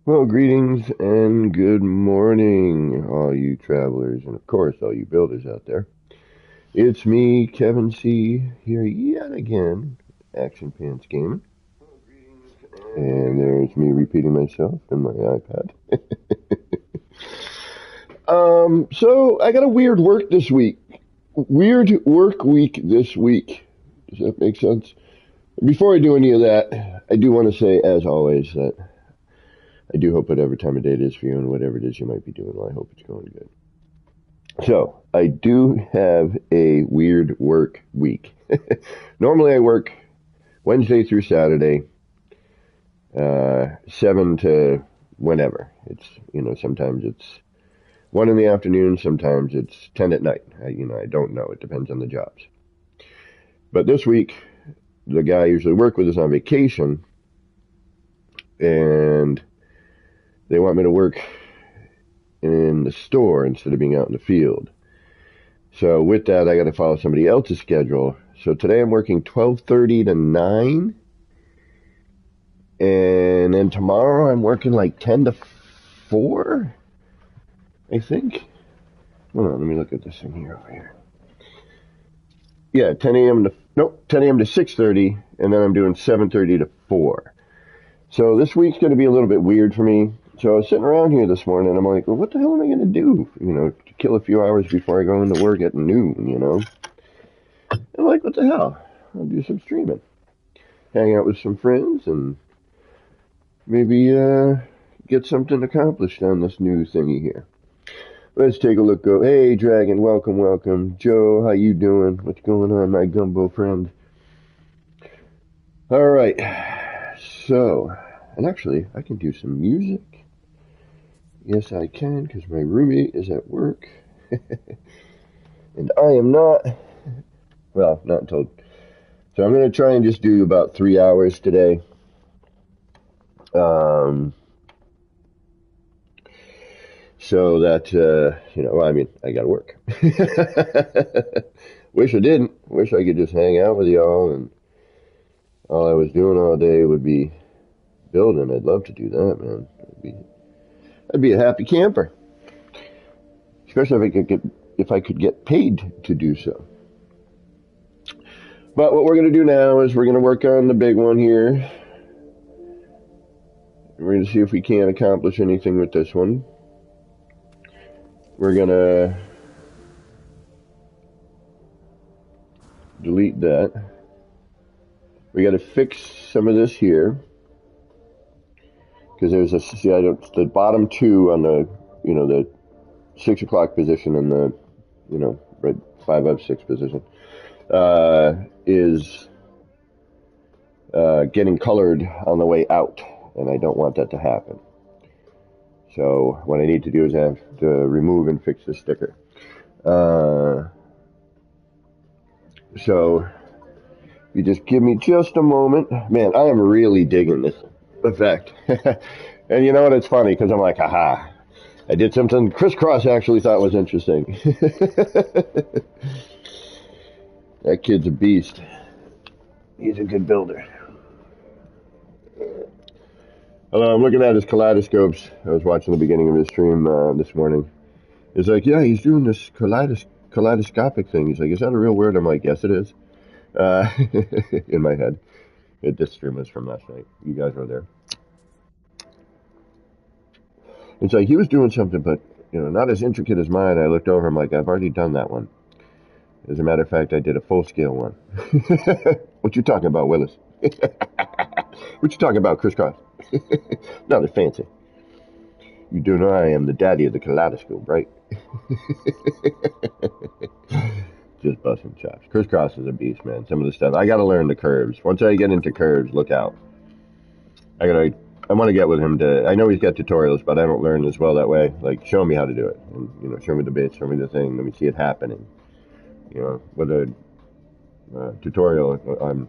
Well, greetings and good morning, all you travelers, and of course, all you builders out there. It's me, Kevin C, here yet again, Action Pants Gaming. And there's me repeating myself in my iPad. So I got a weird work this week. Weird work week this week. Does that make sense? Before I do any of that, I do want to say, as always, that I do hope whatever time of day it is for you and whatever it is you might be doing, well, I hope it's going good. So, I do have a weird work week. Normally I work Wednesday through Saturday, 7 to whenever. Sometimes it's 1 in the afternoon, sometimes it's 10 at night. I don't know. It depends on the jobs. But this week, the guy I usually work with is on vacation, and they want me to work in the store instead of being out in the field. So with that, I got to follow somebody else's schedule. So today I'm working 12:30 to 9, and then tomorrow I'm working like 10 to 4, I think. Hold on, let me look at this thing here over here. Yeah, 10 a.m. to 6:30, and then I'm doing 7:30 to 4. So this week's going to be a little bit weird for me. So I was sitting around here this morning, and I'm like, well, what the hell am I going to do? To kill a few hours before I go into work at noon, I'm like, what the hell? I'll do some streaming. Hang out with some friends and maybe get something accomplished on this new thingy here. Let's take a look. Hey, Dragon, welcome, welcome. Joe, how you doing? What's going on, my gumbo friend? All right. So, and actually, I can do some music. Yes, I can, because my roommate is at work. And I am not. Well, not until. So I'm going to try and just do about 3 hours today. So that, I got to work. Wish I didn't. Wish I could just hang out with y'all and all I was doing all day would be building. I'd love to do that, man. I'd be a happy camper. Especially if I could get paid to do so. But what we're going to do now is we're going to work on the big one here. We're going to see if we can accomplish anything with this one. We're going to delete that. We got to fix some of this here. Because there's the bottom two on the 6 o'clock position and the, right 5 of 6 position, is getting colored on the way out, and I don't want that to happen. So what I need to do is I have to remove and fix the sticker. So you just give me just a moment. Man, I am really digging this effect. And you know what? It's funny because I'm like, haha, I did something Crisscross actually thought was interesting. That kid's a beast. He's a good builder. Hello, I'm looking at his kaleidoscopes. I was watching the beginning of his stream this morning. He's like, yeah, he's doing this kaleidoscopic thing. He's like, is that a real word? I'm like, yes, it is. In my head. This stream was from last night. You guys were there. It's like he was doing something, but not as intricate as mine. I looked over. I'm like, I've already done that one. As a matter of fact, I did a full-scale one. What you talking about, Willis? What you talking about, Crisscross? Not as fancy. You do know I am the daddy of the kaleidoscope, right? Just busting chops. Crisscross is a beast, man. Some of the stuff. I gotta learn the curves. Once I get into curves, look out. I want to get with him I know he's got tutorials, but I don't learn as well that way. Like, show me how to do it. And, show me the bits, show me the thing, let me see it happening. With a tutorial, I'm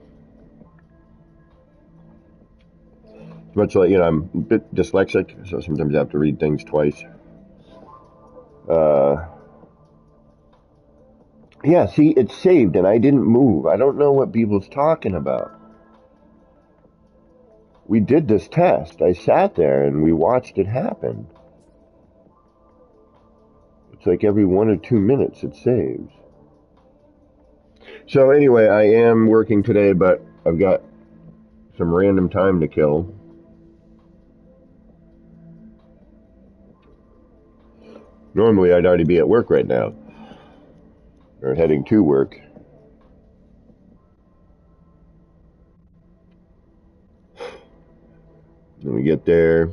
much like, I'm a bit dyslexic, so sometimes I have to read things twice. Yeah, see, it's saved and I didn't move. I don't know what people's talking about. we did this test. I sat there and we watched it happen. It's like every 1 or 2 minutes it saves. So anyway, I am working today, but I've got some random time to kill. Normally I'd already be at work right now, or heading to work. When we get there,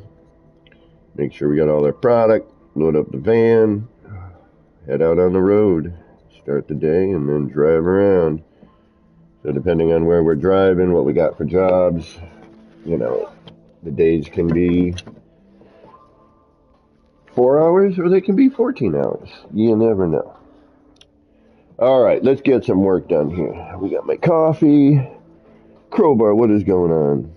make sure we got all our product, load up the van, head out on the road, start the day, and then drive around. So depending on where we're driving, what we got for jobs, you know, the days can be 4 hours or they can be 14 hours. You never know. All right, let's get some work done here. We got my coffee. Crowbar, what is going on?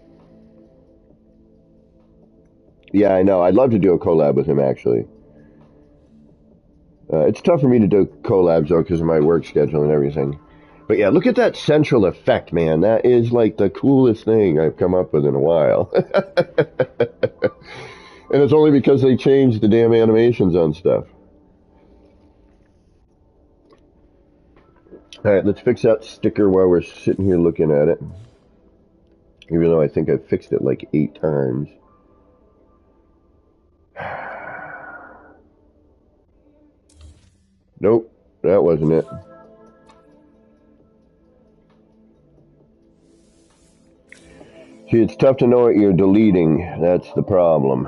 Yeah, I know. I'd love to do a collab with him, actually. It's tough for me to do collabs, though, because of my work schedule and everything. But yeah, look at that central effect, man. That is like the coolest thing I've come up with in a while. And it's only because they changed the damn animations on stuff. Alright, let's fix that sticker while we're sitting here looking at it. Even though I think I've fixed it like 8 times. Nope, that wasn't it. See, it's tough to know what you're deleting. That's the problem.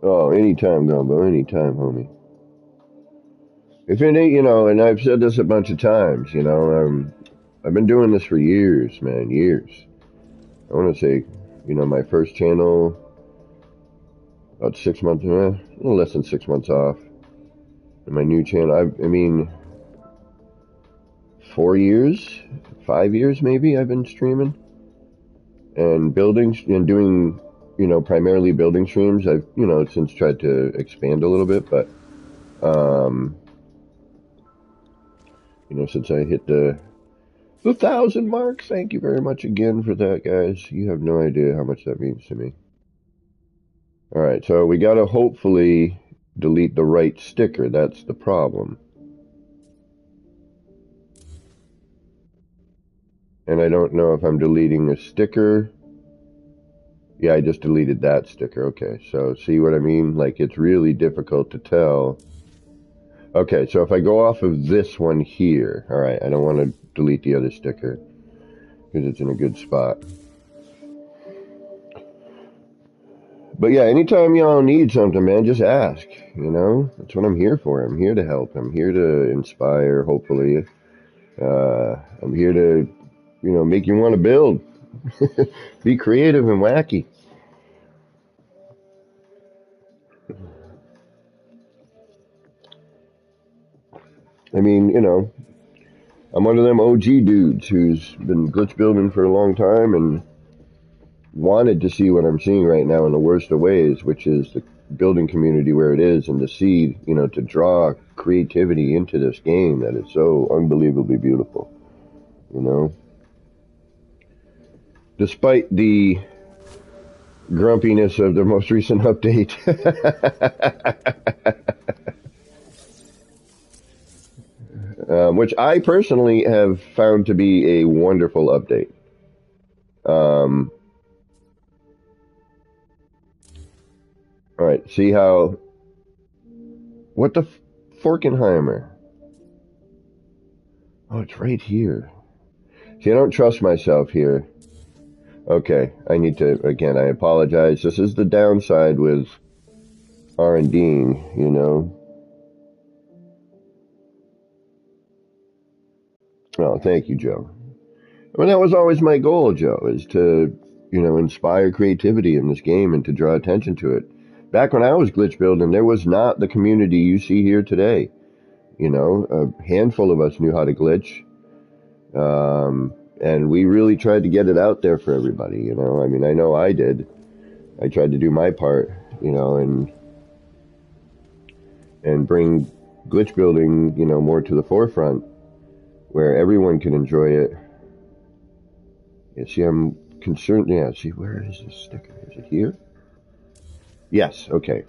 Oh, anytime, Gumbo, anytime, homie. If it ain't, you know, and I've said this a bunch of times, you know, I've been doing this for years, man, years. I want to say, you know, my first channel, about 6 months, a little less than 6 months off. And my new channel, I mean, 4 years, 5 years maybe I've been streaming. And building, and doing, you know, primarily building streams. I've, you know, since tried to expand a little bit, but, you know, since I hit the 1,000 mark, thank you very much again for that, guys. You have no idea how much that means to me. Alright, so we gotta hopefully delete the right sticker. That's the problem. And I don't know if I'm deleting a sticker. Yeah, I just deleted that sticker. Okay, so see what I mean? Like, it's really difficult to tell. Okay, so if I go off of this one here, alright, I don't want to delete the other sticker because it's in a good spot. But yeah, anytime y'all need something, man, just ask, you know? That's what I'm here for. I'm here to help. I'm here to inspire, hopefully. I'm here to, you know, make you want to build. Be creative and wacky. I mean, you know, I'm one of them OG dudes who's been glitch building for a long time and wanted to see what I'm seeing right now in the worst of ways, which is the building community where it is, and to see, you know, to draw creativity into this game that is so unbelievably beautiful, you know. Despite the grumpiness of the most recent update. Which I personally have found to be a wonderful update. Alright, see how... What the Forkenheimer? Oh, it's right here. See, I don't trust myself here. Okay, I need to, again, I apologize. This is the downside with R&Ding, you know. Oh, thank you, Joe. I mean, that was always my goal, Joe, is to, you know, inspire creativity in this game and to draw attention to it. Back when I was glitch building, there was not the community you see here today. You know, a handful of us knew how to glitch. And we really tried to get it out there for everybody, you know. I mean, I know I did. I tried to do my part, you know, and bring glitch building, you know, more to the forefront where everyone can enjoy it. Yeah, see, I'm concerned. Yeah, see, where is this sticker? Is it here? Yes, okay.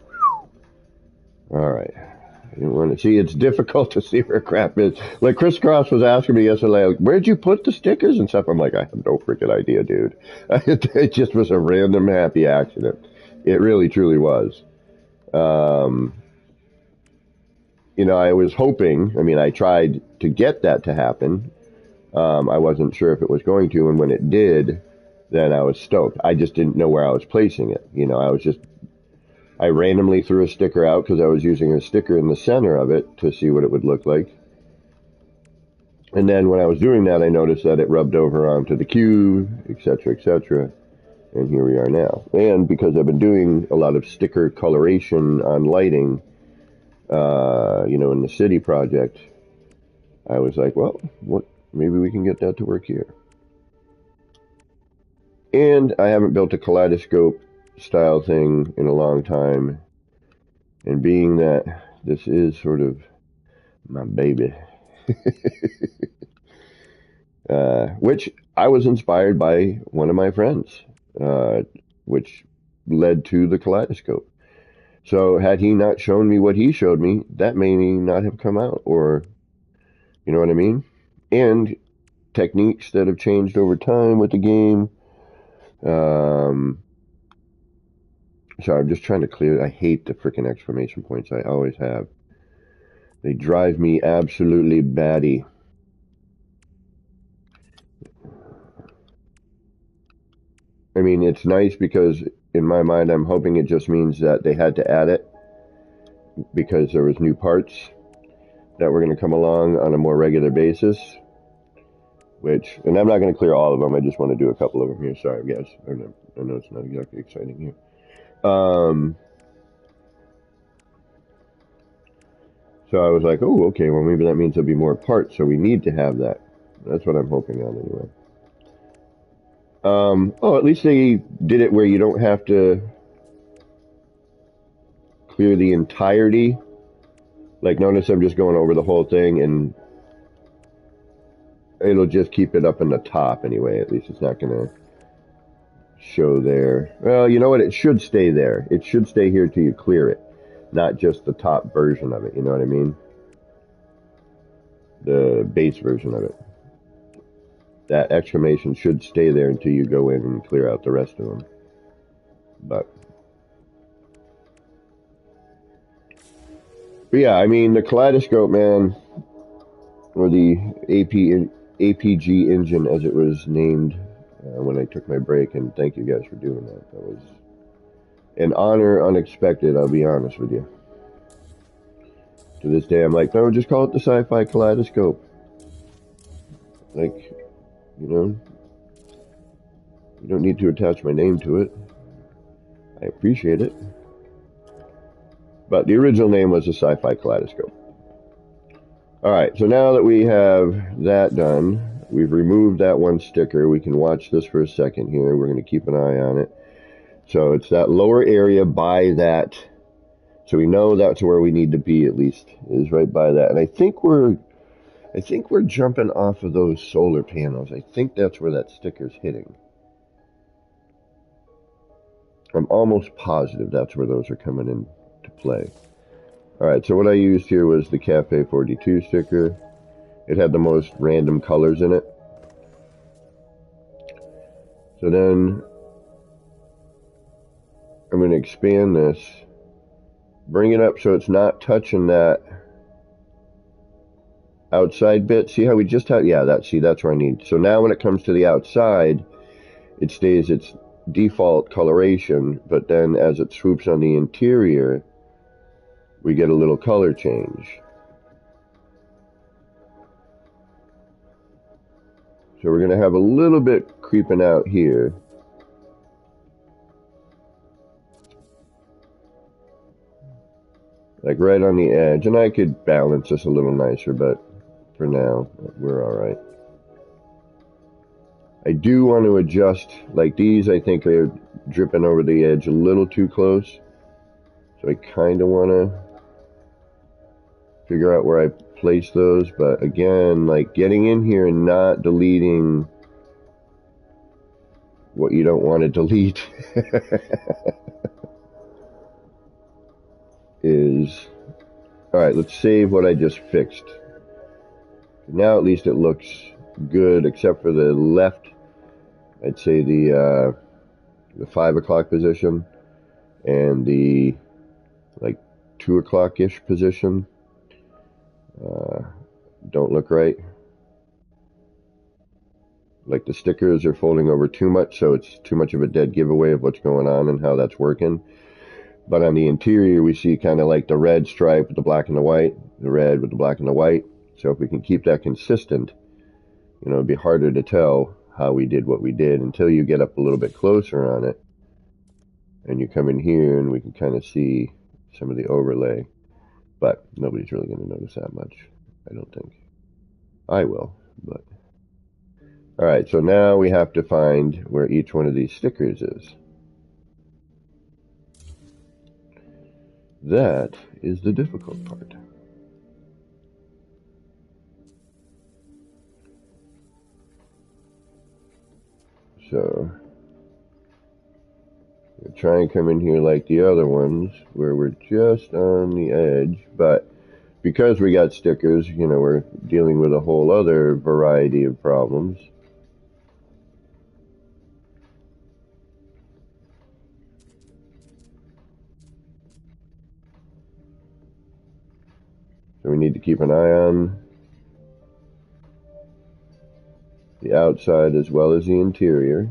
All right. I didn't want to see. It's difficult to see where crap is. Like Chris Cross was asking me yesterday, like, where'd you put the stickers and stuff? I'm like, I have no freaking idea, dude. It just was a random happy accident. It really, truly was. You know, I was hoping. I mean, I tried to get that to happen. I wasn't sure if it was going to, and when it did, then I was stoked. I just didn't know where I was placing it. You know, I randomly threw a sticker out because I was using a sticker in the center of it to see what it would look like. And then when I was doing that, I noticed that it rubbed over onto the cube, etc., etc. And here we are now. And because I've been doing a lot of sticker coloration on lighting, you know, in the city project, I was like, well, maybe we can get that to work here. And I haven't built a kaleidoscope style thing in a long time. And being that this is sort of my baby, which I was inspired by one of my friends, which led to the kaleidoscope. So had he not shown me what he showed me, that may not have come out, or, you know what I mean? And techniques that have changed over time with the game. Sorry, I'm just trying to clear. I hate the freaking exclamation points. I always have. They drive me absolutely batty. I mean, it's nice because in my mind, I'm hoping it just means that they had to add it because there was new parts that were going to come along on a more regular basis. And I'm not going to clear all of them. I just want to do a couple of them here. Sorry, guys. I know it's not exactly exciting here. So I was like, oh, okay, well, maybe that means there'll be more parts, so we need to have that. That's what I'm hoping on anyway. At least they did it where you don't have to clear the entirety. Like, notice I'm just going over the whole thing, and it'll just keep it up in the top anyway. At least it's not going to show there. Well, you know what? It should stay there. It should stay here till you clear it, not just the top version of it. You know what I mean? The base version of it. That exclamation should stay there until you go in and clear out the rest of them. But yeah, I mean, the kaleidoscope, man, or the APG engine, as it was named when I took my break, and thank you guys for doing that. That was an honor, unexpected, I'll be honest with you. To this day, I'm like, no, just call it the Sci-Fi Kaleidoscope. Like, you know, you don't need to attach my name to it. I appreciate it. But the original name was the Sci-Fi Kaleidoscope. Alright, so now that we have that done, we've removed that one sticker. We can watch this for a second here. We're going to keep an eye on it. So it's that lower area by that. So we know that's where we need to be, at least, is right by that. And I think we're jumping off of those solar panels. I think that's where that sticker's hitting. I'm almost positive that's where those are coming into play. Alright, so what I used here was the Cafe 42 sticker. It had the most random colors in it. So then I'm going to expand this, bring it up so it's not touching that outside bit. See how we just had, yeah, that's where I need. So now when it comes to the outside, it stays its default coloration, but then as it swoops on the interior, we get a little color change. So we're going to have a little bit creeping out here. Like right on the edge. And I could balance this a little nicer, but for now, we're alright. I do want to adjust, like these I think are dripping over the edge a little too close. So I kind of want to figure out where I place those. But again, like getting in here and not deleting what you don't want to delete is... Alright, let's save what I just fixed. Now at least it looks good, except for the left, I'd say the 5 o'clock position and the like 2 o'clock-ish position don't look right. Like the stickers are folding over too much, so it's too much of a dead giveaway of what's going on and how that's working. But on the interior, we see kind of like the red stripe with the black and the white, the red with the black and the white. So if we can keep that consistent, you know, it'd be harder to tell how we did what we did until you get up a little bit closer on it. And you come in here and we can kind of see some of the overlay. But nobody's really going to notice that much, I don't think. I will, but... Alright, so now we have to find where each one of these stickers is. That is the difficult part. So, we'll try and come in here like the other ones, where we're just on the edge, but because we got stickers, you know, we're dealing with a whole other variety of problems. So we need to keep an eye on the outside as well as the interior.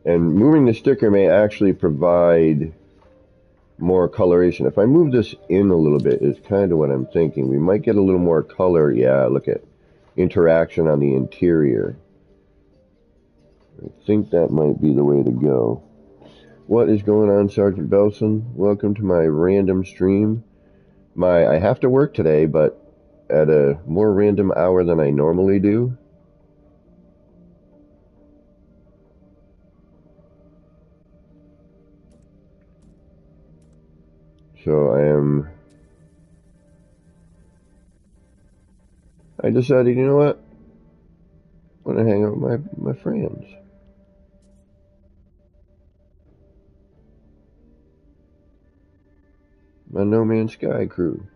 And moving the sticker may actually provide more coloration. If I move this in a little bit is kind of what I'm thinking. We might get a little more color. Yeah, look at interaction on the interior. I think that might be the way to go. What is going on, Sergeant Belson? Welcome to my random stream. I have to work today, but at a more random hour than I normally do. So I decided, you know what? I'm going to hang out with my friends. My No Man's Sky crew.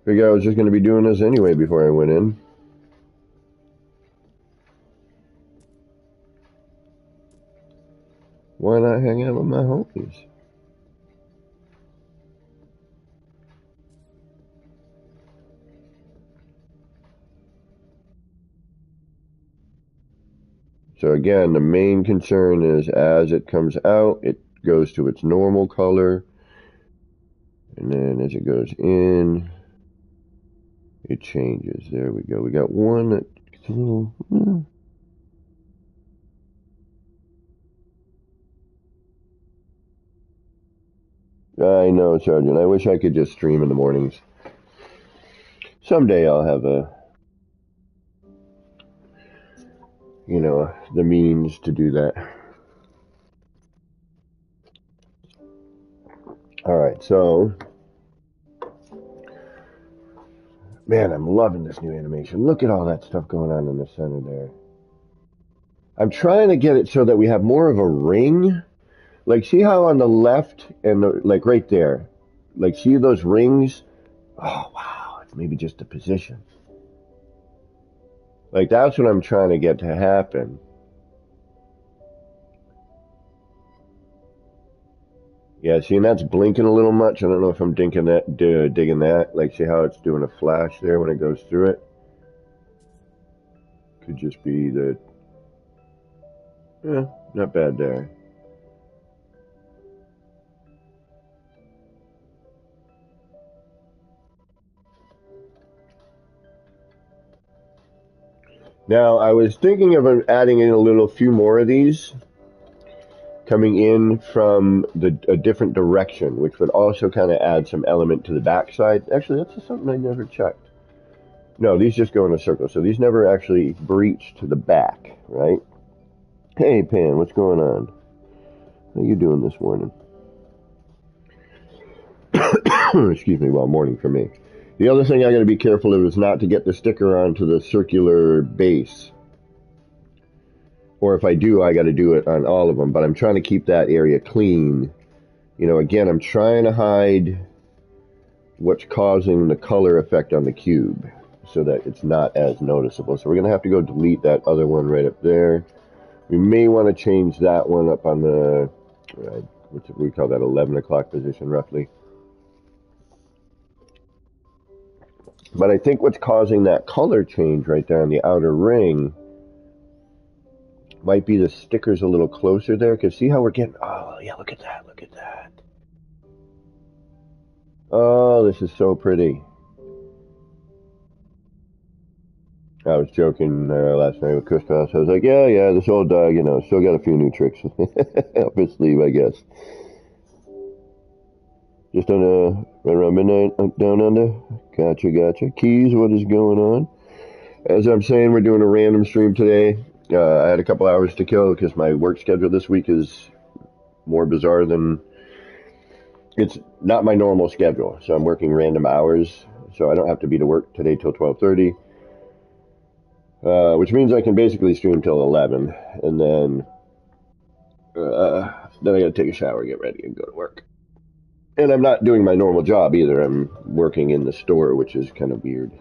Figured I was just going to be doing this anyway before I went in. Why not hang out with my homies? So again, the main concern is as it comes out, it goes to its normal color. And then as it goes in, it changes. There we go. We got one that's a little... I know, Sergeant. I wish I could just stream in the mornings. Someday I'll have the means to do that. Alright, so... Man, I'm loving this new animation. Look at all that stuff going on in the center there. I'm trying to get it so that we have more of a ring. Like, see how on the left and like right there, like see those rings? Oh wow, it's maybe just the position. Like that's what I'm trying to get to happen. Yeah, see, and that's blinking a little much. I don't know if I'm digging that. Like, see how it's doing a flash there when it goes through it? Could just be the... Yeah, not bad there. Now, I was thinking of adding in a few more of these, coming in from a different direction, which would also kind of add some element to the backside. Actually, that's something I never checked. No, these just go in a circle, so these never actually breach to the back, right? Hey, Pan, what's going on? How you doing this morning? Excuse me, well, morning for me. The other thing I got to be careful of is not to get the sticker onto the circular base. Or if I do, I got to do it on all of them. But I'm trying to keep that area clean. You know, again, I'm trying to hide what's causing the color effect on the cube so that it's not as noticeable. So we're going to have to go delete that other one right up there. We may want to change that one up on the, we call that 11 o'clock position roughly. But I think what's causing that color change right there on the outer ring might be the stickers a little closer there. Because see how we're getting, oh yeah, look at that, look at that. Oh, this is so pretty. I was joking last night with Christos. I was like, yeah, this old dog, you know, still got a few new tricks up his sleeve, I guess. Just on right around midnight, down under. Gotcha. Keys, what is going on? As I'm saying, we're doing a random stream today. I had a couple hours to kill because my work schedule this week is more bizarre than... It's not my normal schedule, so I'm working random hours. So I don't have to be to work today till 12:30. Which means I can basically stream till 11, and then I gotta take a shower, get ready, and go to work. And I'm not doing my normal job either. I'm working in the store, which is kind of weird.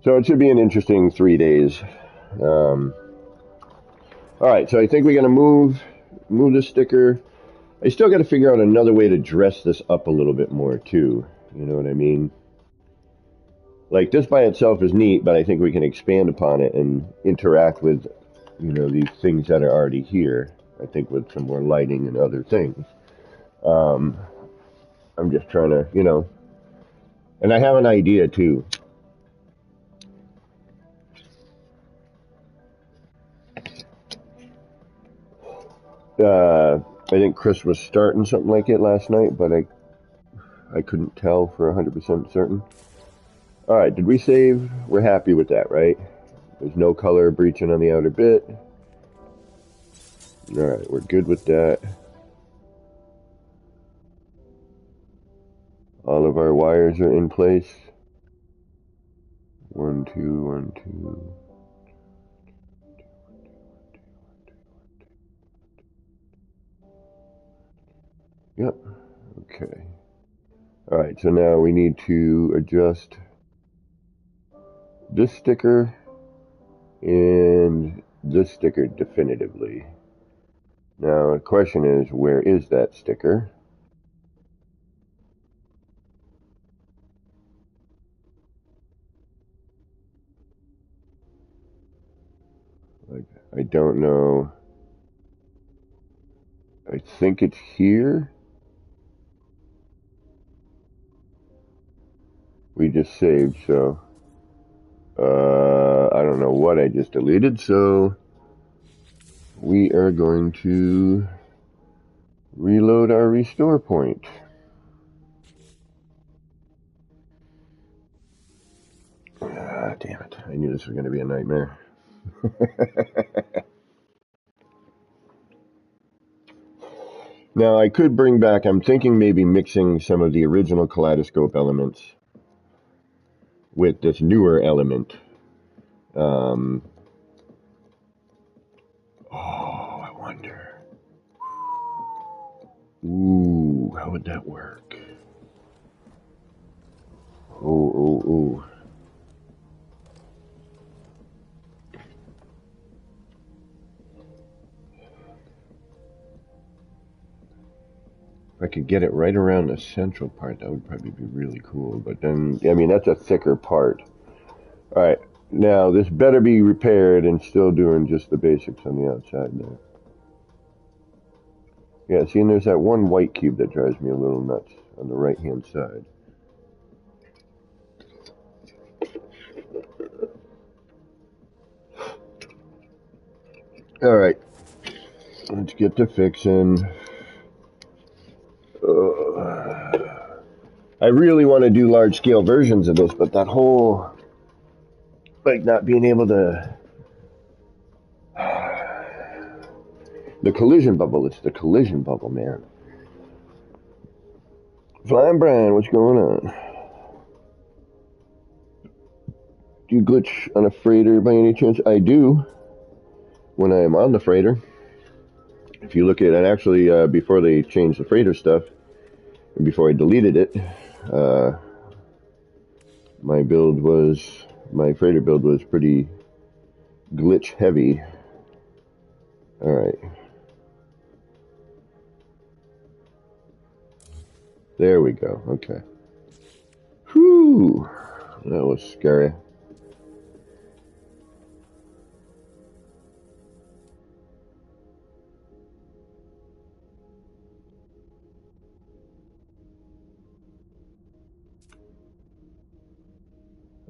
So it should be an interesting 3 days. All right, so I think we're gonna move this sticker. I still got to figure out another way to dress this up a little bit more too. You know what I mean? Like, this by itself is neat, but I think we can expand upon it and interact with, you know, these things that are already here. I think with some more lighting and other things. I'm just trying to, you know, and I have an idea too. I think Chris was starting something like it last night, but I couldn't tell for 100% certain. All right, did we save? We're happy with that, right? There's no color breaching on the outer bit. All right, we're good with that. All of our wires are in place. 1, 2, 1, 2. Yep. Okay. All right, so now we need to adjust this sticker and this sticker definitively. Now, the question is, where is that sticker? Like, I don't know. I think it's here. We just saved, so I don't know what I just deleted, so we are going to reload our restore point. Ah, damn it. I knew this was going to be a nightmare. Now, I could bring back, I'm thinking maybe mixing some of the original kaleidoscope elements with this newer element. Oh, I wonder. Ooh, how would that work? Oh. If I could get it right around the central part, that would probably be really cool. But then, I mean, that's a thicker part. All right, now this better be repaired and still doing just the basics on the outside there. Yeah, see, and there's that one white cube that drives me a little nuts on the right-hand side. All right, Let's get to fixing. I really want to do large scale versions of this, but that whole, like, not being able to, the collision bubble, it's the collision bubble, man. Flying Brian, what's going on? Do you glitch on a freighter by any chance? I do, when I am on the freighter. If you look at it, actually, before they changed the freighter stuff, and before I deleted it, my freighter build was pretty glitch heavy. Alright. There we go, okay. Whew, that was scary.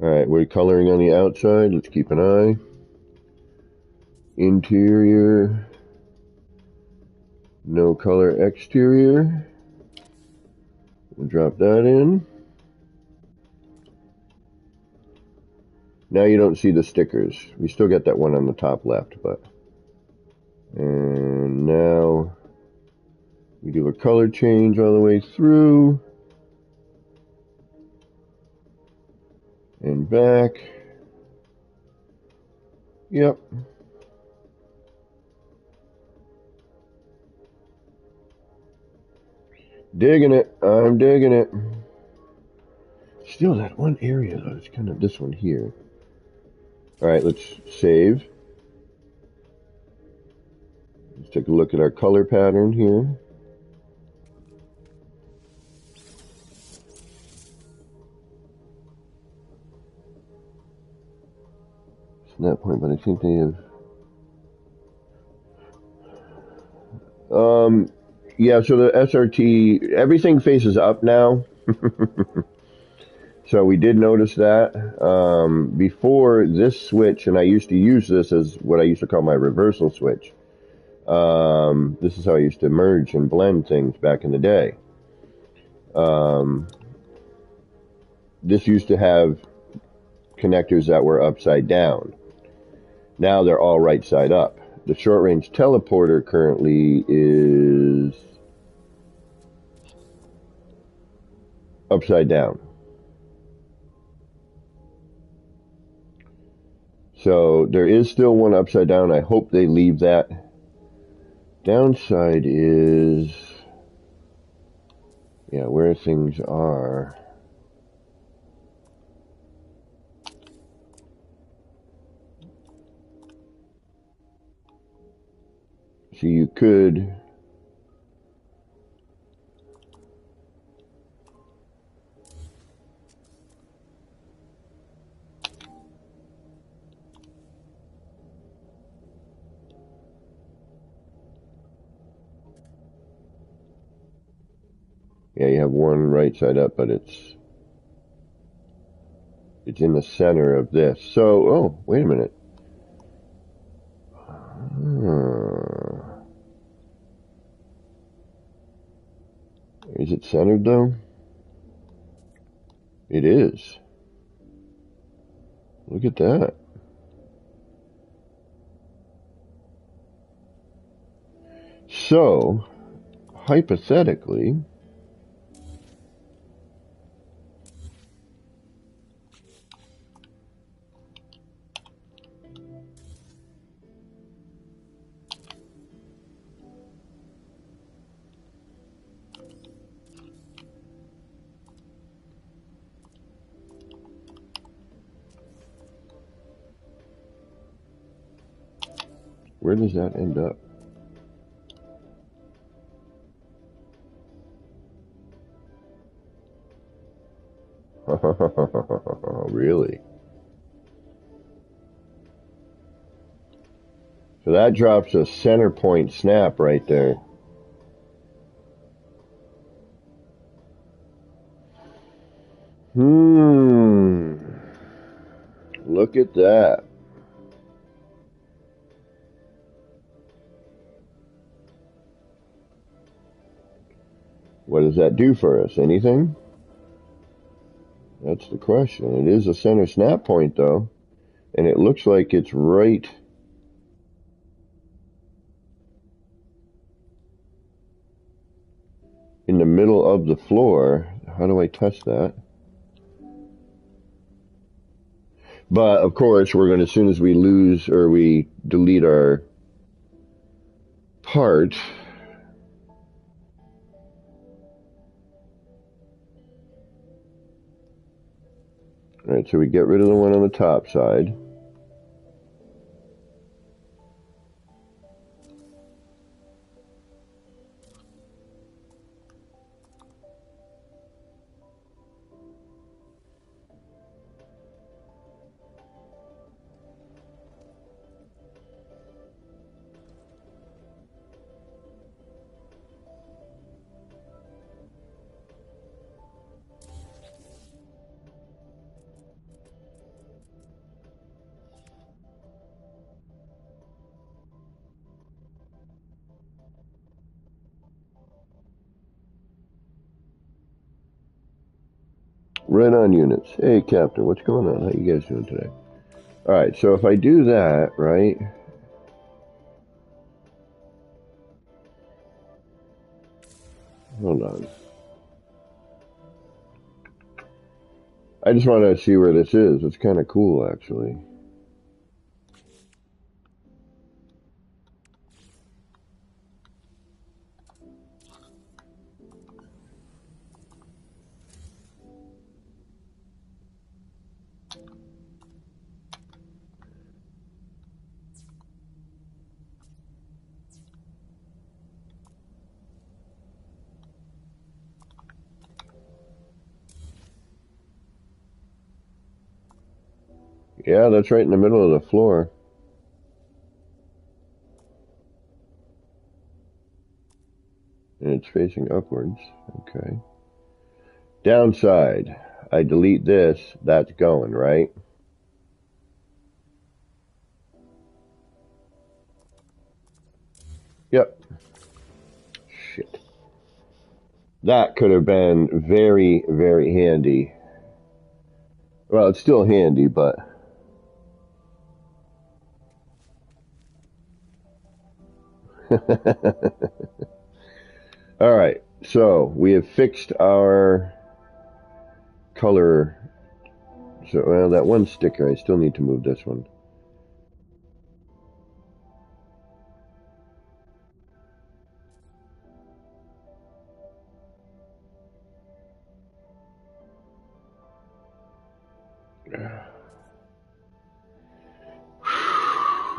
Alright, we're coloring on the outside. Let's keep an eye. Interior. No color exterior. We'll drop that in. Now you don't see the stickers. We still got that one on the top left, but... And now we do a color change all the way through. And back. Yep. Digging it. I'm digging it. Still that one area though, it's kind of this one here. Alright, let's save. Let's take a look at our color pattern here. That point, but I think they have. Yeah. So the SRT, everything faces up now. So we did notice that before this switch, and I used to use this as what I used to call my reversal switch. This is how I used to merge and blend things back in the day. This used to have connectors that were upside down. Now they're all right side up. The short range teleporter currently is upside down. So there is still one upside down. I hope they leave that. Downside is, yeah, where things are. So you could yeah, you have one right side up, but it's in the center of this. So, oh, wait a minute. Is it centered though? It is. Look at that. So, hypothetically, where does that end up? Really? So that drops a center point snap right there. Look at that. What does that do for us? Anything? That's the question. It is a center snap point, though. And it looks like it's right in the middle of the floor. How do I test that? But, of course, we're going to, as soon as we lose or we delete our part, alright, so we get rid of the one on the top side. Right on, units. Hey, Captain, what's going on? How you guys doing today? Alright, so if I do that, right? Hold on. I just want to see where this is. It's kind of cool, actually. Yeah, that's right in the middle of the floor. And it's facing upwards. Okay. Downside. I delete this. That's going, right? Yep. Shit. That could have been very, very handy. Well, it's still handy, but... Alright, so we have fixed our color. So, well, that one sticker, I still need to move this one.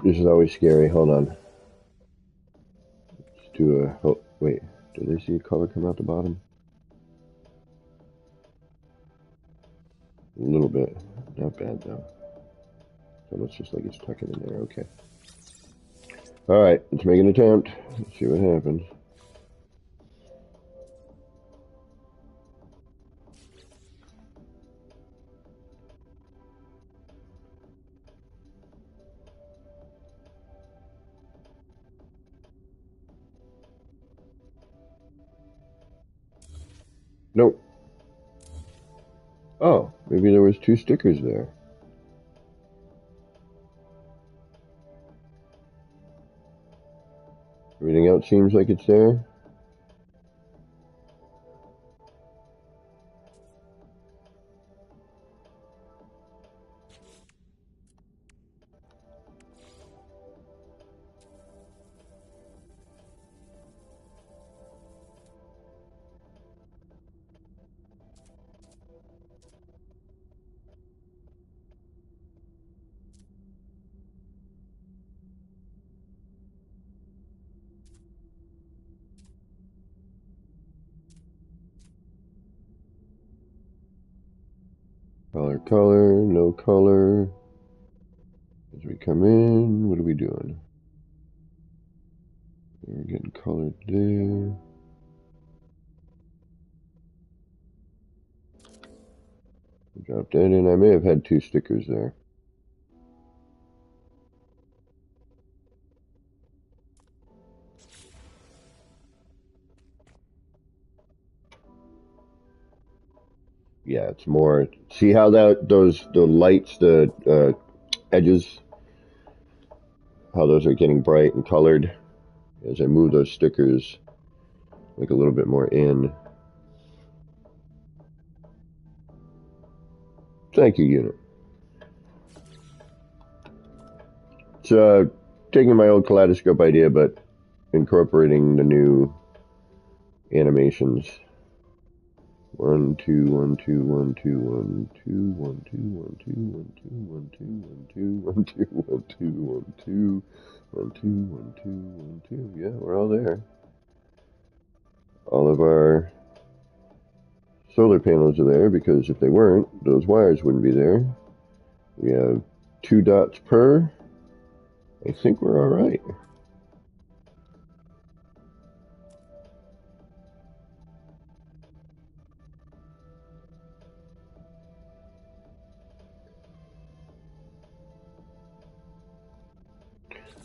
This is always scary. Hold on. Let's do a... Oh, wait. Did I see a color come out the bottom? A little bit. Not bad, though. So it's just like it's tucking in there. Okay. Alright, let's make an attempt. Let's see what happens. Nope. Oh, maybe there was two stickers there. Everything else seems like it's there. Color, color, no color. As we come in, what are we doing? We're getting colored there. Drop that in. I may have had two stickers there. Yeah, it's more. See how the lights, the edges, how those are getting bright and colored as I move those stickers like a little bit more in. Thank you, unit. It's taking my old kaleidoscope idea, but incorporating the new animations. 1 2 1 2 1 2 1 2 1 2 1 2 1 2 1 2 1 2 1 2 1 2 1 2 1 2 1 2 1 2. Yeah, we're all there. All of our solar panels are there because if they weren't, those wires wouldn't be there. We have 2 dots per. I think we're all right.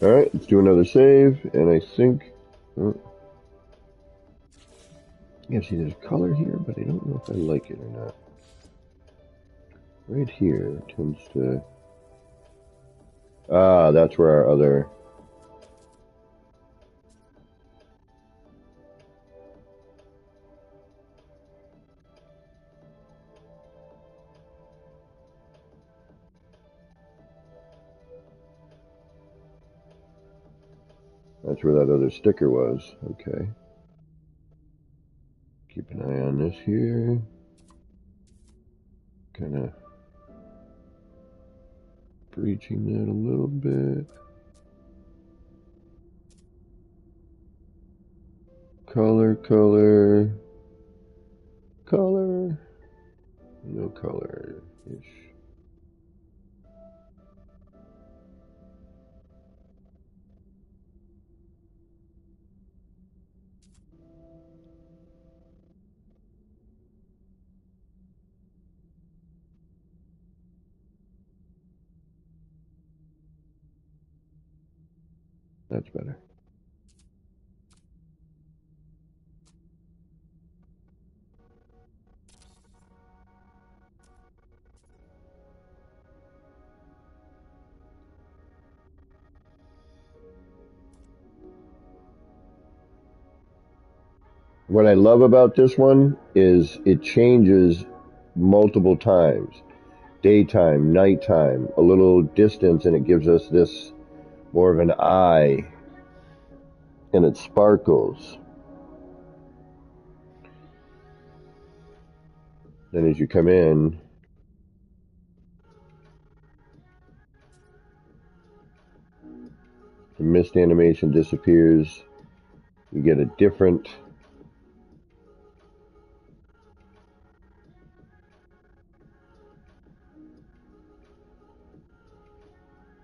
All right, let's do another save, and I think. Oh, yeah, see, there's color here, but I don't know if I like it or not. Right here tends to. Ah, that's where our other. That's where that other sticker was. Okay. Keep an eye on this here. Kind of breaching that a little bit. Color, color, color. No color-ish. That's better. What I love about this one is it changes multiple times. Daytime, nighttime, a little distance, and it gives us this more of an eye, and it sparkles. Then as you come in, the mist animation disappears. You get a different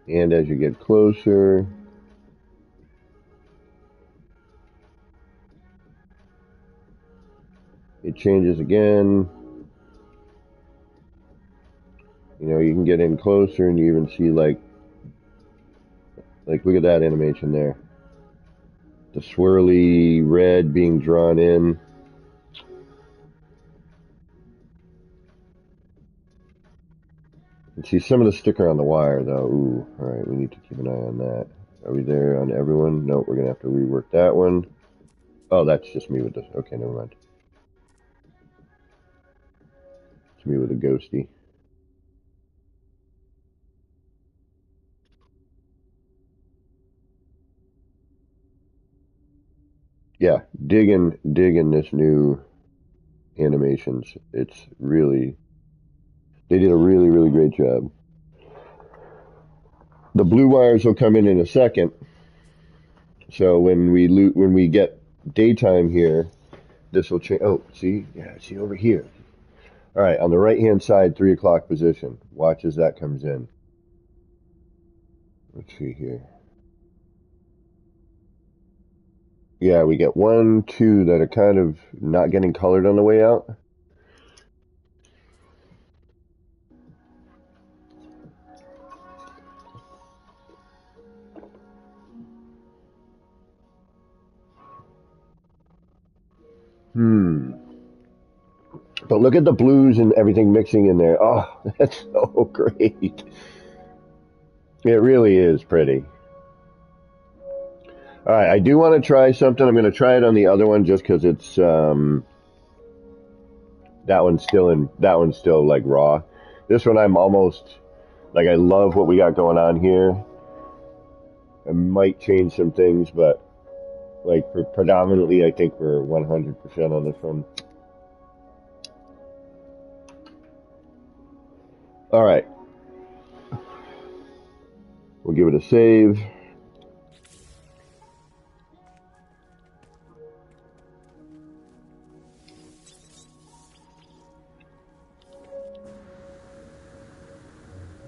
and as you get closer, it changes again. You know, you can get in closer and you even see like look at that animation there. The swirly red being drawn in. You see some of the sticker on the wire though. Ooh, alright, we need to keep an eye on that. Are we there on everyone? No, we're gonna have to rework that one. Oh, that's just me with this. Okay, never mind. It's me with a ghosty. Yeah, digging this new animations. It's really, they did a really, really great job. The blue wires will come in a second. So when we get daytime here, this will change. Oh, see, yeah, see over here. All right, on the right hand side, 3 o'clock position. Watch as that comes in. Let's see here. Yeah, we get 1, 2 that are kind of not getting colored on the way out. But look at the blues and everything mixing in there. Oh, that's so great. It really is pretty. All right, I do want to try something. I'm going to try it on the other one just because it's that one's still like raw. This one I'm almost like, I love what we got going on here. I might change some things, but like predominantly, I think we're 100% on this one. All right, we'll give it a save.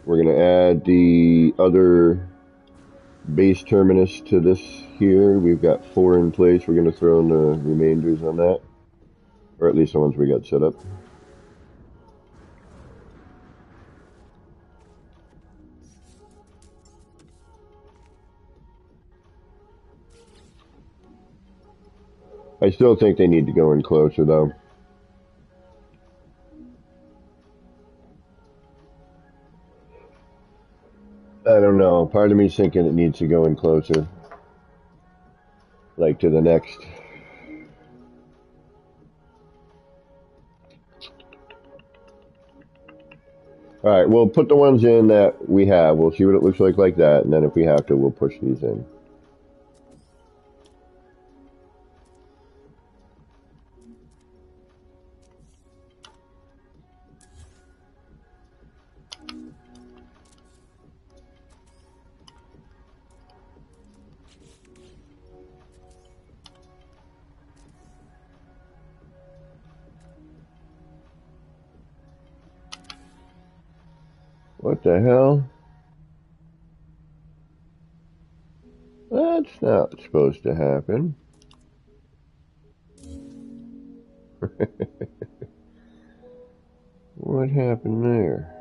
We're going to add the other base terminus to this here. We've got 4 in place. We're going to throw in the remainders on that, or at least the ones we got set up. I still think they need to go in closer though. I don't know. Part of me's thinking it needs to go in closer. Like to the next. Alright, we'll put the ones in that we have. We'll see what it looks like that. And then if we have to, we'll push these in. What the hell? That's not supposed to happen. What happened there?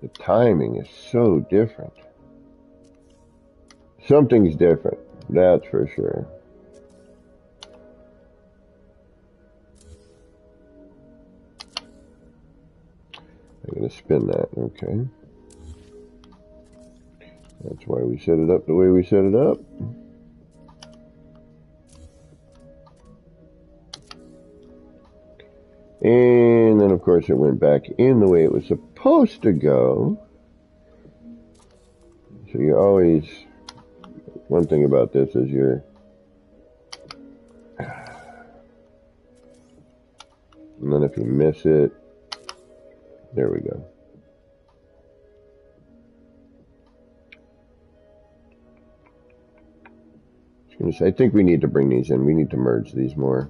The timing is so different. Something's different, that's for sure. I'm going to spin that, okay. That's why we set it up the way we set it up. And then, of course, it went back in the way it was supposed to go. So you always, one thing about this is you're, and then if you miss it, there we go. I think we need to bring these in. We need to merge these more.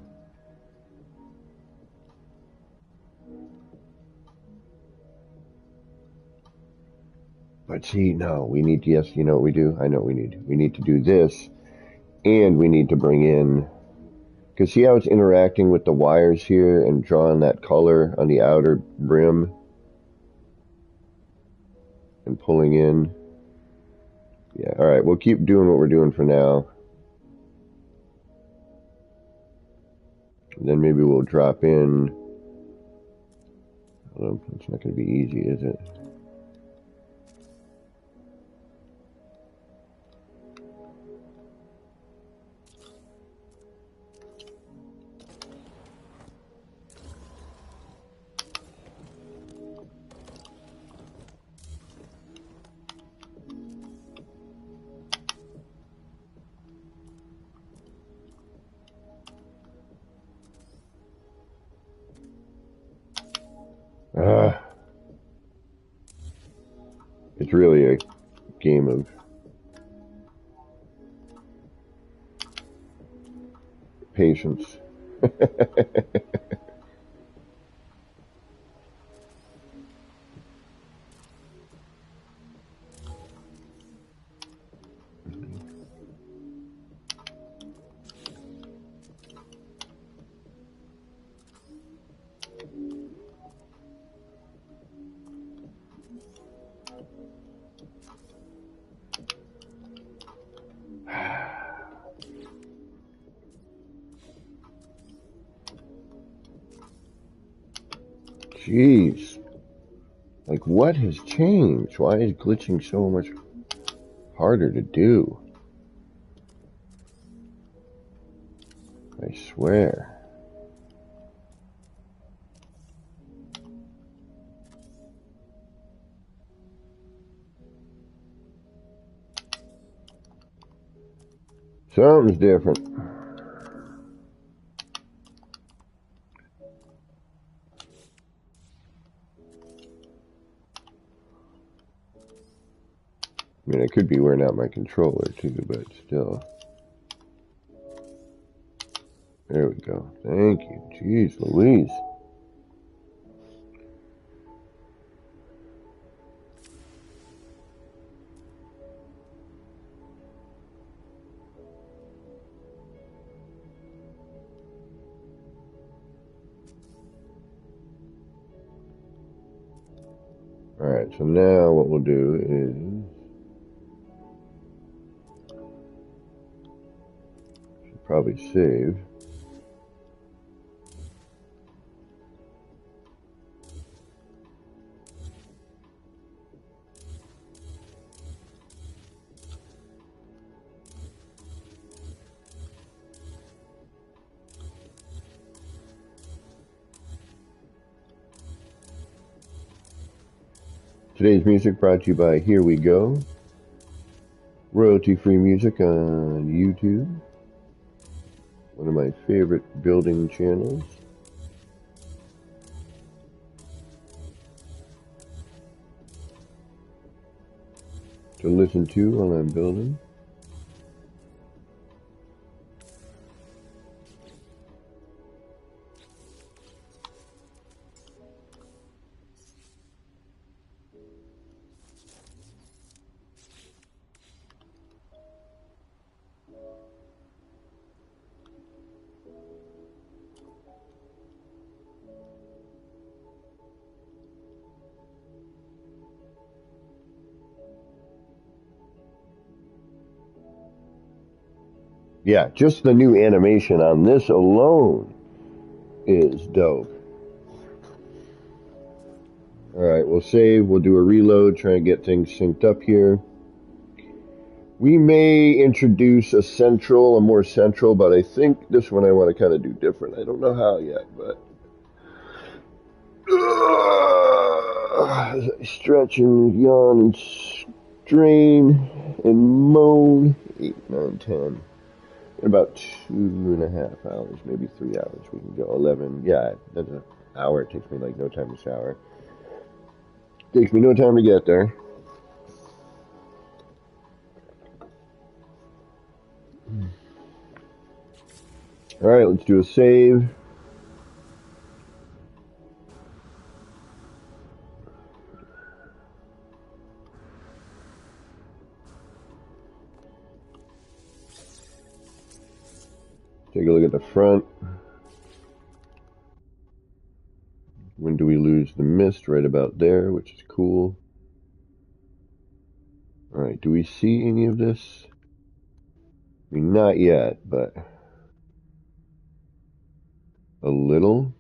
But see, no, we need to, yes, you know what we do? I know what we need. We need to do this, and we need to bring in, because see how it's interacting with the wires here and drawing that color on the outer brim and pulling in. Yeah, all right, we'll keep doing what we're doing for now. And then maybe we'll drop in. It's not going to be easy, is it? It's really a game of patience. Jeez. Like, what has changed? Why is glitching so much harder to do? I swear. Something's different. I mean, I could be wearing out my controller too, but still. There we go. Thank you. Jeez Louise. Alright, so now what we'll do is... should probably save. Today's music brought to you by Here We Go. Royalty-free music on YouTube. One of my favorite building channels. To listen to while I'm building. Yeah, just the new animation on this alone is dope. Alright, we'll save, we'll do a reload, try and get things synced up here. We may introduce a more central, but I think this one I want to kind of do different. I don't know how yet, but... as I stretch and yawn and strain and moan. 8, 9, 10. In about 2.5 hours, maybe 3 hours, we can go. 11, yeah, that's an hour. It takes me like no time to shower. Takes me no time to get there. Alright, let's do a save. Take a look at the front. When do we lose the mist? Right about there, which is cool. Alright, do we see any of this? I mean, not yet, but a little.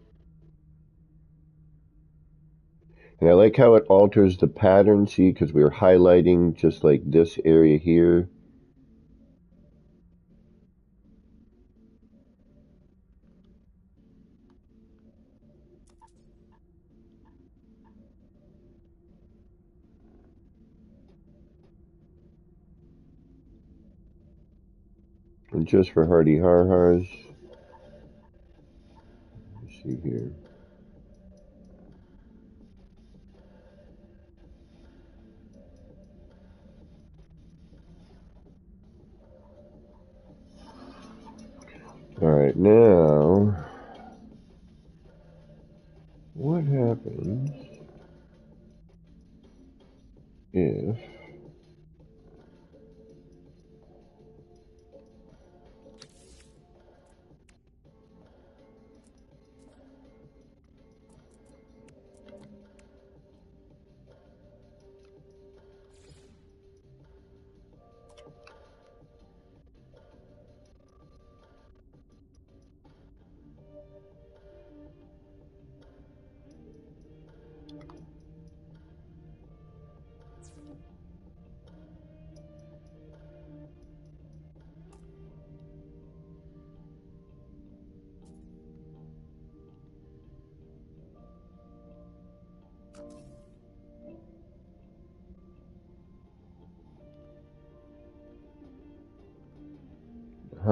And I like how it alters the pattern, see, because we were highlighting just like this area here. And just for hardy har-hars, let's see here. Alright, now, what happens if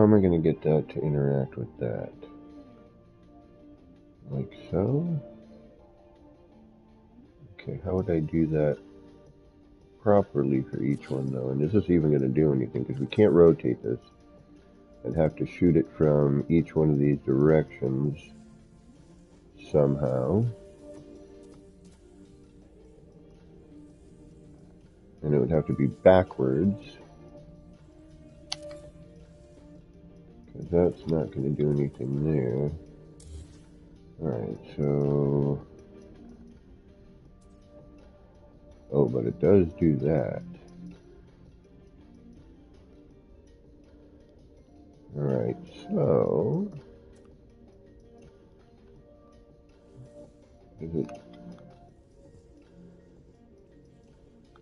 how am I going to get that to interact with that? Like so? Okay, how would I do that properly for each one though? And is this even going to do anything? Because we can't rotate this. I'd have to shoot it from each one of these directions somehow. And it would have to be backwards. Because that's not going to do anything there. Alright, so... Oh, but it does do that. Alright, so... Is it...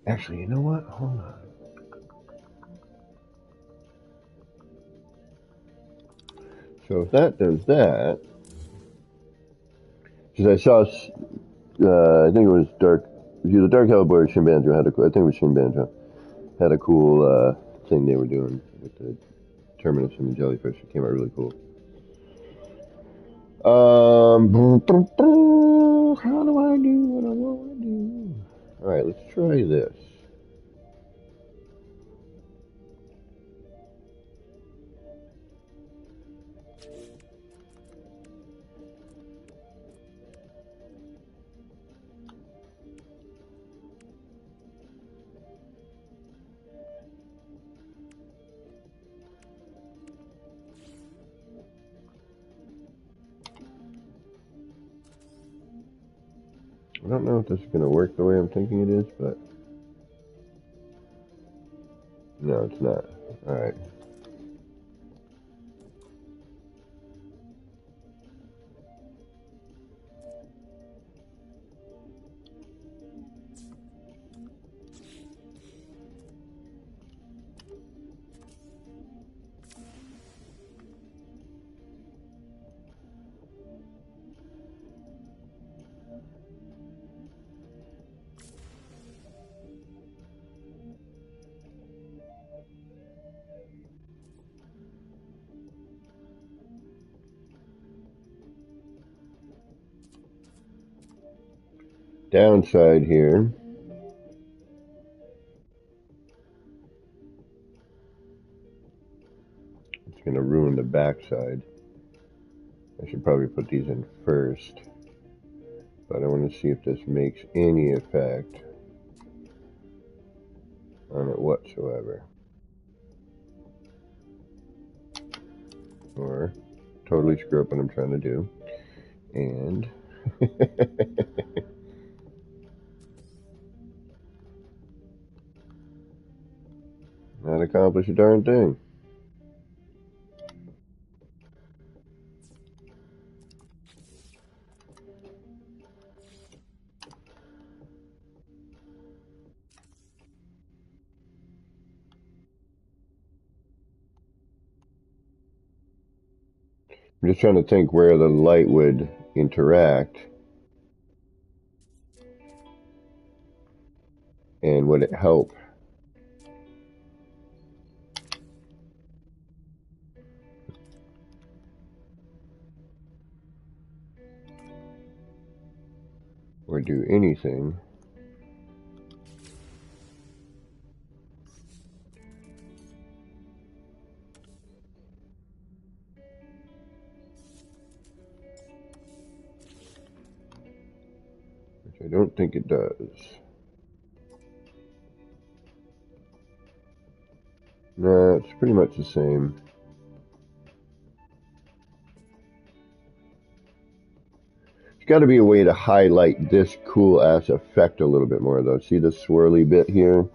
Actually, you know what? Hold on. So if that does that... Because I saw... I think it was Dark... It was either Dark Hellboy or Shin Banjo had a... I think it was Shin Banjo. Had a cool thing they were doing with the Terminus and the Jellyfish. It came out really cool. How do I do what I want to do? Alright, let's try this. I don't know if this is going to work the way I'm thinking it is, but... No, it's not. Alright. Downside here. It's going to ruin the backside. I should probably put these in first. But I want to see if this makes any effect on it whatsoever. Or totally screw up what I'm trying to do. And... not accomplish a darn thing. I'm just trying to think where the light would interact. And would it help? Or do anything? Which I don't think it does. No, it's pretty much the same. There's got to be a way to highlight this cool-ass effect a little bit more, though. See the swirly bit here?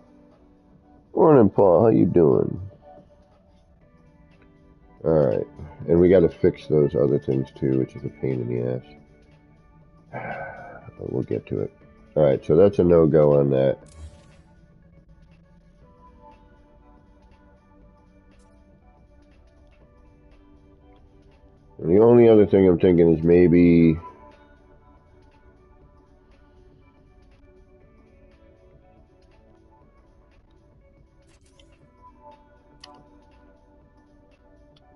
Morning, Paul. How you doing? Alright. And we got to fix those other things, too, which is a pain in the ass. But we'll get to it. Alright, so that's a no-go on that. And the only other thing I'm thinking is maybe...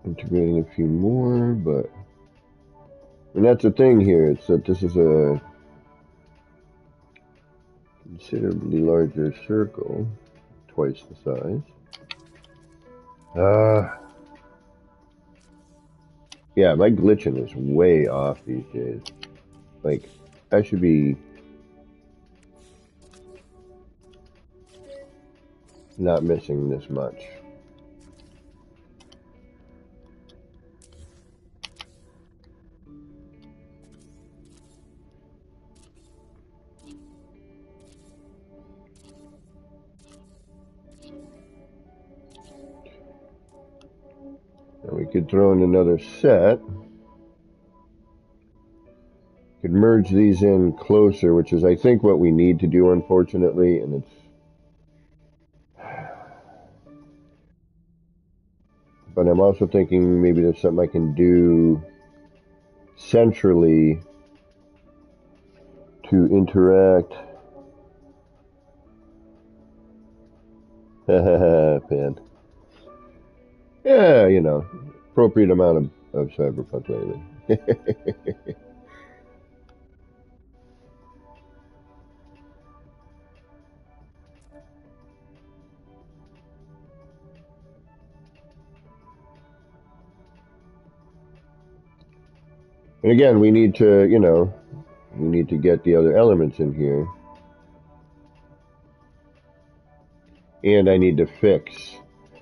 integrating a few more, but... And that's the thing here, it's that this is a considerably larger circle, twice the size. Yeah, my glitching is way off these days. Like, I should be not missing this much. Now we could throw in another set. Could merge these in closer, which is I think what we need to do, unfortunately, and it's... But I'm also thinking maybe there's something I can do centrally to interact. Pan. Yeah, you know, appropriate amount of cyberpunk lately. And again, we need to, you know, we need to get the other elements in here. And I need to fix.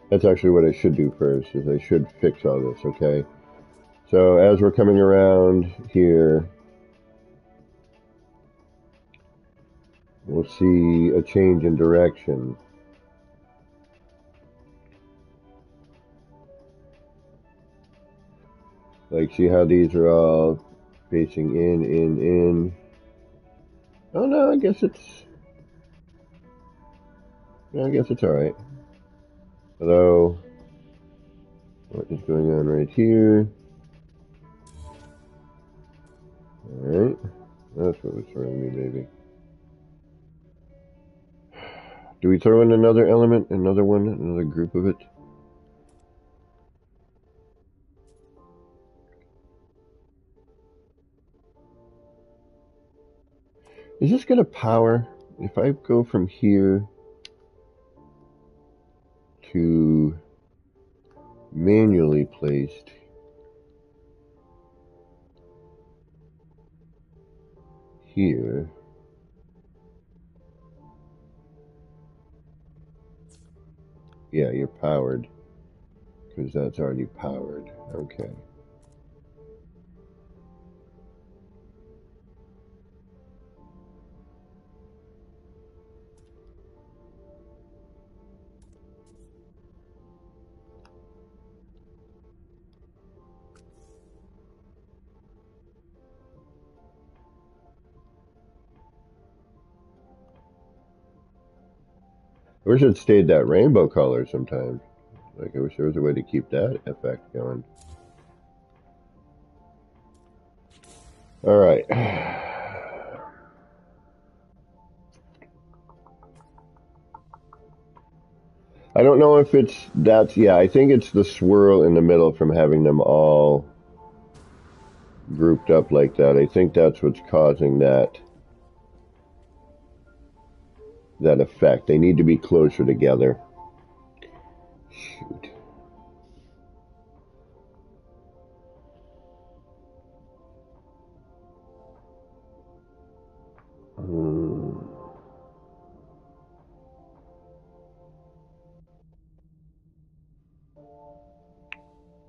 That's actually what I should do first, is I should fix all this, okay? So as we're coming around here, we'll see a change in direction. Like, see how these are all facing in. Oh no, I guess it's alright. Although, what is going on right here? Alright, that's what was throwing me, baby. Do we throw in another element, another group of it? Is this going to power? If I go from here to manually placed here, yeah, you're powered, because that's already powered. Okay. I wish it stayed that rainbow color sometimes. Like, I wish there was a way to keep that effect going. Alright. I don't know if yeah, I think it's the swirl in the middle from having them all grouped up like that. I think that's what's causing that effect. They need to be closer together. Shoot.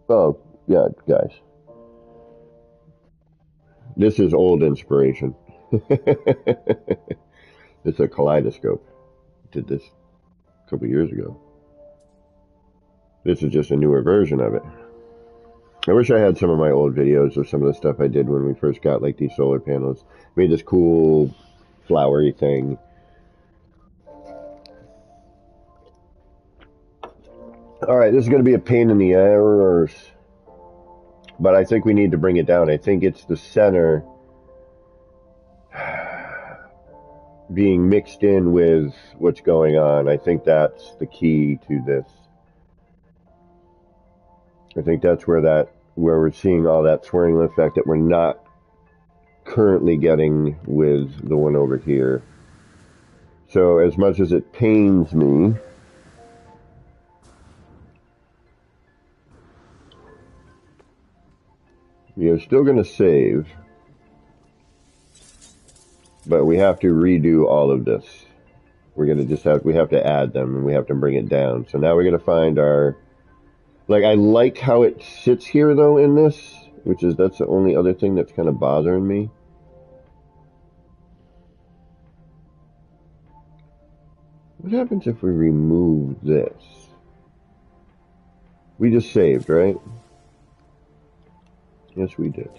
Oh, yeah, guys. This is old inspiration. It's a kaleidoscope. Did this a couple years ago. This is just a newer version of it. I wish I had some of my old videos of some of the stuff I did when we first got like these solar panels. Made this cool flowery thing. Alright, this is going to be a pain in the arse. But I think we need to bring it down. I think it's the center being mixed in with what's going on. I think that's the key to this. I think that's where we're seeing all that swirling effect that we're not currently getting with the one over here. So as much as it pains me, we are still going to save, but we have to redo all of this. We're going to we have to add them and we have to bring it down. So now we're going to find our, like, I like how it sits here though in this, that's the only other thing that's kind of bothering me. What happens if we remove this? We just saved, right? Yes, we did.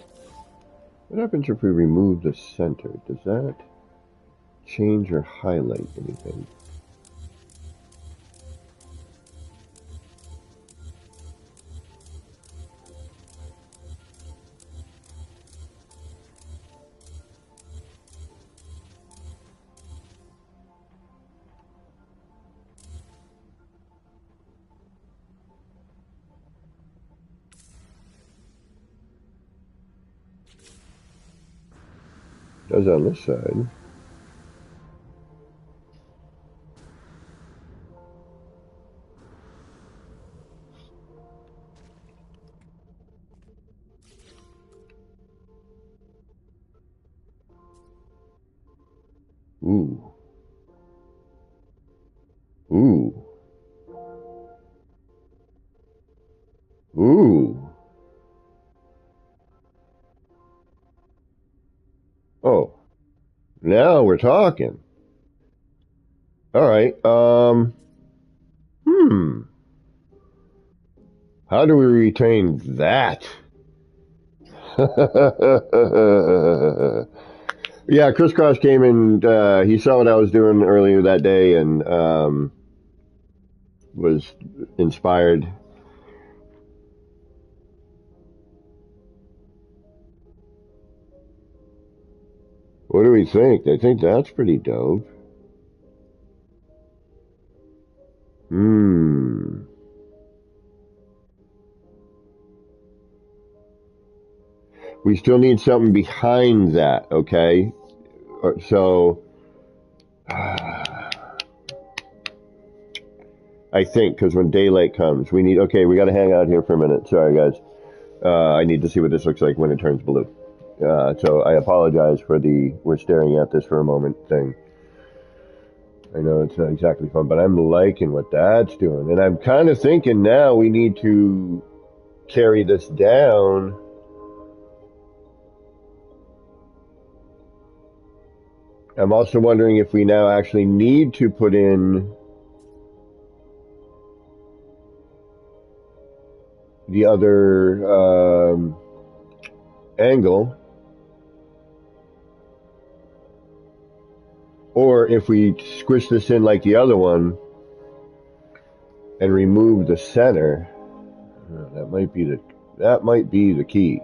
What happens if we remove the center? Does that change or highlight anything? Does on this side. Ooh. Ooh. Ooh. Oh. Now we're talking. All right. How do we retain that? Yeah, Crisscross came and he saw what I was doing earlier that day and was inspired. What do we think? I think that's pretty dope. We still need something behind that, okay? So, I think, because when daylight comes, we got to hang out here for a minute. Sorry, guys. I need to see what this looks like when it turns blue. So I apologize for we're staring at this for a moment thing. I know it's not exactly fun, but I'm liking what that's doing. And I'm kind of thinking now we need to carry this down. I'm also wondering if we now actually need to put in the other angle, or if we squish this in like the other one and remove the center. That might be the key.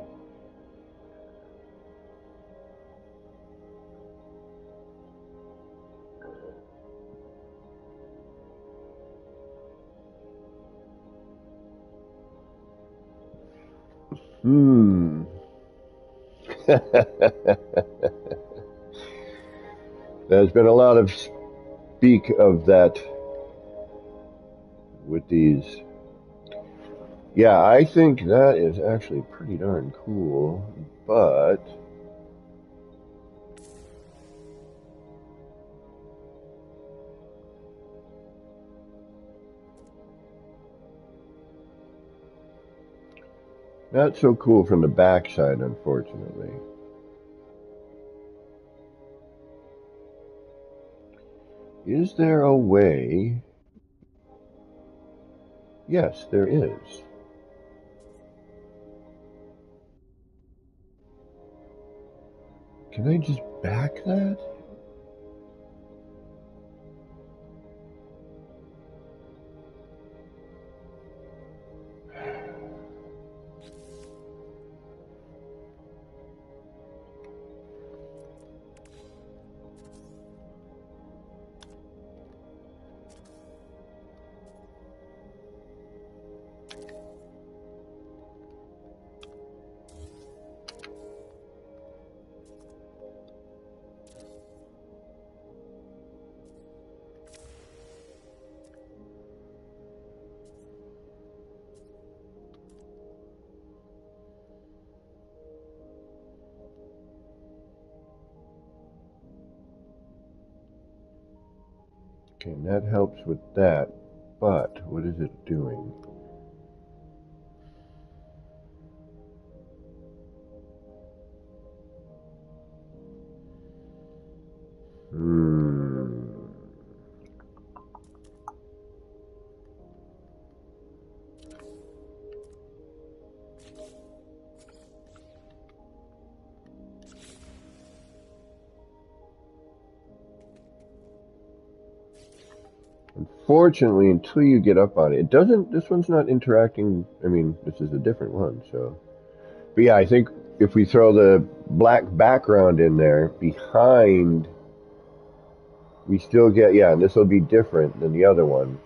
There's been a lot of speak of that with these. Yeah, I think that is actually pretty darn cool, but not so cool from the backside, unfortunately. Is there a way? Yes, there is. Can I just back that? Okay, and that helps with that, but what is it doing? Unfortunately, until you get up on it, it doesn't, this one's not interacting. I mean, this is a different one, so. But yeah, I think if we throw the black background in there behind, we still get, yeah, and this will be different than the other one.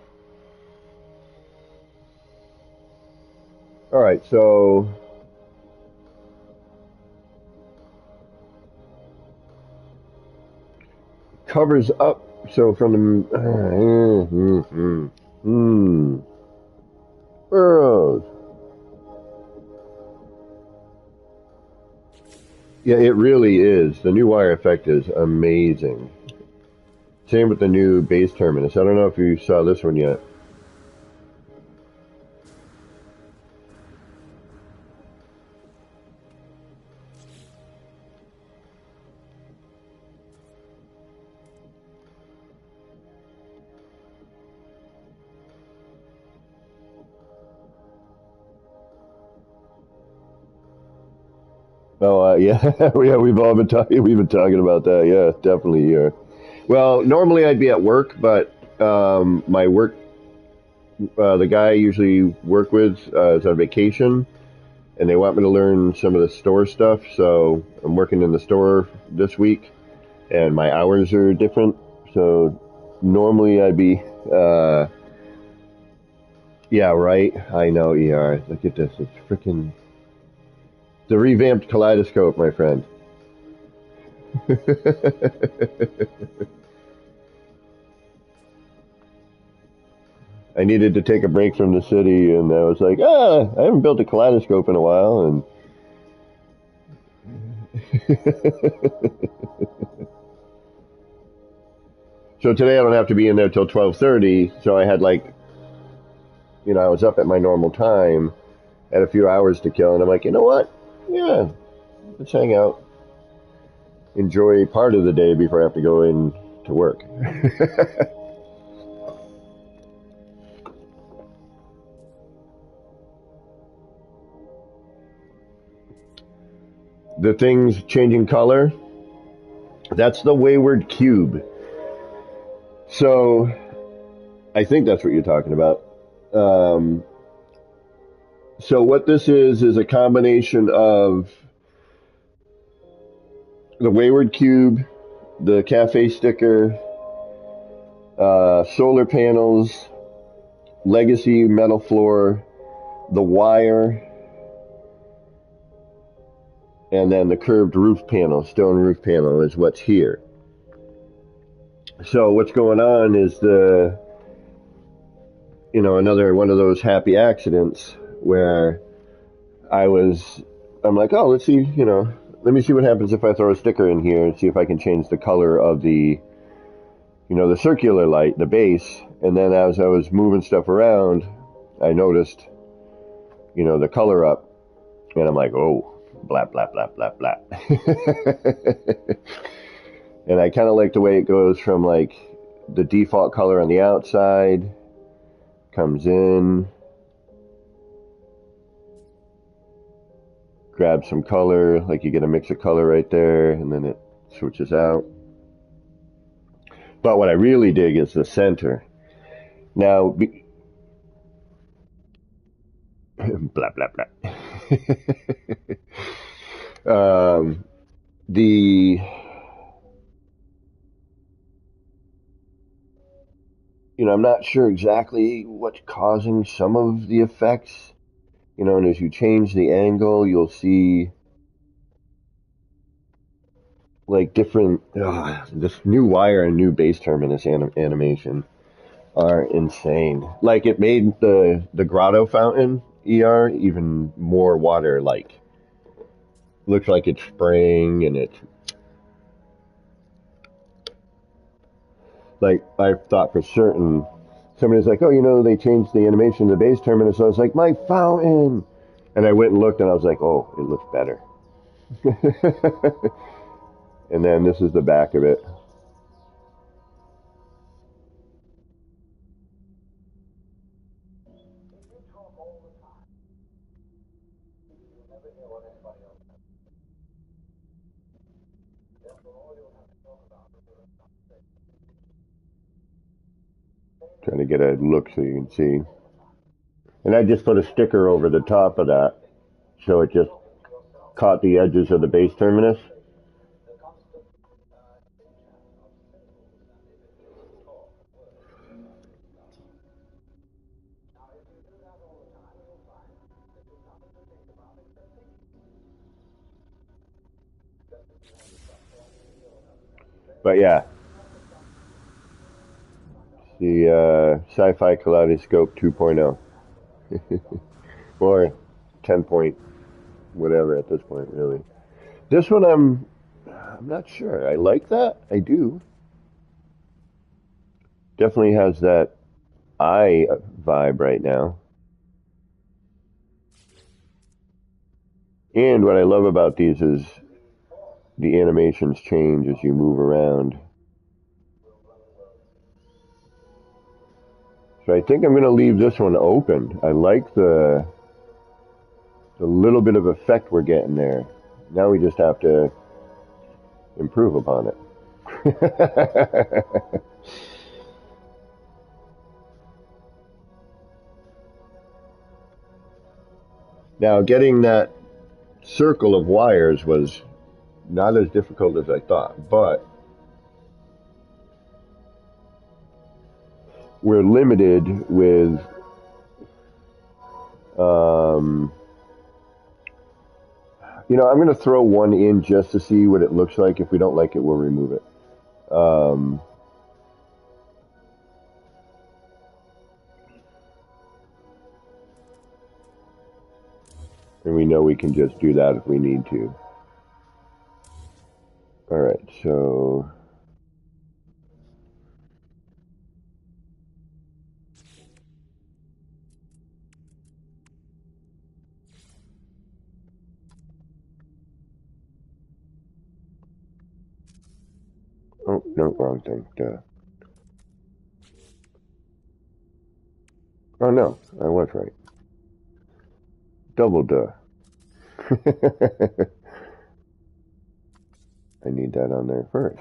Alright, so covers up, so from the, burrows. Yeah, it really is. The new wire effect is amazing. Same with the new base terminus. I don't know if you saw this one yet. Oh, yeah, yeah, we've all been talking. We've been talking about that. Yeah, definitely. Yeah. Well, normally I'd be at work, but my work, the guy I usually work with, is on vacation, and they want me to learn some of the store stuff. So I'm working in the store this week, and my hours are different. So normally I'd be, yeah, right. I know, ER. Look at this. It's freaking the revamped kaleidoscope, my friend. I needed to take a break from the city, and I was like, I haven't built a kaleidoscope in a while, and so today I don't have to be in there till 12:30. So I had I was up at my normal time, had a few hours to kill, and I'm like, you know what? Yeah, let's hang out, enjoy part of the day before I have to go in to work. The things changing color, that's the wayward cube. So I think that's what you're talking about. Um, so what this is a combination of the wayward cube, the cafe sticker, solar panels, legacy metal floor, the wire, and then the curved roof panel, stone roof panel is what's here. So what's going on is another one of those happy accidents where I'm like, oh, let me see what happens if I throw a sticker in here and see if I can change the color of the circular light, the base. And then as I was moving stuff around, I noticed, the color up, and I'm like, oh, blah, blah, blah, blah, blah. And I kind of like the way it goes from like the default color on the outside, comes in, grabs some color, like you get a mix of color right there, and then it switches out. But what I really dig is the center. Now, blah, blah, blah. The I'm not sure exactly what's causing some of the effects, and as you change the angle, you'll see like different, this new wire and new base terminus animation are insane. Like it made the grotto fountain ER even more water like. Looks like it's spraying, and Like, I thought for certain, somebody's like, oh, you know, they changed the animation of the base terminus. So I was like, my fountain. And I went and looked and I was like, oh, it looks better. And then this is the back of it. Trying to get a look so you can see. And I just put a sticker over the top of that so it just caught the edges of the base terminus. But yeah, the Sci-Fi Kaleidoscope 2.0 or 10 point whatever at this point, really. This one I'm not sure. I like that. I do. Definitely has that eye vibe right now. And what I love about these is the animations change as you move around. So I think I'm going to leave this one open. I like the little bit of effect we're getting there. Now we just have to improve upon it. Now, getting that circle of wires was not as difficult as I thought, but we're limited with I'm going to throw one in just to see what it looks like. If we don't like it, we'll remove it. And we know we can just do that if we need to. All right, so oh no, wrong thing. Duh. Oh no, I was right. Double duh. I need that on there first.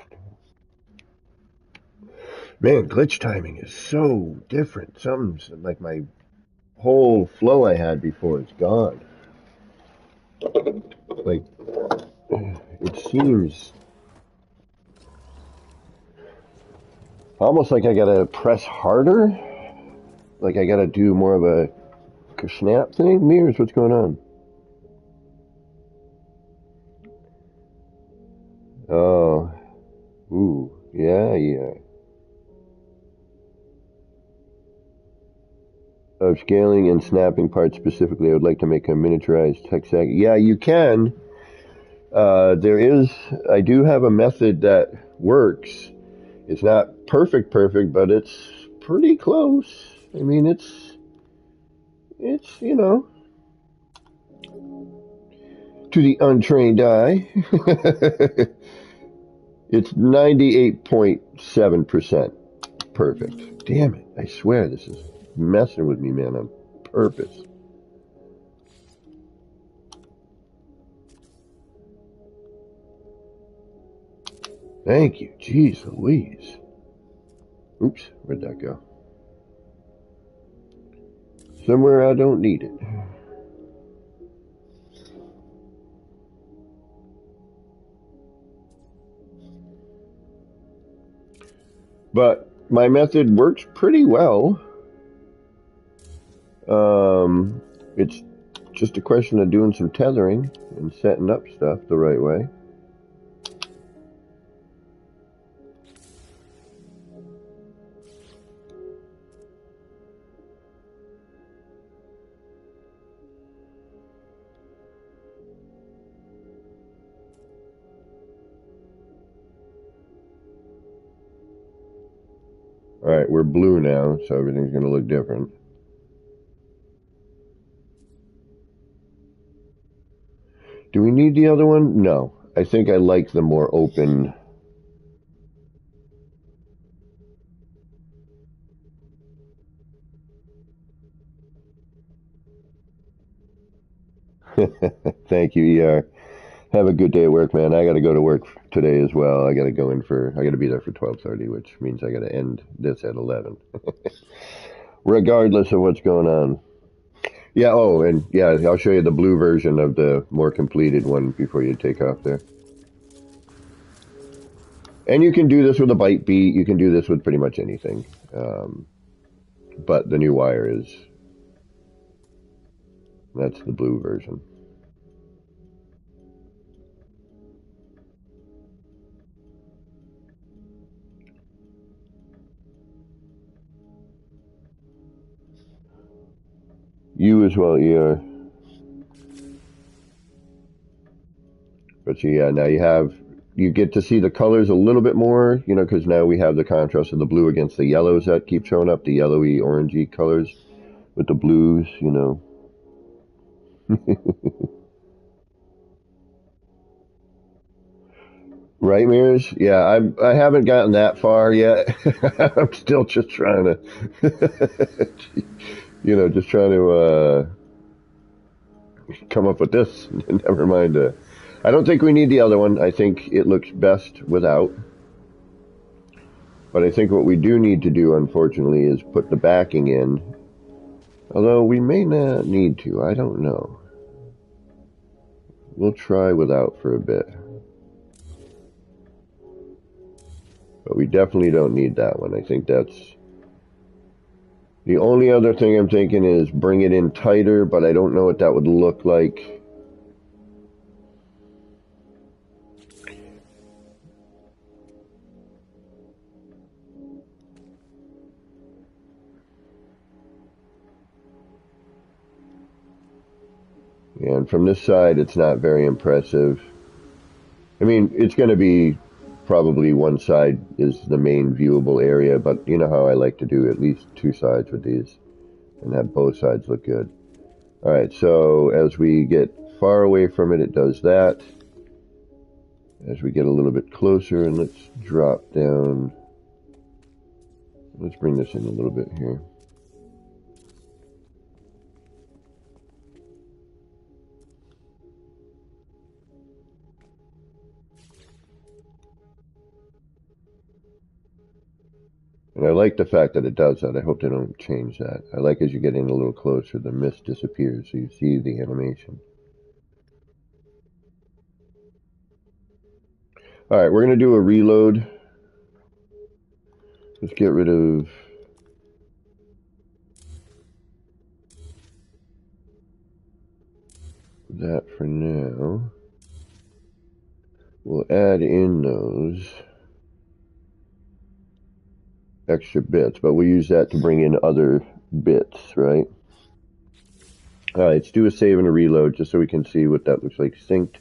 Man, glitch timing is so different. Something's like my whole flow I had before is gone. Like, it seems almost like I gotta press harder. Like I gotta do more of a snap thing. Mirrors, what's going on? Oh, ooh, yeah. Of scaling and snapping parts specifically, I would like to make a miniaturized Texac. Yeah, you can. I do have a method that works. It's not perfect, but it's pretty close. I mean, it's to the untrained eye, it's 98.7% perfect. Damn it! I swear this is messing with me, man, on purpose. Thank you, jeez Louise. Oops, where'd that go? Somewhere I don't need it. But my method works pretty well. It's just a question of doing some tethering and setting up stuff the right way. Alright, we're blue now, so everything's going to look different. Do we need the other one? No. I think I like the more open. Thank you, ER. Have a good day at work, man. I got to go to work today as well. I got to be there for 12:30, which means I got to end this at 11. Regardless of what's going on. Yeah, oh, and yeah, I'll show you the blue version of the more completed one before you take off there. And you can do this with a bite beat. You can do this with pretty much anything. But the new wire that's the blue version. You as well, ER. But yeah, now you get to see the colors a little bit more, because now we have the contrast of the blue against the yellows that keep showing up, the yellowy, orangey colors with the blues. Right, Mirrors? Yeah, I haven't gotten that far yet. I'm still just trying to, just trying to come up with this. Never mind. I don't think we need the other one. I think it looks best without. But I think what we do need to do, unfortunately, is put the backing in. Although we may not need to. I don't know. We'll try without for a bit. But we definitely don't need that one. I think that's... The only other thing I'm thinking is bring it in tighter, but I don't know what that would look like. And from this side, it's not very impressive. I mean, it's going to be probably one side is the main viewable area, but you know how I like to do at least two sides with these and have both sides look good. All right, so as we get far away from it, it does that. As we get a little bit closer, and let's drop down. Let's bring this in a little bit here. And I like the fact that it does that. I hope they don't change that. I like as you get in a little closer, the mist disappears, so you see the animation. All right, we're going to do a reload. Let's get rid of that for now. We'll add in those extra bits, but we'll use that to bring in other bits, right? All right, let's do a save and a reload just so we can see what that looks like synced.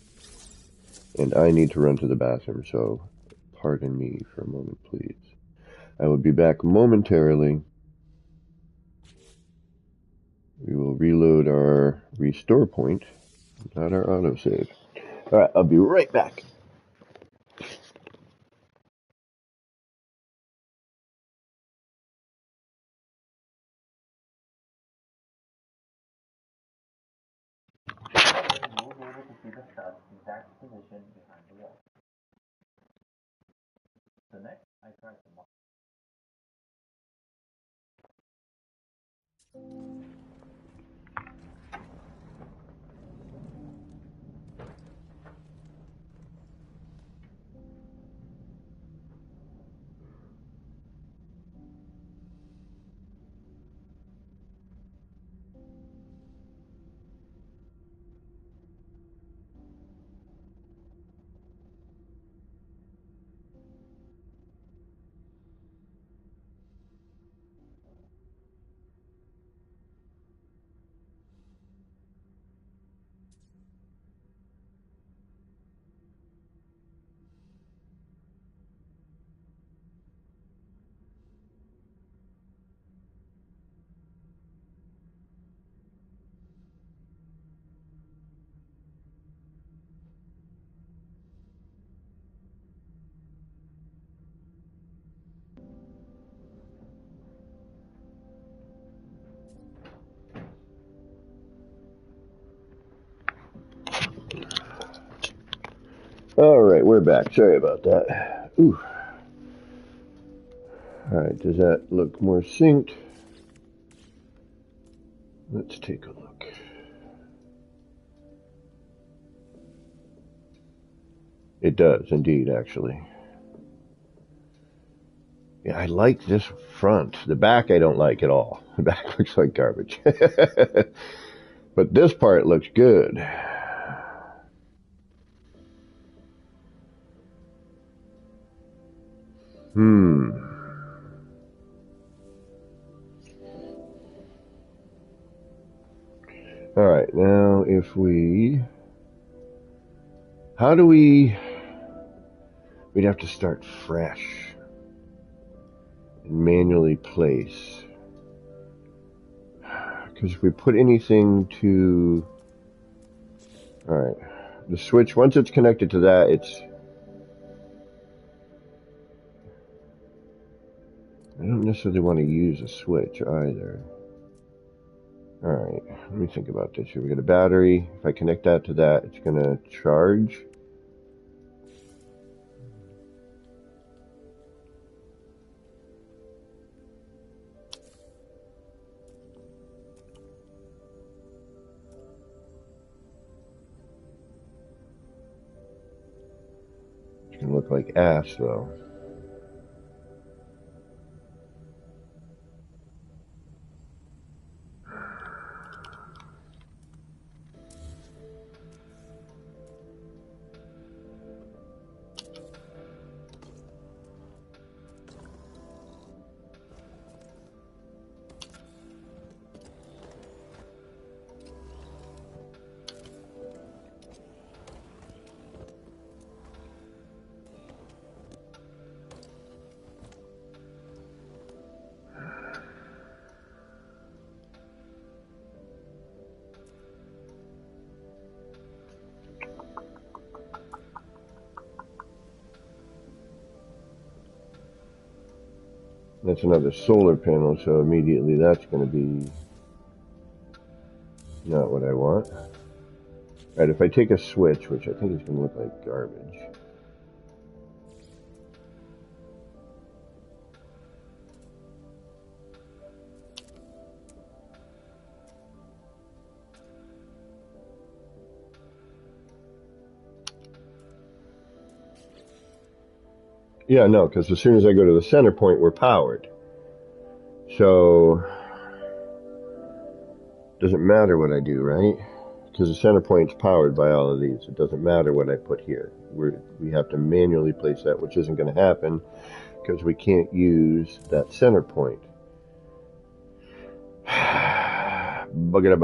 And I need to run to the bathroom, so pardon me for a moment, please. I will be back momentarily. We will reload our restore point, not our autosave. All right, I'll be right back. You will be able to see the stub's exact position behind the wall. So next, I try to mark. we're back. Sorry about that. Ooh. Alright, does that look more synced? Let's take a look. It does, indeed, actually. Yeah, I like this front. The back I don't like at all. The back looks like garbage. But this part looks good. Alright, now if we... How do we... We'd have to start fresh. And manually place. Because if we put anything to... Alright. The switch, once it's connected to that, it's... I don't necessarily want to use a switch either. Alright, let me think about this. Here we got a battery. If I connect that to that, it's going to charge. It's going to look like ass, though. That's another solar panel, so immediately that's going to be not what I want. Alright, if I take a switch, which I think is going to look like garbage. Yeah, no, because as soon as I go to the center point, we're powered. So, doesn't matter what I do, right? Because the center point's powered by all of these. It doesn't matter what I put here. We have to manually place that, which isn't going to happen because we can't use that center point. Bugga.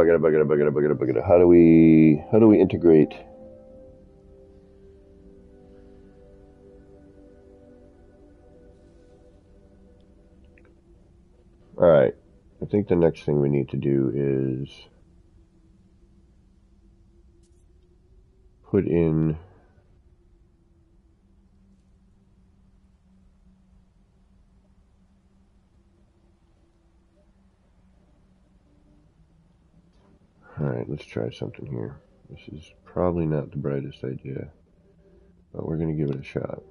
How do we integrate? Alright, I think the next thing we need to do is put in Alright, let's try something here. This is probably not the brightest idea, but we're going to give it a shot.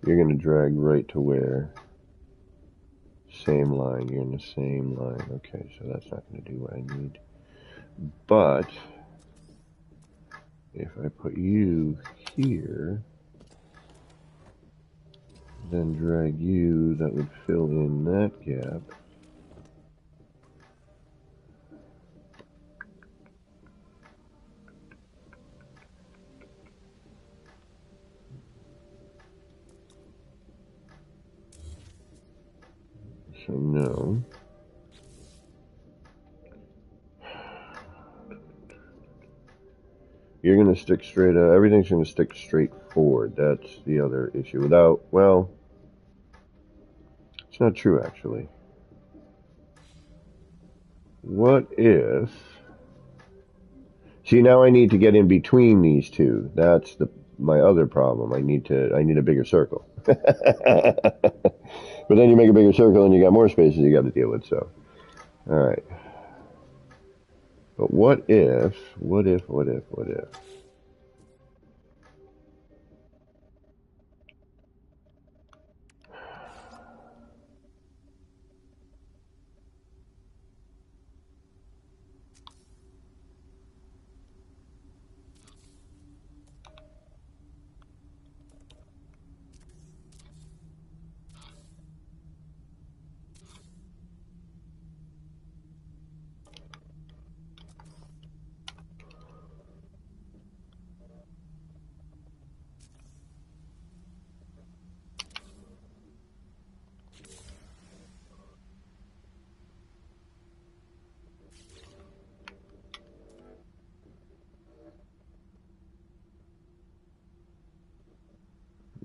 You're going to drag right to where? Same line. You're in the same line. Okay, so that's not going to do what I need. But if I put you here, then drag you, that would fill in that gap. So no. You're going to stick straight up. Everything's going to stick straight forward. That's the other issue. Without, well, it's not true actually. what if... See, now I need to get in between these two. That's my other problem. I need a bigger circle. But then you make a bigger circle and you got more spaces you got to deal with, so. Alright. But what if...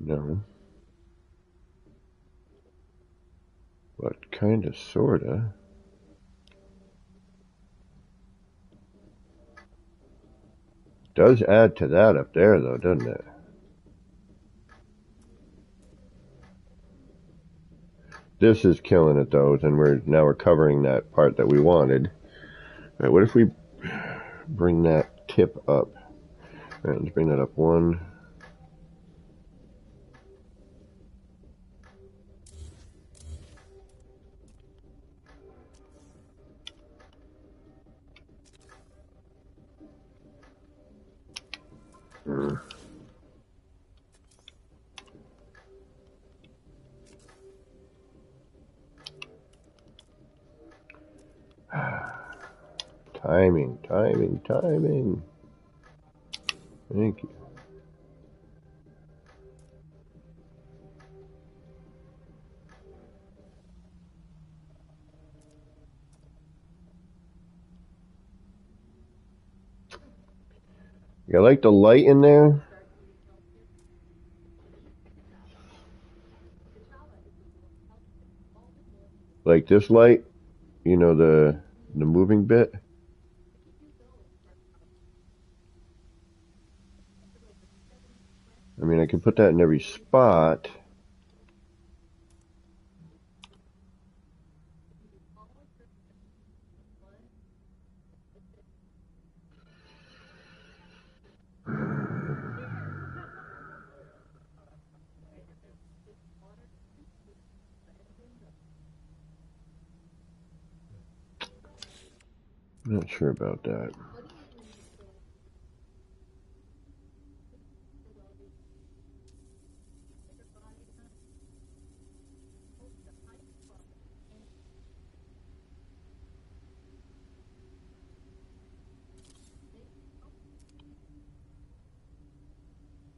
No. But kinda, sorta. Does add to that up there, though, doesn't it? This is killing it, though, and we're covering that part that we wanted. All right, what if we bring that tip up? All right, let's bring that up one. Timing. Thank you. You like the light in there? Like this light? You know, the moving bit? I mean, I can put that in every spot. I'm not sure about that.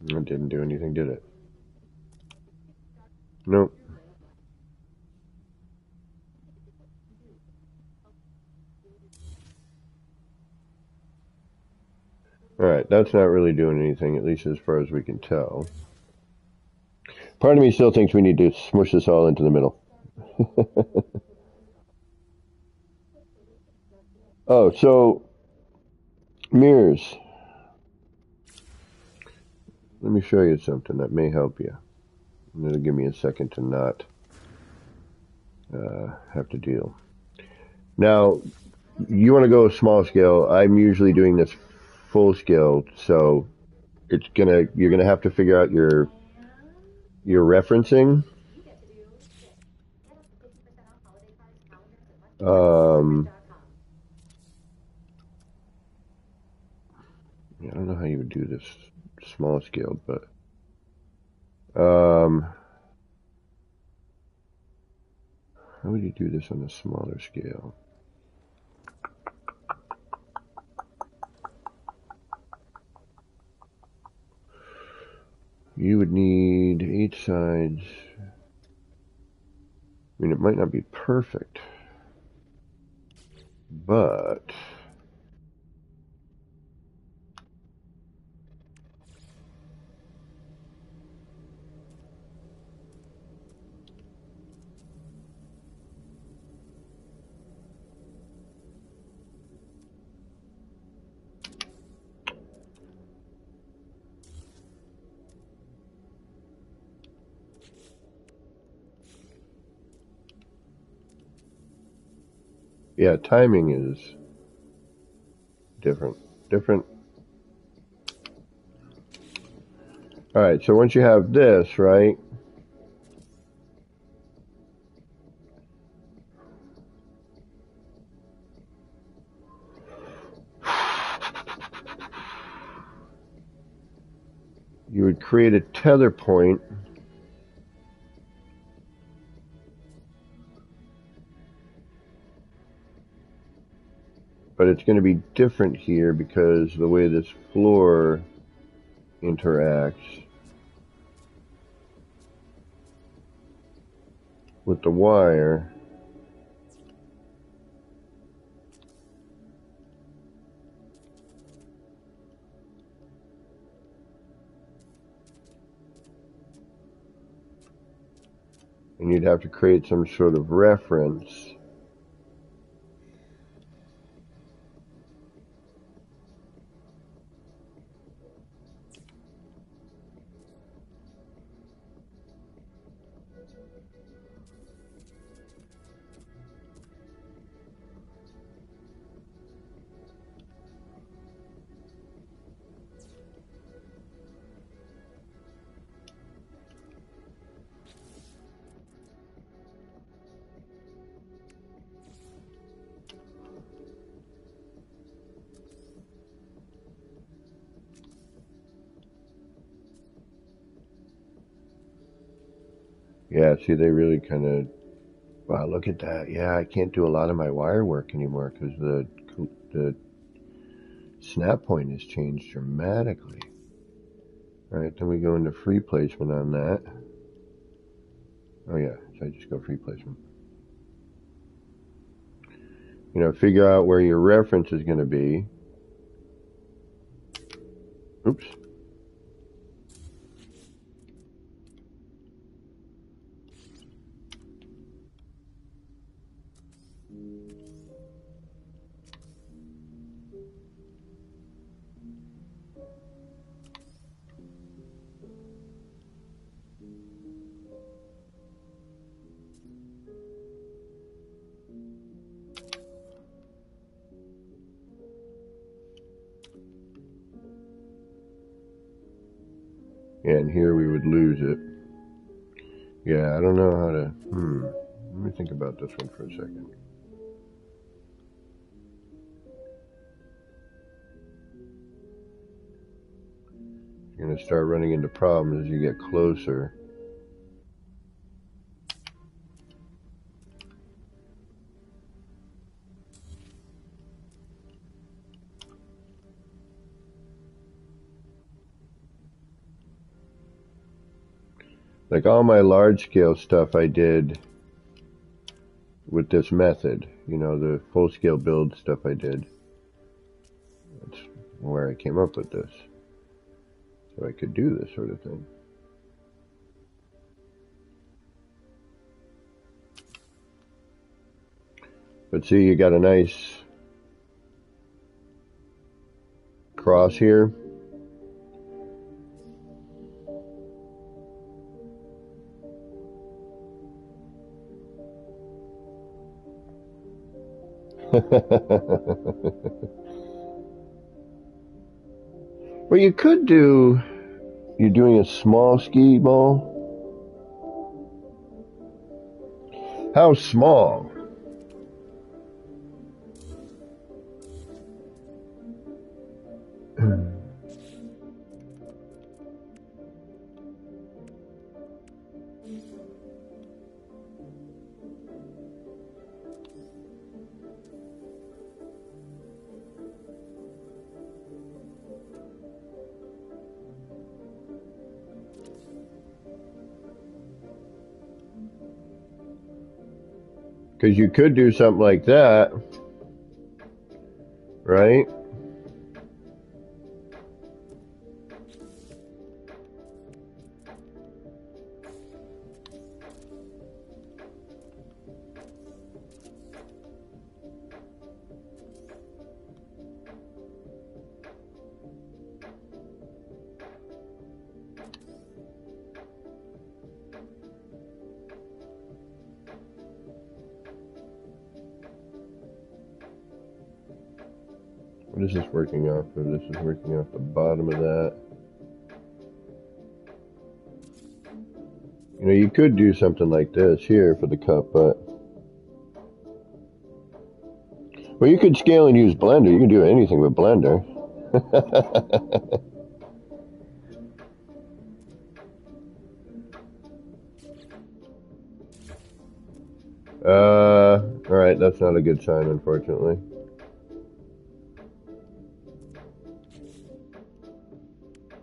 It didn't do anything, did it? Nope. Alright, that's not really doing anything, at least as far as we can tell. Part of me still thinks we need to smush this all into the middle. Oh, so mirrors. Let me show you something that may help you. It'll give me a second to not have to deal. Now, you want to go small scale. I'm usually doing this full scale, so you're gonna have to figure out your referencing. I don't know how you would do this small scale, but how would you do this on a smaller scale? You would need 8 sides. I mean, it might not be perfect, but Yeah, timing is different. All right, so once you have this, right? You would create a tether point. But it's going to be different here because the way this floor interacts with the wire. And you'd have to create some sort of reference. Yeah, see, they really kind of, wow, look at that. Yeah, I can't do a lot of my wire work anymore because the snap point has changed dramatically. All right, then we go into free placement on that. Oh yeah, so I just go free placement. You know, figure out where your reference is going to be. Oops. And here we would lose it. Yeah, I don't know how to, let me think about this one for a second. You're going to start running into problems as you get closer. Like all my large scale stuff I did with this method, you know, the full scale build stuff I did. That's where I came up with this. So I could do this sort of thing. But see, you got a nice cross here. Well, you could do, you're doing a small ski ball. How small? Because you could do something like that, right? What is this working off of? This is working off the bottom of that. You know, you could do something like this here for the cup, but... Well, you could scale and use Blender. You can do anything with Blender. Alright, that's not a good sign, unfortunately.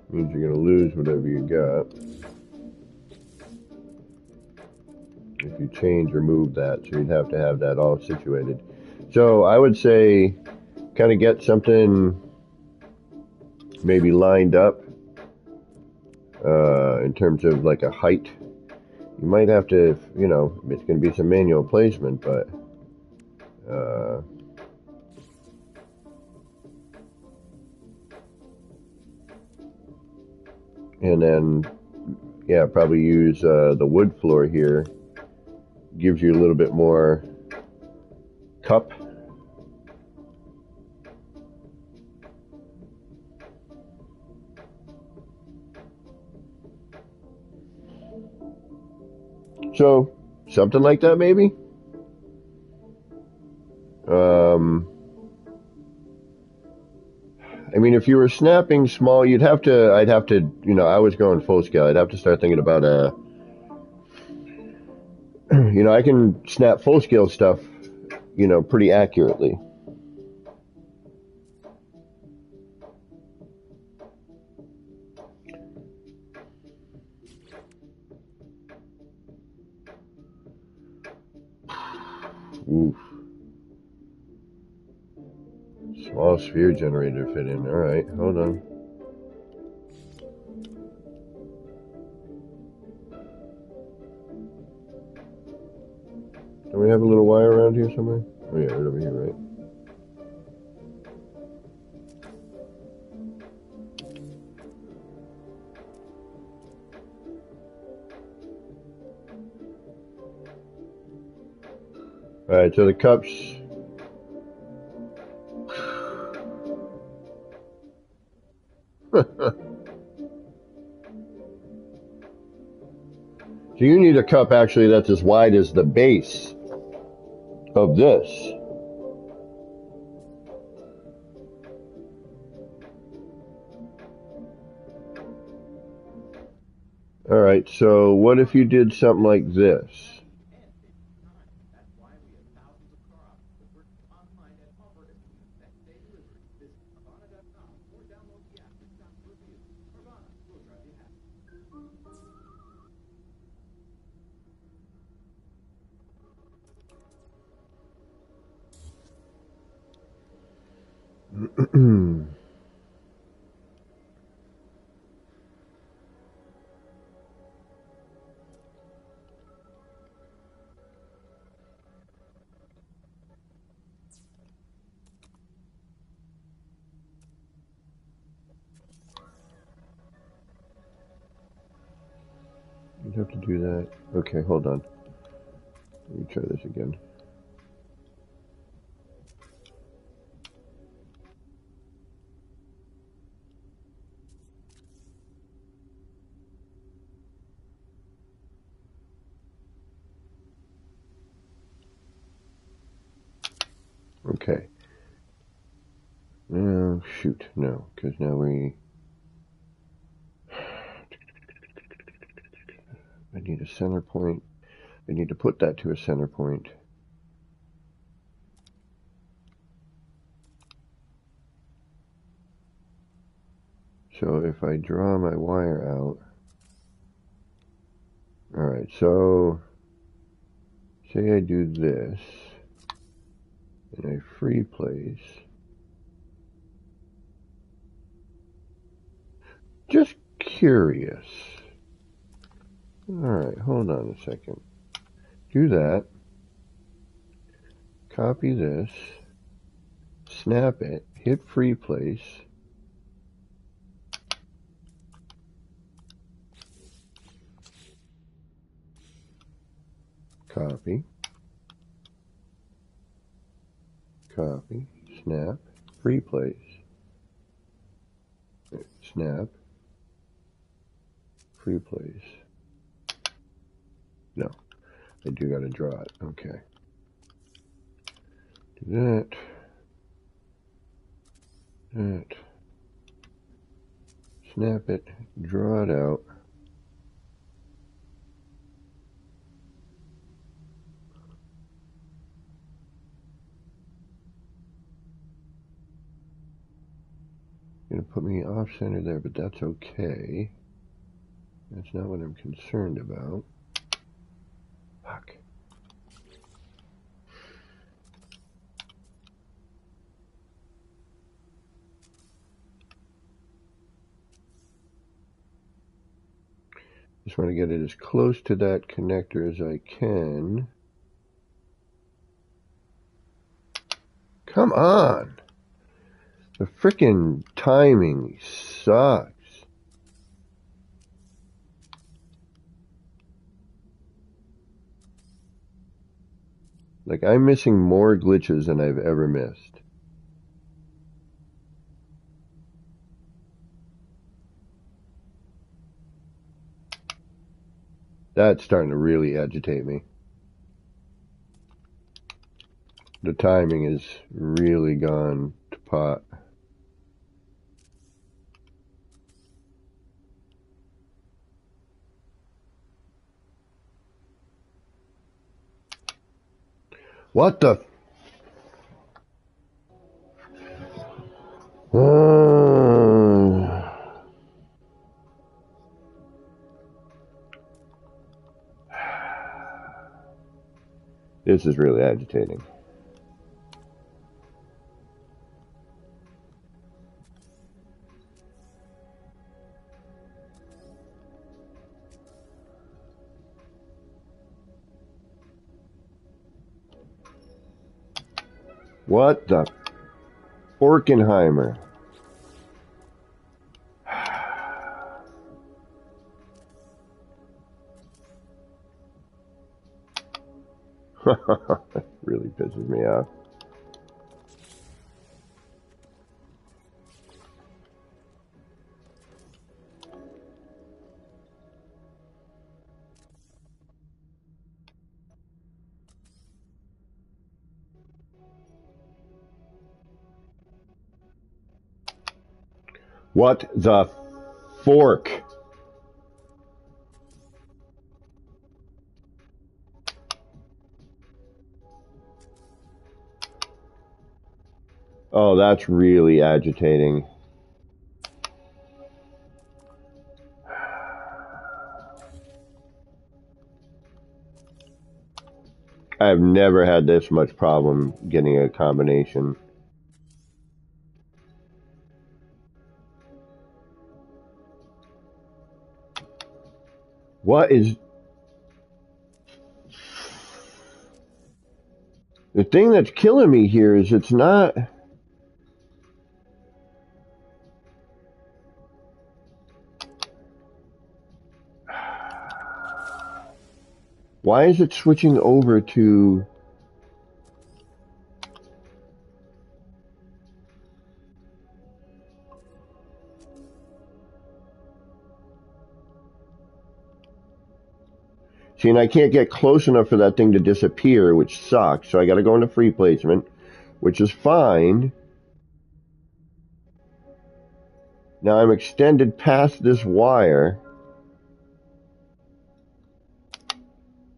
Means you're gonna lose whatever you got. If you change or move that, so you'd have to have that all situated. So I would say kind of get something maybe lined up in terms of like a height. You might have to, you know, it's going to be some manual placement, but and then, yeah, probably use the wood floor here. Gives you a little bit more cup. So, something like that maybe? I mean, if you were snapping small, I'd have to, you know, I was going full scale. I'd have to start thinking about you know, I can snap full scale stuff, you know, pretty accurately. Oof. Small sphere generator fit in. Alright, hold on. Do we have a little wire around here somewhere? Oh yeah, right over here, right? Alright, so the cups... So you need a cup actually that's as wide as the base of this. Alright, so what if you did something like this? You'd have to do that. Okay, hold on. Let me try this again. Okay. Oh, shoot. No, because now I need a center point. I need to put that to a center point. So if I draw my wire out, alright, so say I do this, and I free place. Just curious. Alright, hold on a second. Do that. Copy this. Snap it. Hit free place. Copy. Copy. Snap. free place. Snap. Free place. No, I do gotta draw it. Okay. Do that. That. Snap it. Draw it out. Gonna put me off center there, but that's okay. That's not what I'm concerned about. Fuck. Just want to get it as close to that connector as I can. Come on! The frickin' timing sucks. Like, I'm missing more glitches than I've ever missed. That's starting to really agitate me. The timing is really gone to pot. What the? This is really agitating. What the Forkenheimer? That really pisses me off. What the fork? Oh, that's really agitating. I've never had this much problem getting a combination. What is... The thing that's killing me here is it's not... Why is it switching over to... See, and I can't get close enough for that thing to disappear, which sucks. So I got to go into free placement, which is fine. Now I'm extended past this wire,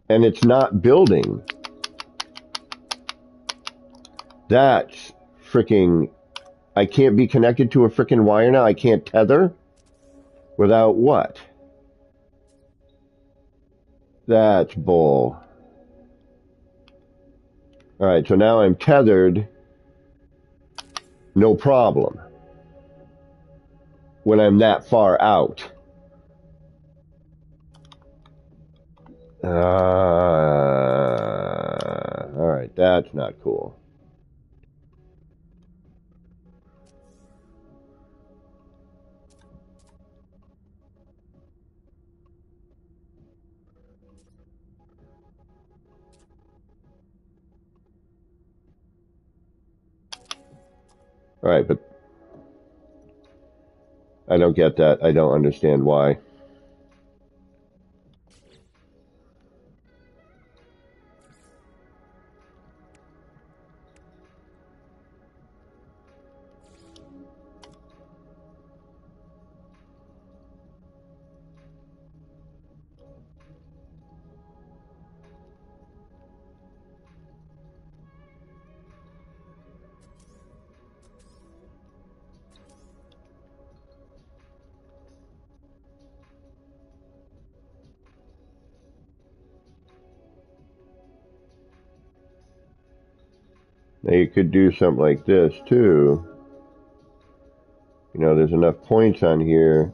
and it's not building. That's freaking... I can't be connected to a freaking wire now? I can't tether? Without what? That's bull. Alright, so now I'm tethered. No problem. When I'm that far out. Alright, that's not cool. Alright, but I don't get that. I don't understand why. Now you could do something like this too. You know, there's enough points on here.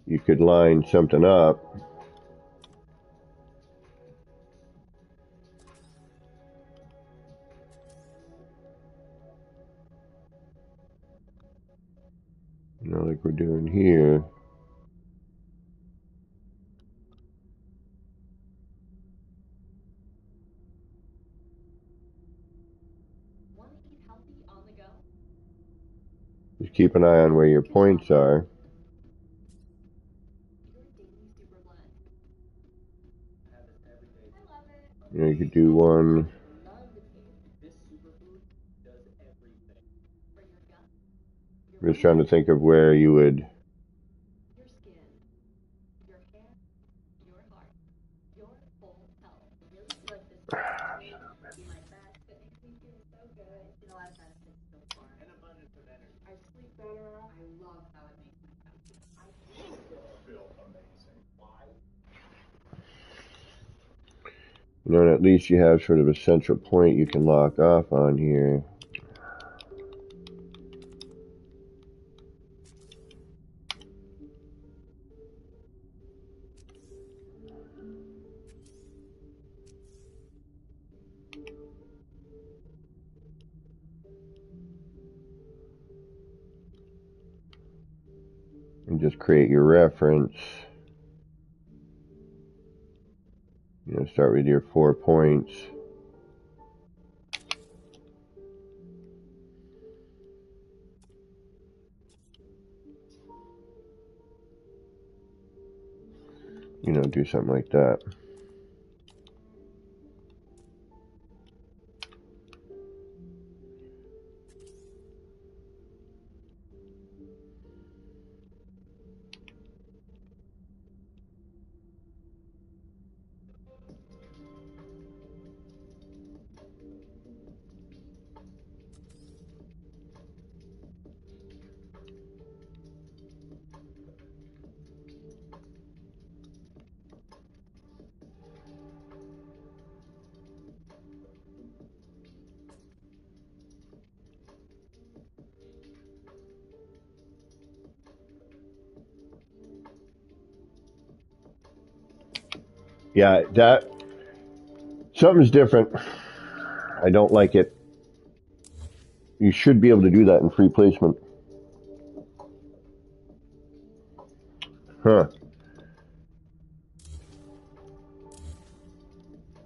You could line something up. You know, like we're doing here. Just keep an eye on where your points are. You know, you could do one. I'm just trying to think of where you would. You know, and at least you have sort of a central point you can lock off on here. And just create your reference. You know, start with your 4 points. You know, do something like that. Yeah, that something's different. I don't like it. You should be able to do that in free placement. Huh.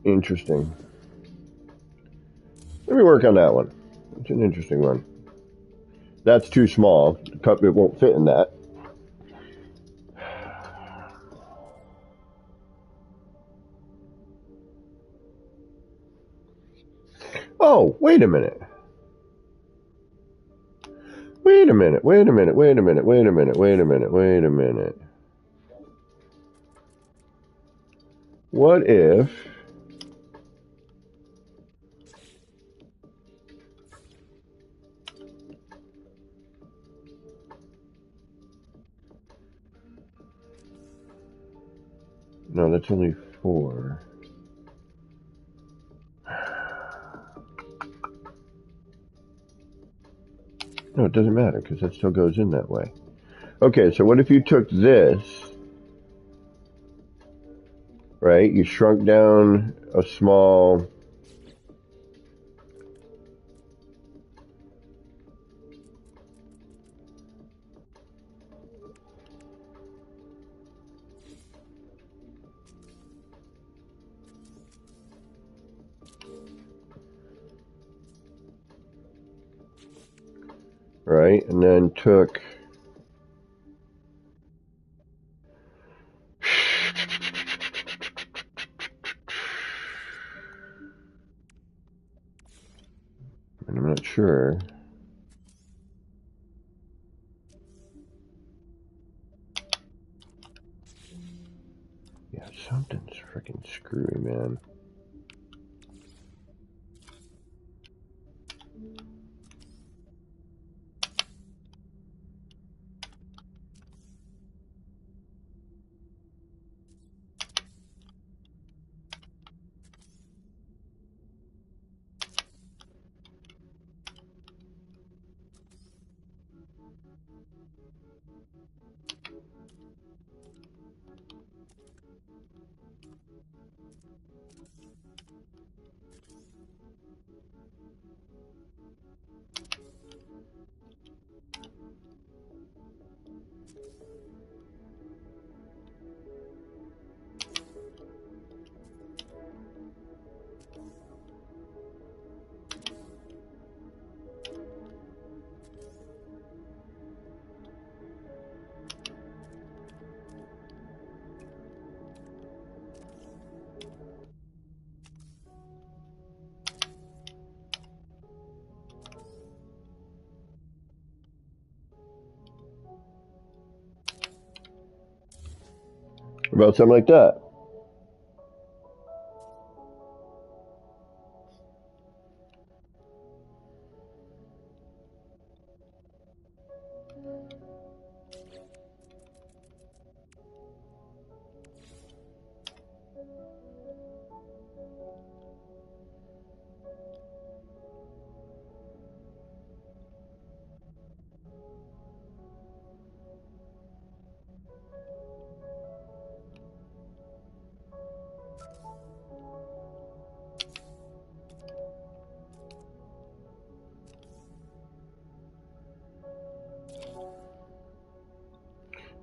Interesting. Let me work on that one. It's an interesting one. That's too small. The cup, it won't fit in that. Oh, wait a minute. Wait a minute. Wait a minute. Wait a minute. Wait a minute. Wait a minute. Wait a minute. What if... No, that's only 4. No, it doesn't matter because that still goes in that way. Okay, so what if you took this, right? You shrunk down a small... right? And then took and I'm not sure. Yeah, something's freaking screwy, man. About something like that.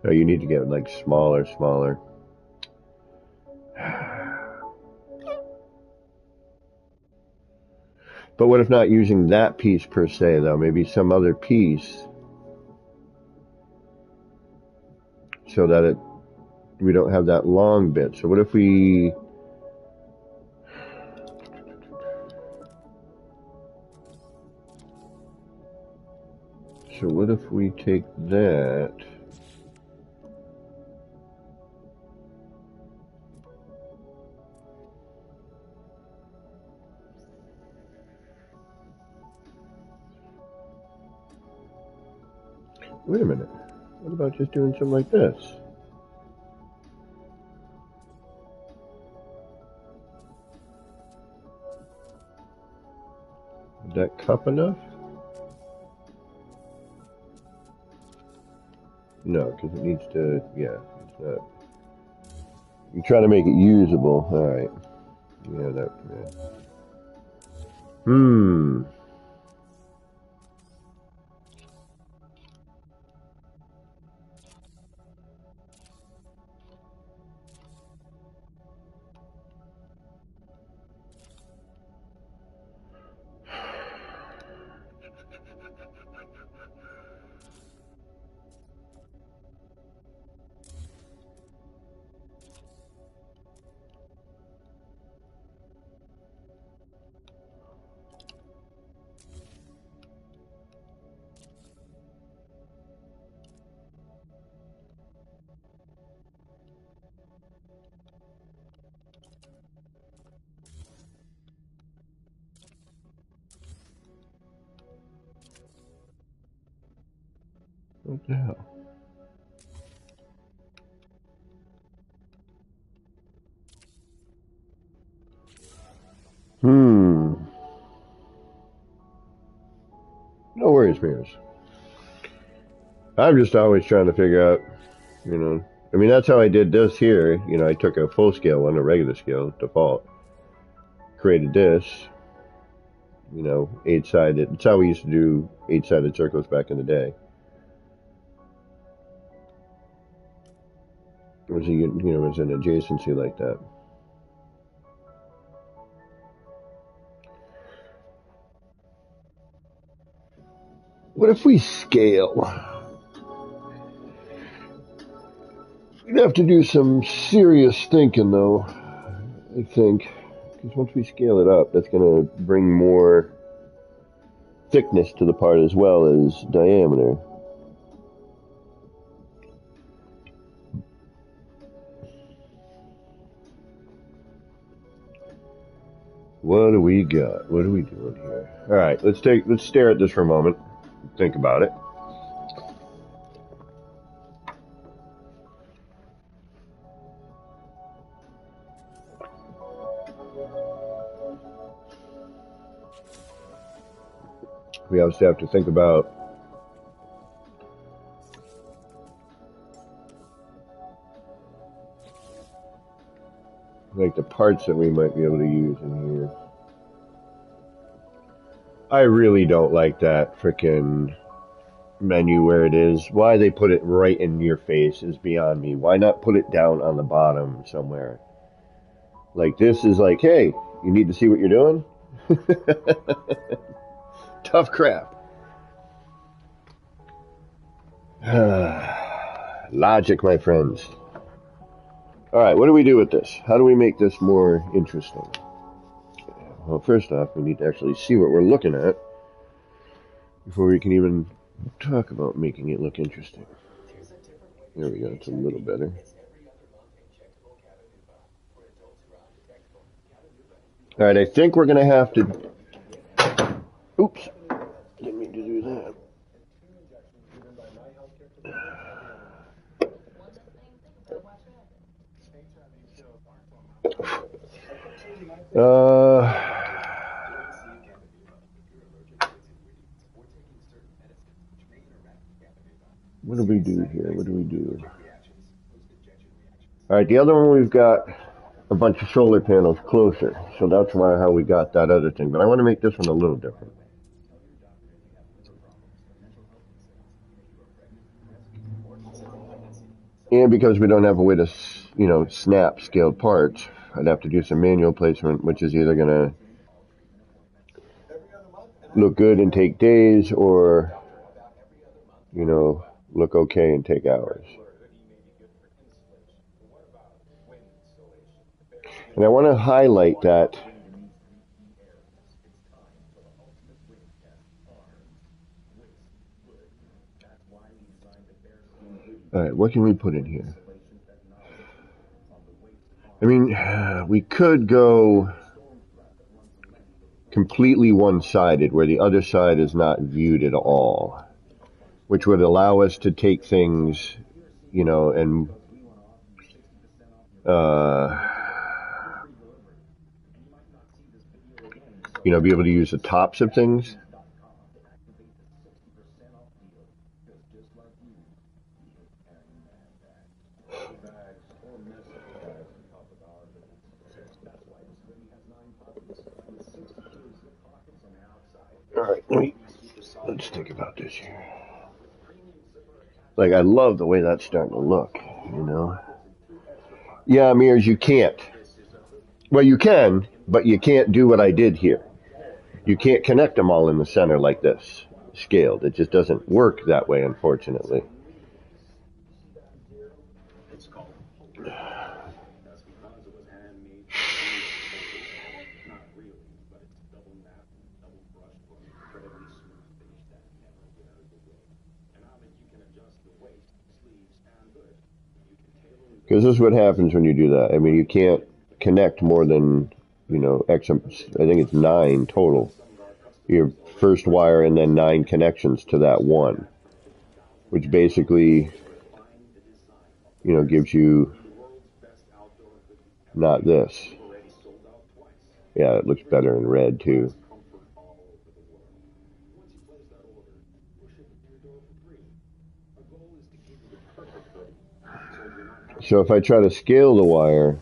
Oh, you need to get like smaller. But what if not using that piece per se, though? Maybe some other piece so that we don't have that long bit. So what if we... So what if we take that... Wait a minute. What about just doing something like this? Is that cup enough? No, because it needs to... Yeah, it's not... You're trying to make it usable. Alright. Yeah, that... Yeah. What the hell? No worries, Mears. I'm just always trying to figure out, you know... I mean, that's how I did this here. You know, I took a full scale one, a regular scale, default. Created this. You know, 8-sided. It's how we used to do 8-sided circles back in the day. It was it was an adjacency like that. What if we scale? We'd have to do some serious thinking, though, I think. Because once we scale it up, that's going to bring more thickness to the part as well as diameter. What do we got? What are we doing here? All right, let's stare at this for a moment. Think about it. We obviously have to think about like the parts that we might be able to use in here. I really don't like that frickin' menu where it is. Why they put it right in your face is beyond me. Why not put it down on the bottom somewhere? Like this is like, hey, you need to see what you're doing? Tough crap. Logic, my friends. Alright, what do we do with this? How do we make this more interesting? Well, first off, we need to actually see what we're looking at before we can even talk about making it look interesting. There we go, it's a little better. Alright, I think we're going to have to... Oops, didn't mean to do that. What do we do here? What do we do? Alright, the other one we've got a bunch of solar panels closer, so that's why how we got that other thing. But I want to make this one a little different. And because we don't have a way to, snap scaled parts, I'd have to do some manual placement, which is either going to look good and take days, or, look okay and take hours. And I want to highlight that alright, what can we put in here? I mean, we could go completely one-sided, where the other side is not viewed at all, which would allow us to take things, and be able to use the tops of things. Alright, let's think about this here. Like, I love the way that's starting to look, Yeah, Mears, you can't. Well, you can, but you can't do what I did here. You can't connect them all in the center like this, scaled. It just doesn't work that way, unfortunately. Because this is what happens when you do that. I mean, you can't connect more than, X, I think it's 9 total. Your first wire and then 9 connections to that one, which basically, gives you not this. Yeah, it looks better in red too. So if I try to scale the wire,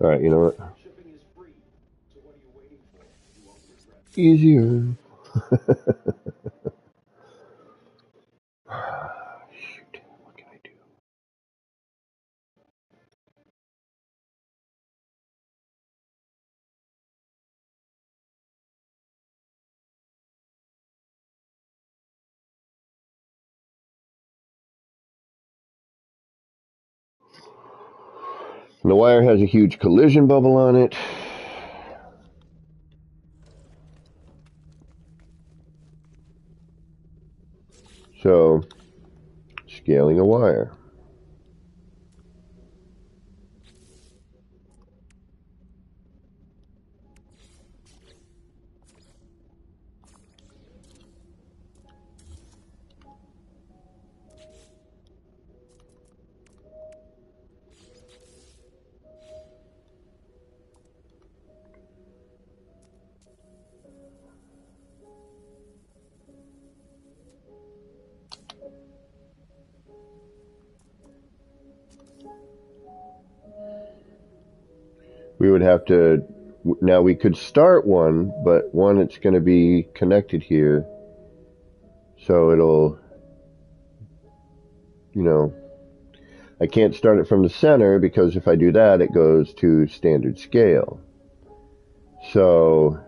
Alright, you know what? Easier. Shoot, what can I do? And the wire has a huge collision bubble on it. So, scaling a wire. We would have to, now we could start one, but one, it's going to be connected here. So it'll, you know, I can't start it from the center because if I do that, it goes to standard scale. So,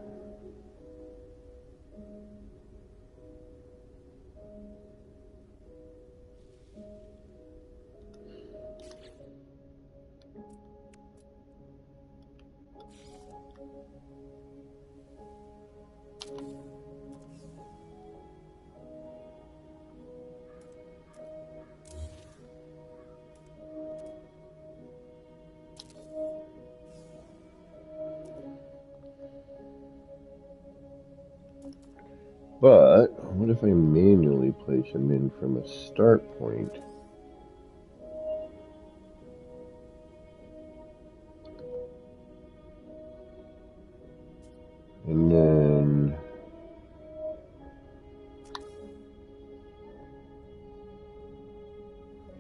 but what if I manually place them in from a start point? And then,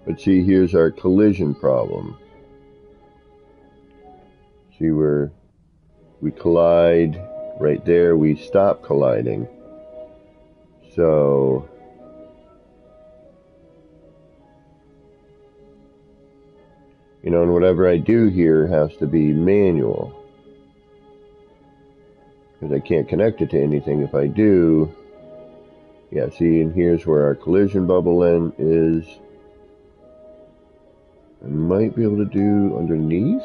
but see, here's our collision problem. See where we collide, right there we stop colliding. So, you know, and whatever I do here has to be manual. Because I can't connect it to anything. If I do, yeah, see, and here's where our collision bubble in is. I might be able to do underneath,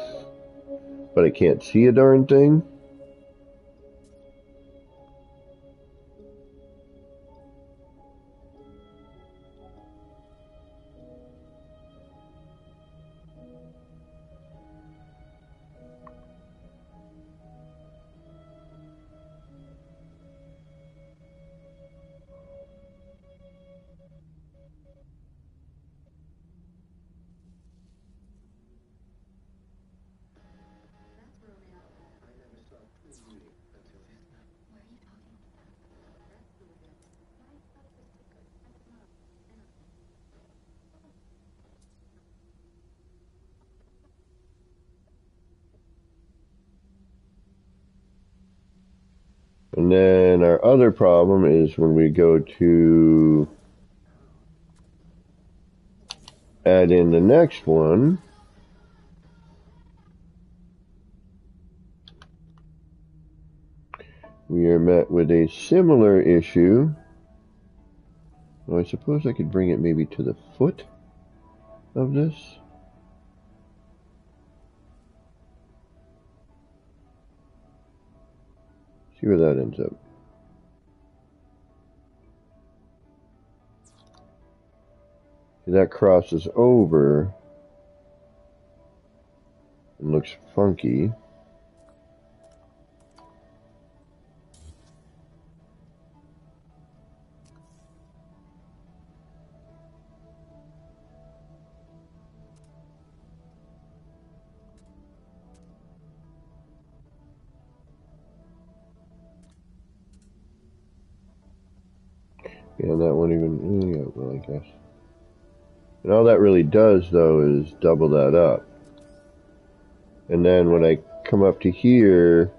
but I can't see a darn thing. And then our other problem is when we go to add in the next one, we are met with a similar issue. Well, I suppose I could bring it maybe to the foot of this. See where that ends up. That crosses over and looks funky. Yeah, that one even, yeah, well, I guess. And all that really does, though, is double that up. And then when I come up to here,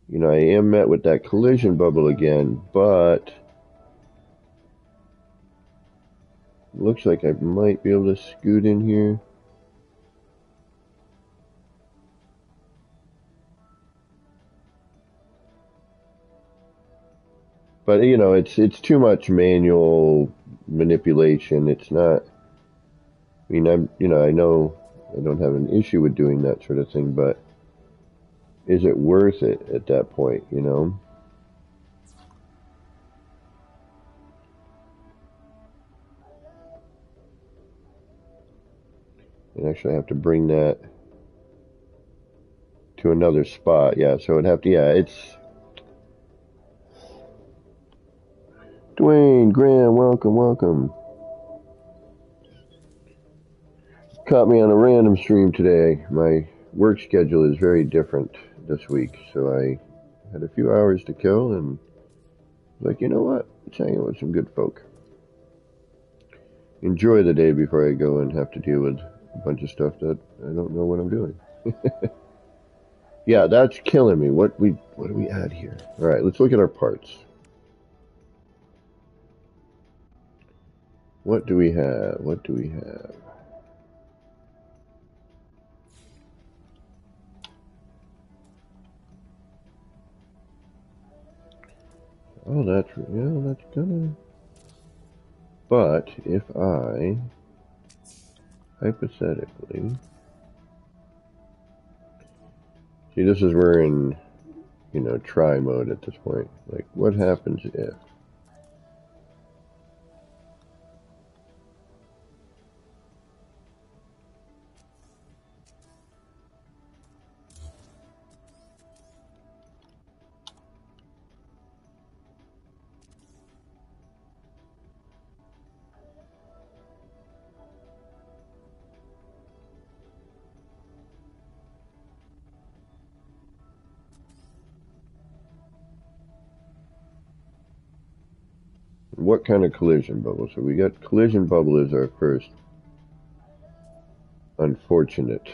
you know, I am met with that collision bubble again, but looks like I might be able to scoot in here. But you know, it's too much manual manipulation. It's not. I mean, I know I don't have an issue with doing that sort of thing, but is it worth it at that point? You know. And actually, I have to bring that to another spot. Yeah, so it'd have to. Yeah, it's Dwayne Graham. Welcome, welcome. Caught me on a random stream today. My work schedule is very different this week, so I had a few hours to kill and was like, you know what? Let's hang out with some good folk. Enjoy the day before I go and have to deal with a bunch of stuff that I don't know what I'm doing. Yeah, that's killing me. What do we add here? All right, let's look at our parts. What do we have? What do we have? Oh, that's gonna. But if I hypothetically, see, this is where in, you know, try mode at this point. Like, what happens if? What kind of collision bubble? So we got collision bubble as our first unfortunate.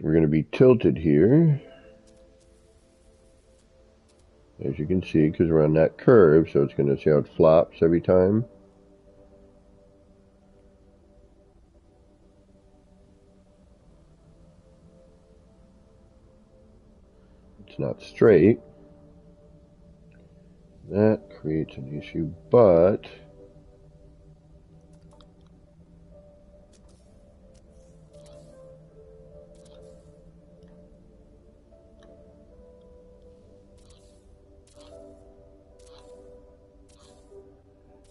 We're going to be tilted here, as you can see, because we're on that curve, so it's going to see how it flops every time. It's not straight. That creates an issue, but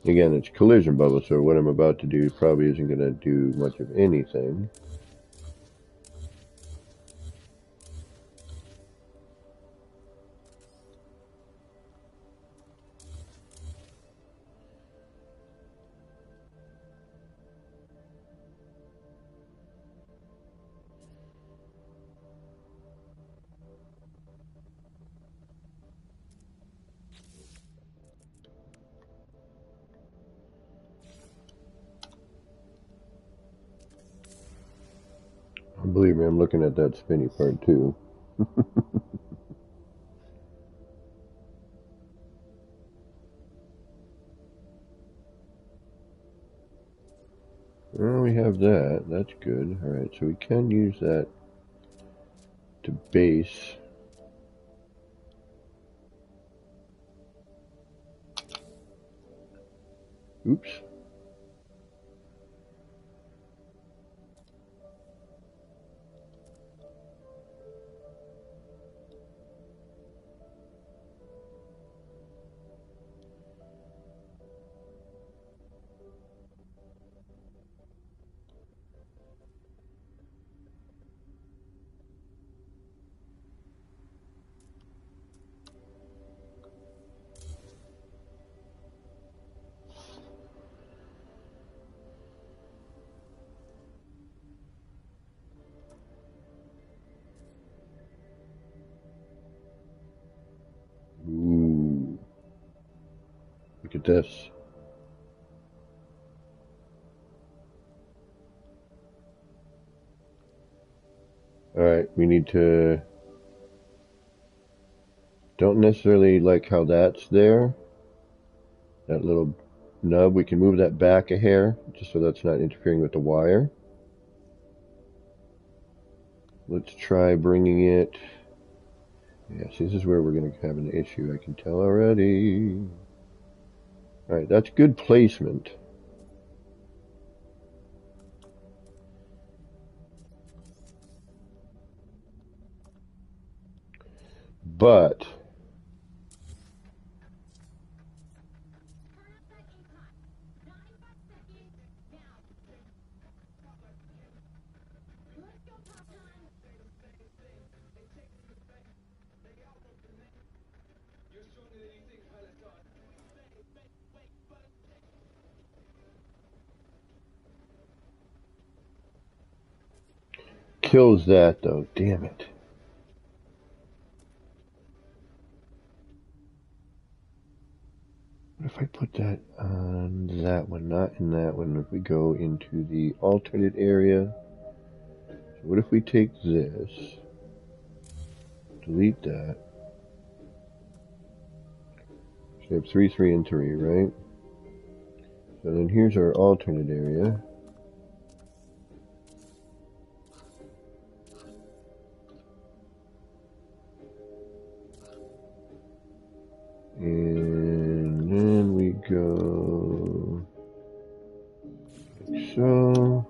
again, it's collision bubble, so what I'm about to do probably isn't going to do much of anything. Believe me, I'm looking at that spinny part too. Well, we have that. That's good. Alright, so we can use that to base. Oops. at this. Alright, we need to... Don't necessarily like how that's there. That little nub, we can move that back a hair, just so that's not interfering with the wire. Let's try bringing it... Yeah, see, this is where we're going to have an issue, I can tell already. Alright, that's good placement. But... kills that though, damn it. What if I put that on that one, not in that one? If we go into the alternate area, so what if we take this, delete that, so we have 3, 3, and 3, right? So then here's our alternate area. And then we go like so.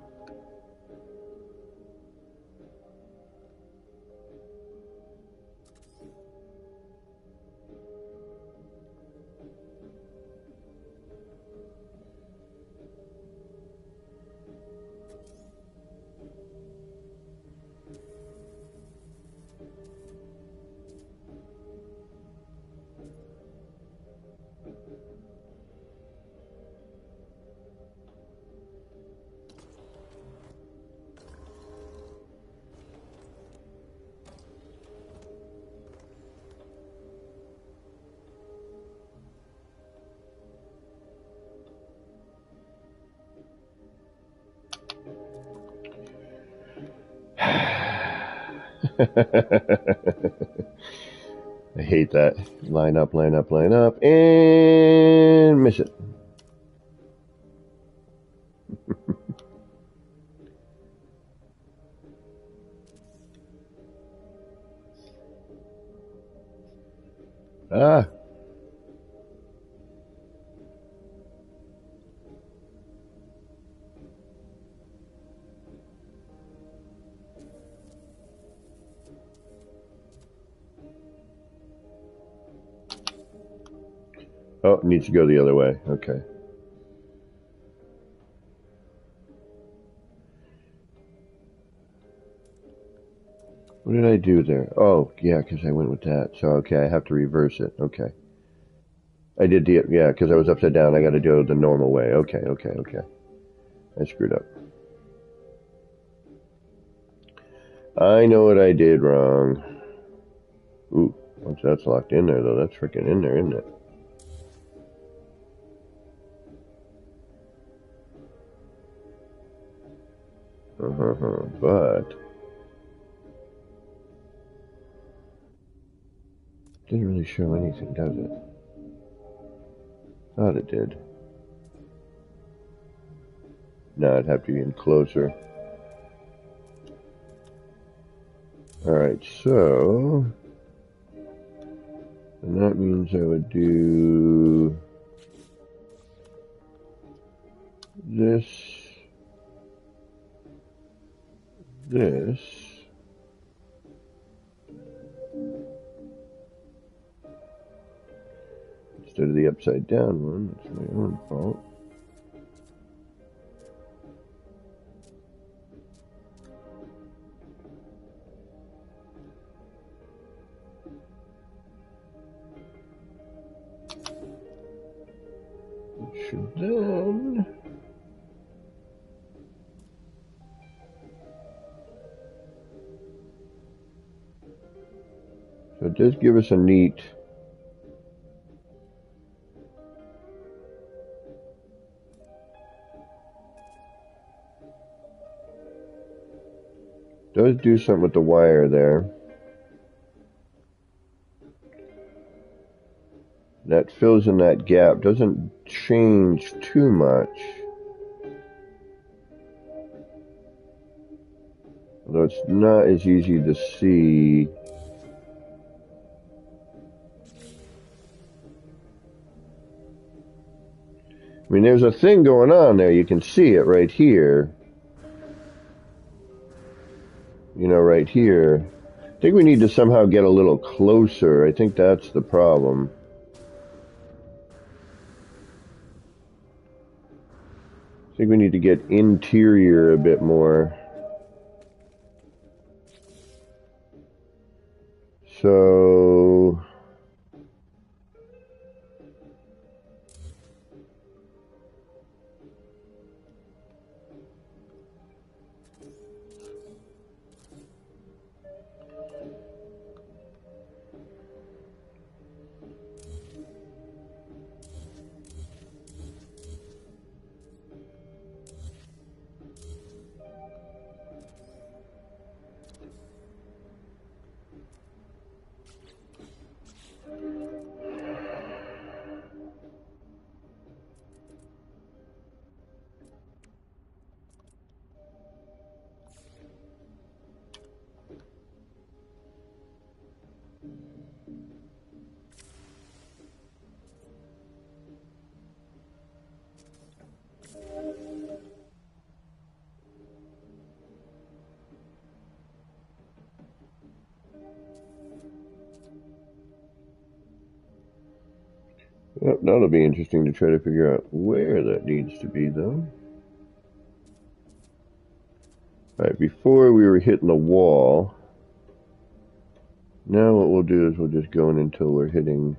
I hate that. Line up, line up, line up, and miss it. Ah. Oh, it needs to go the other way. Okay. What did I do there? Oh, yeah, because I went with that. So, okay, I have to reverse it. Okay. I did the, yeah, because I was upside down. I got to do it the normal way. Okay, okay, okay. I screwed up. I know what I did wrong. Ooh, once that's locked in there, though, that's freaking in there, isn't it? But didn't really show anything, does it? Thought it did. No, I'd have to be in closer. Alright, so... And that means I would do... this... this... instead of the upside down one. That's my own fault. Should then... so it does give us a neat... Does do something with the wire there. That fills in that gap. Doesn't change too much. Although it's not as easy to see. I mean, there's a thing going on there. You can see it right here. You know, right here. I think we need to somehow get a little closer. I think that's the problem. I think we need to get interior a bit more. So... Yep, that'll be interesting to try to figure out where that needs to be, though. Alright, before we were hitting the wall. Now what we'll do is we'll just go in until we're hitting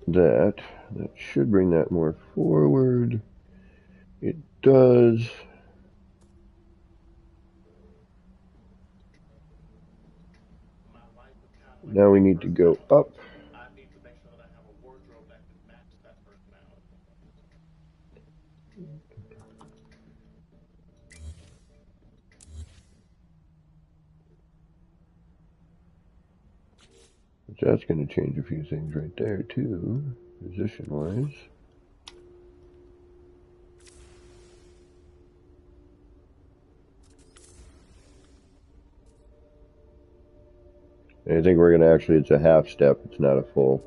that. That should bring that more forward. It does. Now we need to go up. Which that's going to change a few things right there too, position-wise. I think we're going to actually, it's a half step, it's not a full.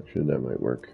Actually, that might work.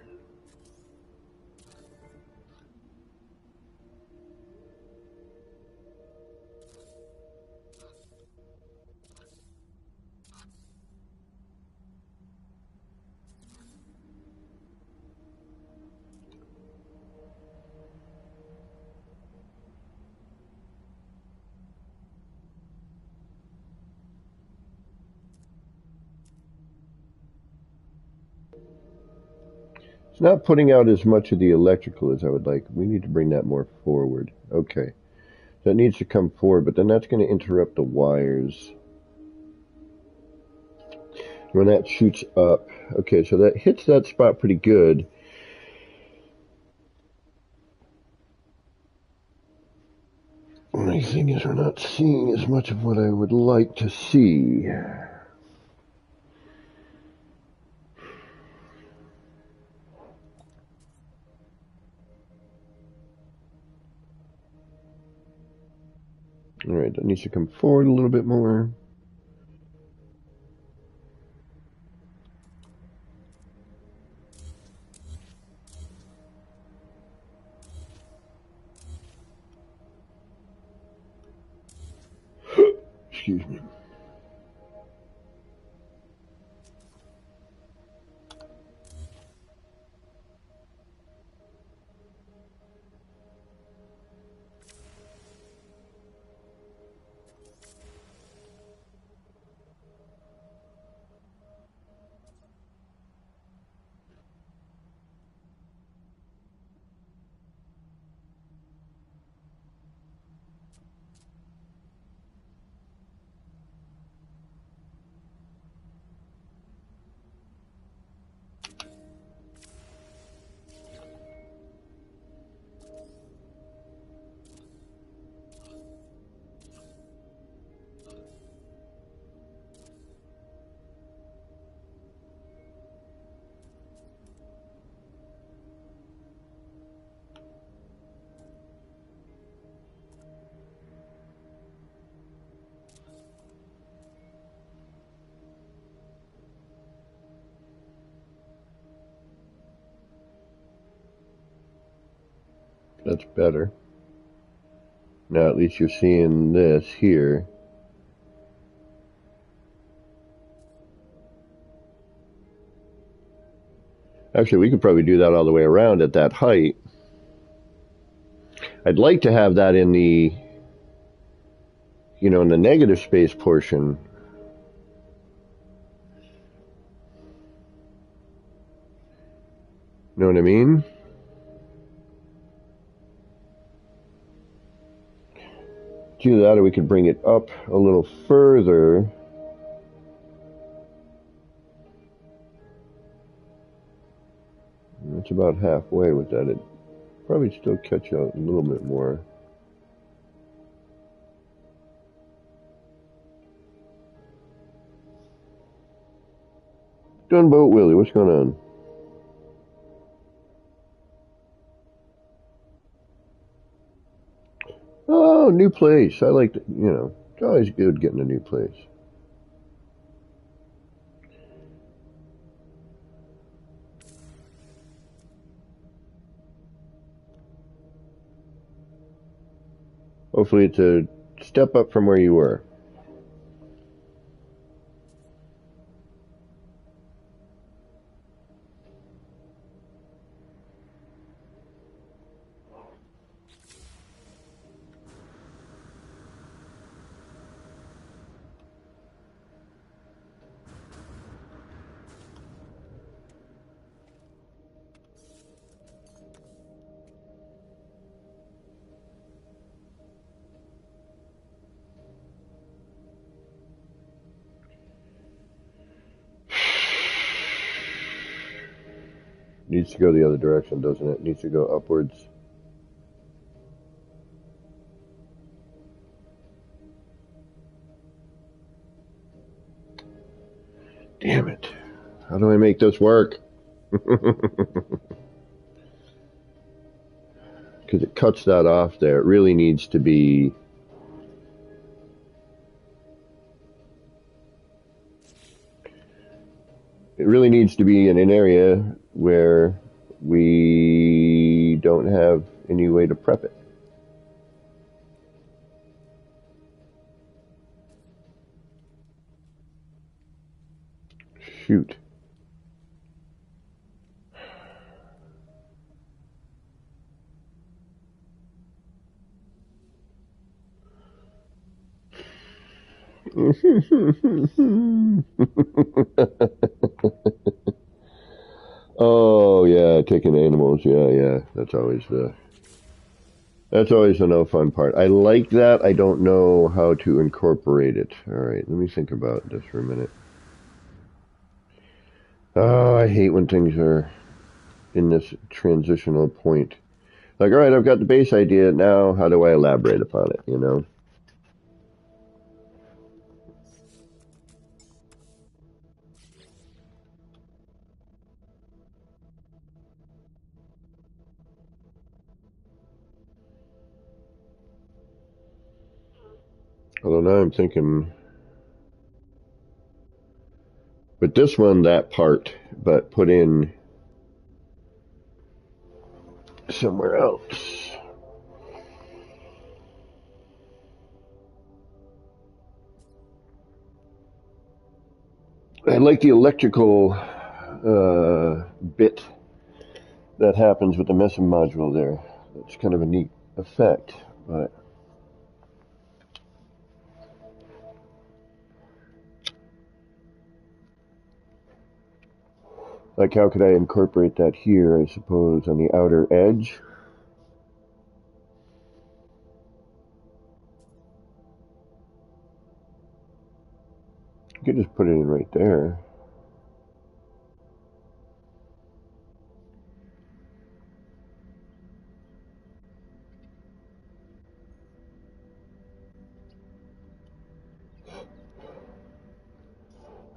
It's not putting out as much of the electrical as I would like. We need to bring that more forward. Okay. That needs to come forward, but then that's going to interrupt the wires. When that shoots up. Okay, so that hits that spot pretty good. Only thing is we're not seeing as much of what I would like to see. Alright, that needs to come forward a little bit more. Excuse me. That's better. Now at least you're seeing this here. Actually, we could probably do that all the way around at that height. I'd like to have that in the, in the negative space portion. Know what I mean? Do that, or we could bring it up a little further. It's about halfway with that. It'd probably still catch out a little bit more. Gunboat Willie, what's going on? Oh, new place. I like, it's always good getting a new place. Hopefully it's a step up from where you were. Needs to go the other direction, doesn't it? Needs to go upwards. Damn it. How do I make this work? Because it cuts that off there. It really needs to be... It really needs to be in an area where we don't have any way to prep it. Shoot. Oh yeah, taking animals. Yeah. That's always the no fun part. I like that. I don't know how to incorporate it. All right, let me think about this for a minute. Oh, I hate when things are in this transitional point. Like, all right, I've got the base idea. Now, how do I elaborate upon it? Although now I'm thinking, with this one, that part, but put in somewhere else. I like the electrical bit that happens with the message module there. It's kind of a neat effect, but like, how could I incorporate that here? I suppose on the outer edge. You could just put it in right there.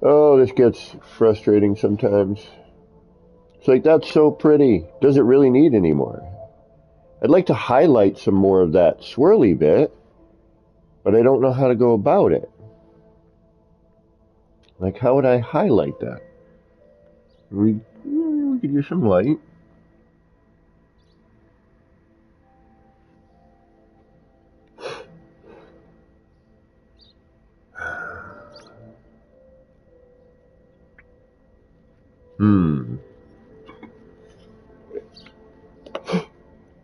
Oh, this gets frustrating sometimes. It's like, that's so pretty. Does it really need any more? I'd like to highlight some more of that swirly bit, but I don't know how to go about it. Like, how would I highlight that? We could use some light.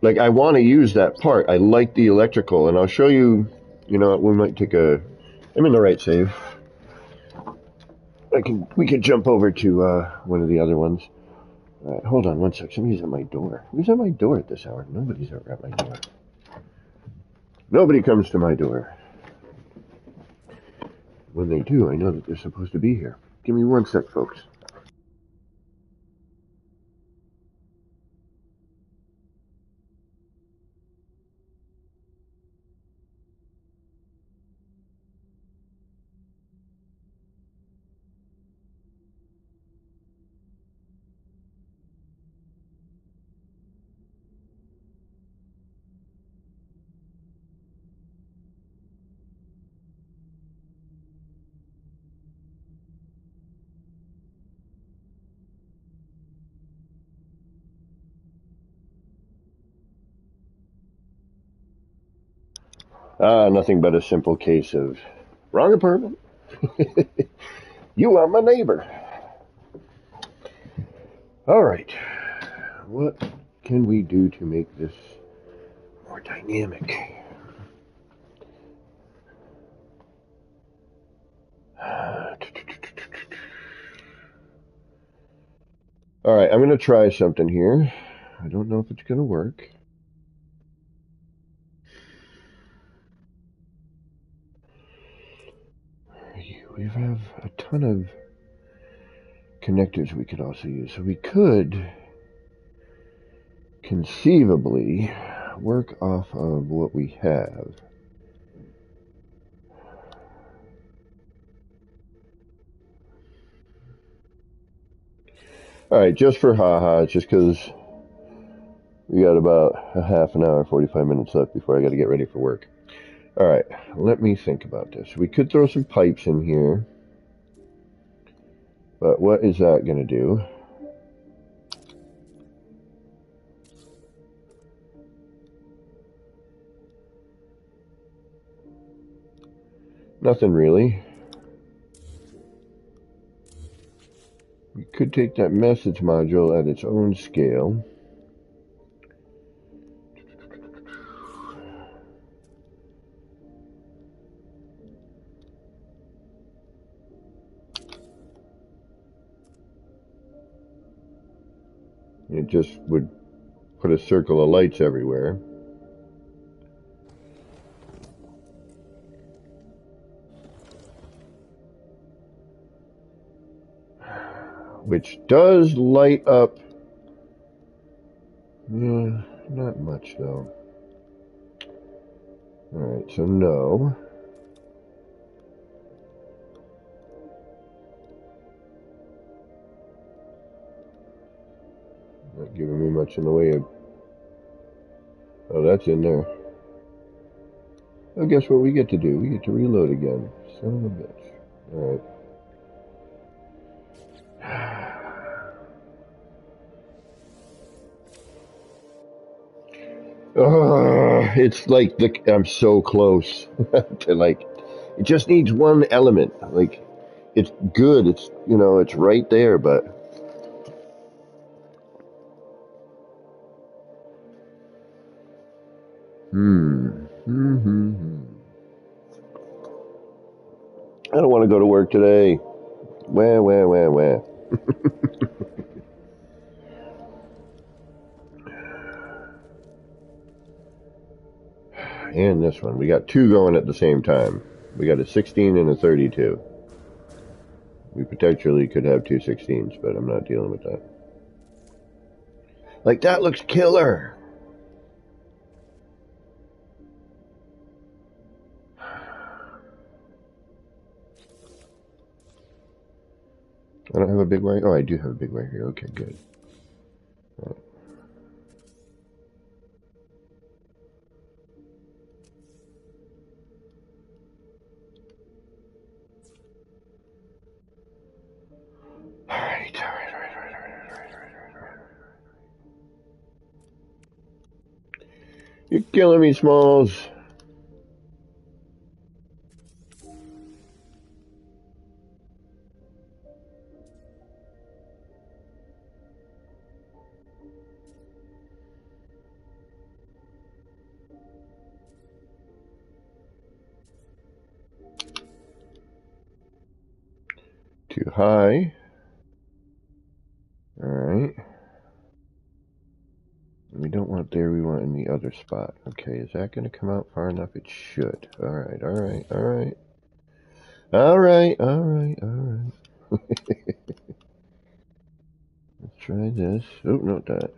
Like, I want to use that part. I like the electrical, and I'll show you, you know, we might take a, I'm in the right save. We can jump over to one of the other ones. All right, hold on one sec. Somebody's at my door. Who's at my door at this hour? Nobody's ever at my door. Nobody comes to my door. When they do, I know that they're supposed to be here. Give me one sec, folks. Nothing but a simple case of wrong apartment. You are my neighbor. All right. What can we do to make this more dynamic? All right, I'm going to try something here. I don't know if it's going to work. We have a ton of connectors we could also use. So we could conceivably work off of what we have. All right, just for haha, just because we got about a half an hour, 45 minutes left before I got to get ready for work. All right, let me think about this. We could throw some pipes in here, but what is that going to do? Nothing really. We could take that message module at its own scale. It just would put a circle of lights everywhere. Which does light up. Yeah, not much though. Alright, so no. Not giving me much in the way of... Oh, that's in there. Oh, guess what we get to do? We get to reload again. Son of a bitch. Alright. It's like I'm so close to like, it just needs one element. Like, it's good. It's, you know, it's right there, but I don't want to go to work today. Wah. And this one. We got two going at the same time. We got a 16 and a 32. We potentially could have two 16s, but I'm not dealing with that. Like, that looks killer. I don't have a big wire. Oh, I do have a big wire here. Okay, good. All right. You're killing me, Smalls. too high. Alright. We don't want there, we want in the other spot. Okay, is that going to come out far enough? It should. Alright, alright, alright. Alright, alright, alright. Let's try this. Oh, not that.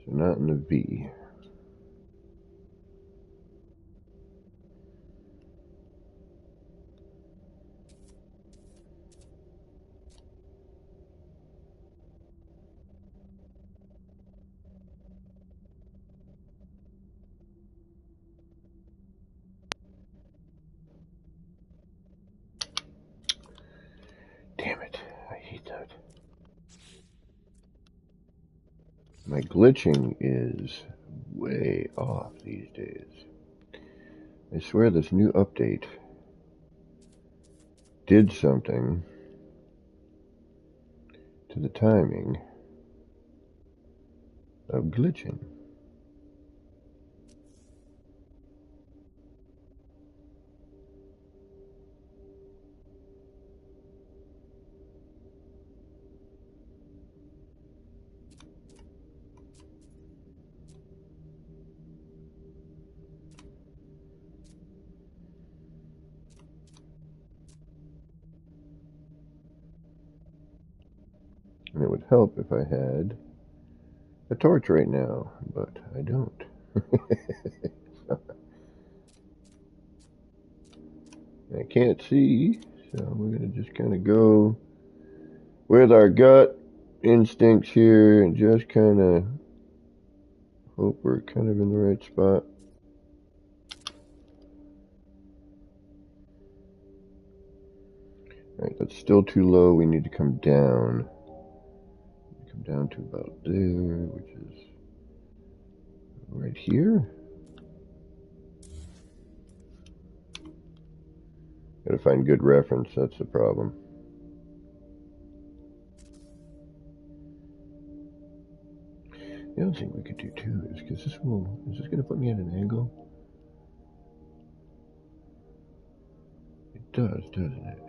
So not in the V. Damn it. I hate that. My glitching is way off these days. I swear this new update did something to the timing of glitching. And it would help if I had a torch right now, but I don't. I can't see, so we're going to just kind of go with our gut instincts here and just kind of hope we're kind of in the right spot. Alright, that's still too low. We need to come down. Come down to about there, which is right here. Gotta find good reference, that's the problem. The other thing we could do too is, because is this gonna put me at an angle? It does, doesn't it?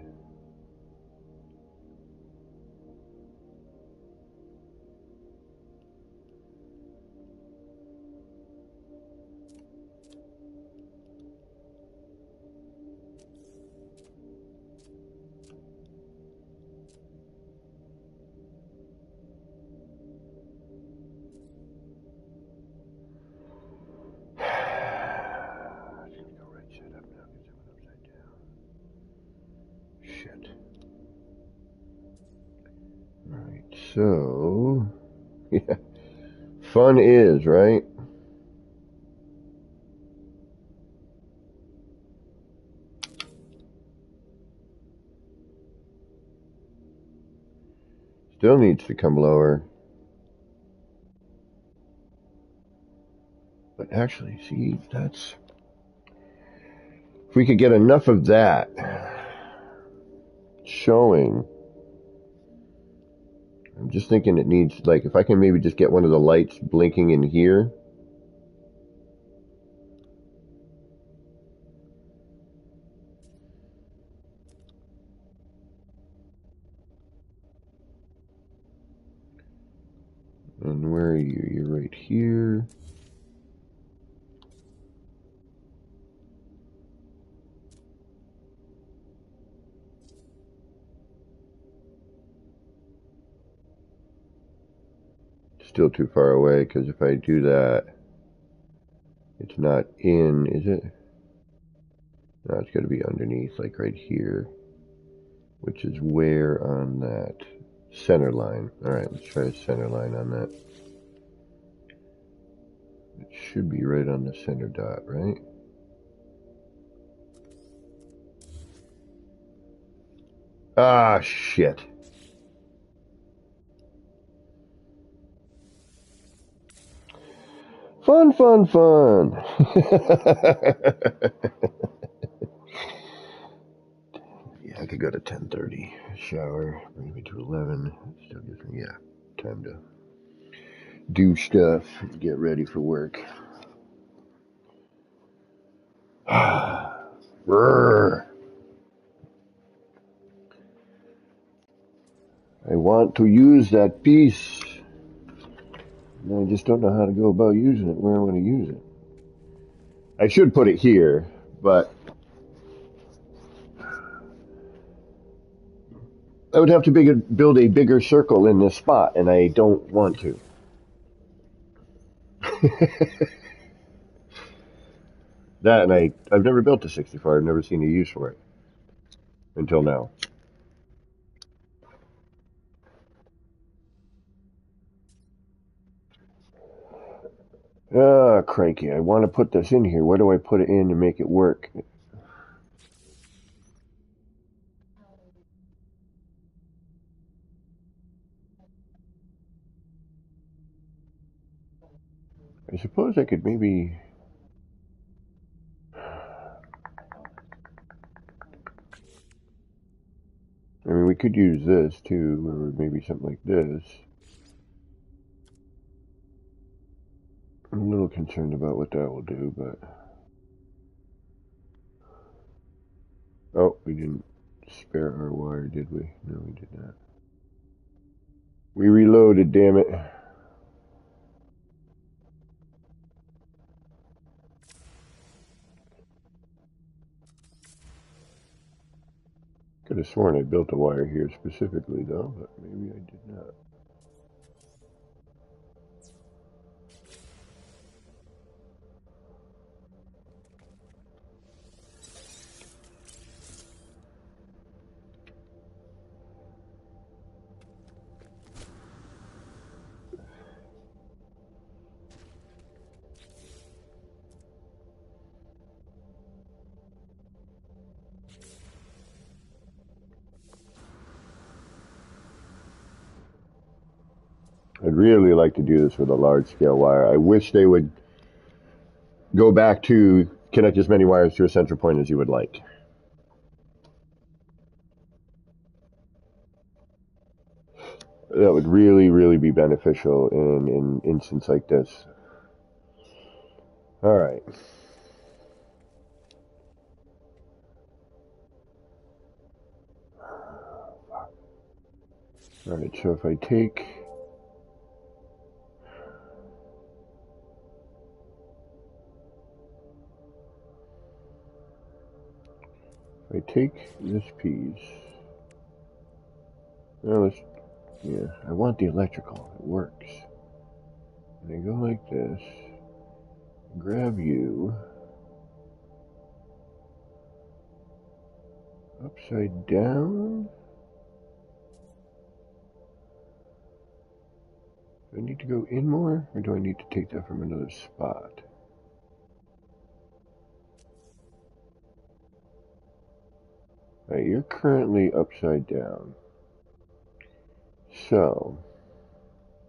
So, yeah, fun is, right? Still needs to come lower. But actually, see, that's... If we could get enough of that showing... I'm just thinking it needs, like, if I can maybe just get one of the lights blinking in here. And where are you? You're right here. Still too far away, because if I do that, it's not in, is it? No, it's got to be underneath, like right here, which is where on that center line. Alright, let's try a center line on that. It should be right on the center dot, right? Ah, shit. Fun, fun, fun. Yeah, I could go to 10:30. Shower, bring me to 11. Still gives me, yeah, time to do stuff, get ready for work. Brrr. I want to use that piece. And I just don't know how to go about using it, where I want to use it. I should put it here, but I would have to build a bigger circle in this spot, and I don't want to. That, and I've never built a 64. I've never seen a use for it until now. Ah, cranky. I want to put this in here. Where do I put it in to make it work? I suppose I could maybe... I mean, we could use this too, or maybe something like this. I'm a little concerned about what that will do, but... Oh, we didn't spare our wire, did we? No, we did not. We reloaded, damn it. Could have sworn I built a wire here specifically, though, but maybe I did not. I'd really like to do this with a large-scale wire. I wish they would go back to connect as many wires to a central point as you would like. That would really, really be beneficial in an instance like this. All right. All right, so if I take... If I take this piece... Well, yeah, I want the electrical. It works. And I go like this. Grab you. Upside down. Do I need to go in more, or do I need to take that from another spot? Alright, you're currently upside down. So,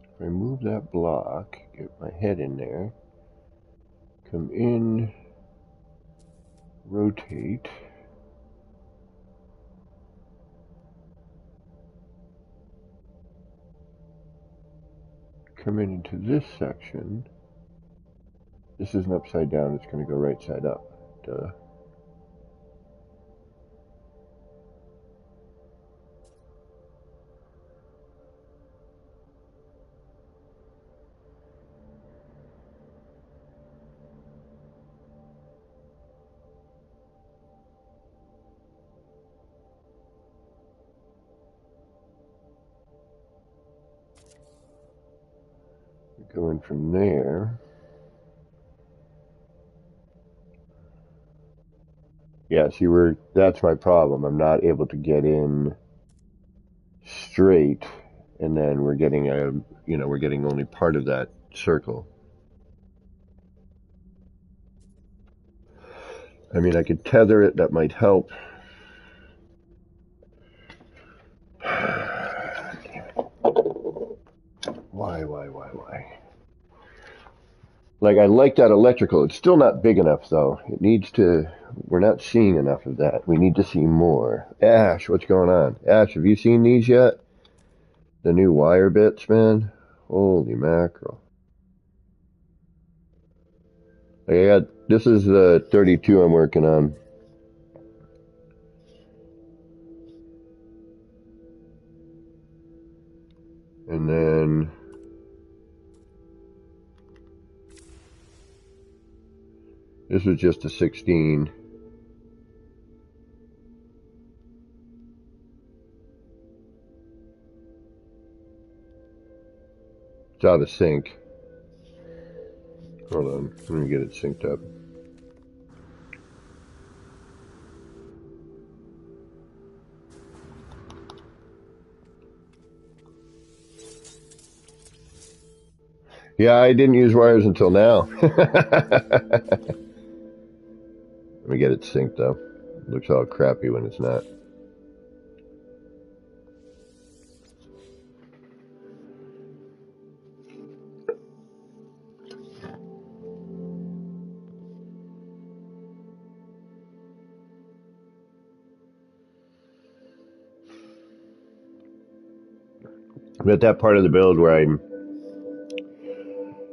if I move that block, get my head in there, come in, rotate, come into this section. This isn't upside down, it's going to go right side up. Duh. Going from there. Yeah, see, that's my problem. I'm not able to get in straight, and then we're getting we're getting only part of that circle. I mean, I could tether it, that might help. Why? Like, I like that electrical. It's still not big enough, though. It needs to... We're not seeing enough of that. We need to see more. Ash, what's going on? Ash, have you seen these yet? The new wire bits, man? Holy mackerel. This is the 32 I'm working on. And then this was just a 16. It's out of sync. Hold on, let me get it synced up. Yeah, I didn't use wires until now. Let me get it synced up. It looks all crappy when it's not. I'm at that part of the build where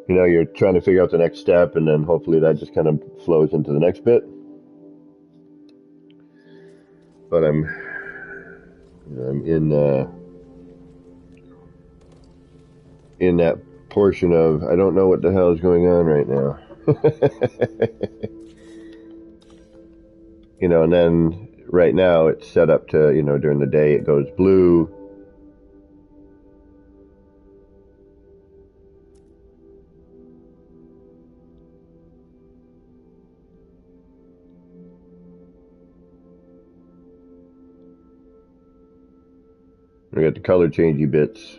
you're trying to figure out the next step, and then hopefully that just kind of flows into the next bit. But I'm in that portion of I don't know what the hell is going on right now. And then right now it's set up to, during the day it goes blue. We got the color changey bits.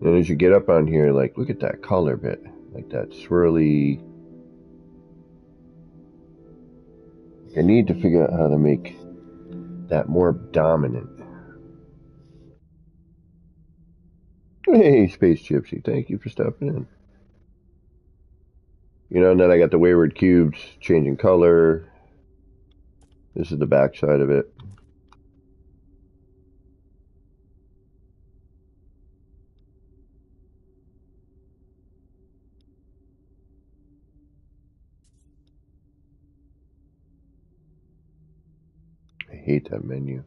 And as you get up on here, like, look at that color bit. Like that swirly. I need to figure out how to make that more dominant. Hey, Space Gypsy, thank you for stopping in. And then I got the wayward cubes changing color. This is the back side of it. I hate that menu.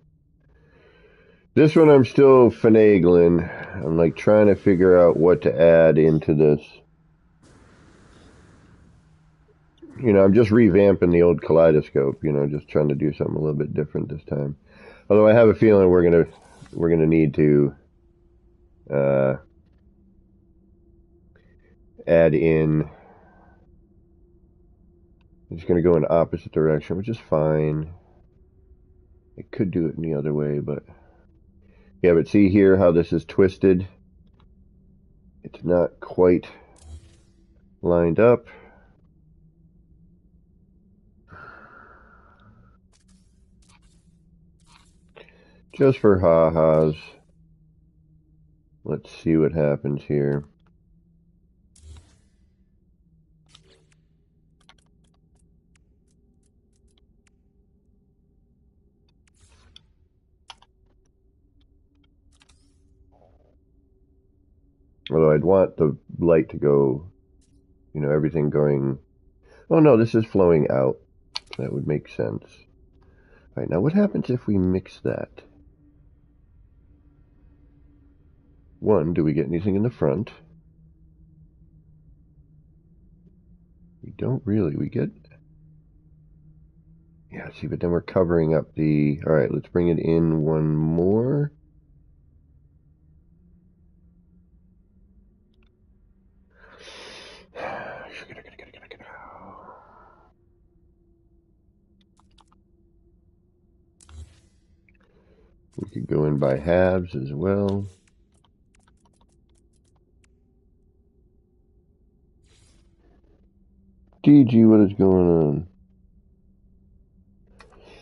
This one I'm still finagling. I'm like trying to figure out what to add into this. I'm just revamping the old kaleidoscope, just trying to do something a little bit different this time. Although I have a feeling we're gonna need to add in. It's gonna go in the opposite direction, which is fine. I could do it in the other way, but yeah, but see here how this is twisted? It's not quite lined up. Just for ha-has. Let's see what happens here. Although I'd want the light to go, everything going. Oh no, this is flowing out. That would make sense. All right, now what happens if we mix that? One, do we get anything in the front? We don't really. We get... Yeah, see, but then we're covering up the... All right, let's bring it in one more. We could go in by halves as well. DG, what is going on?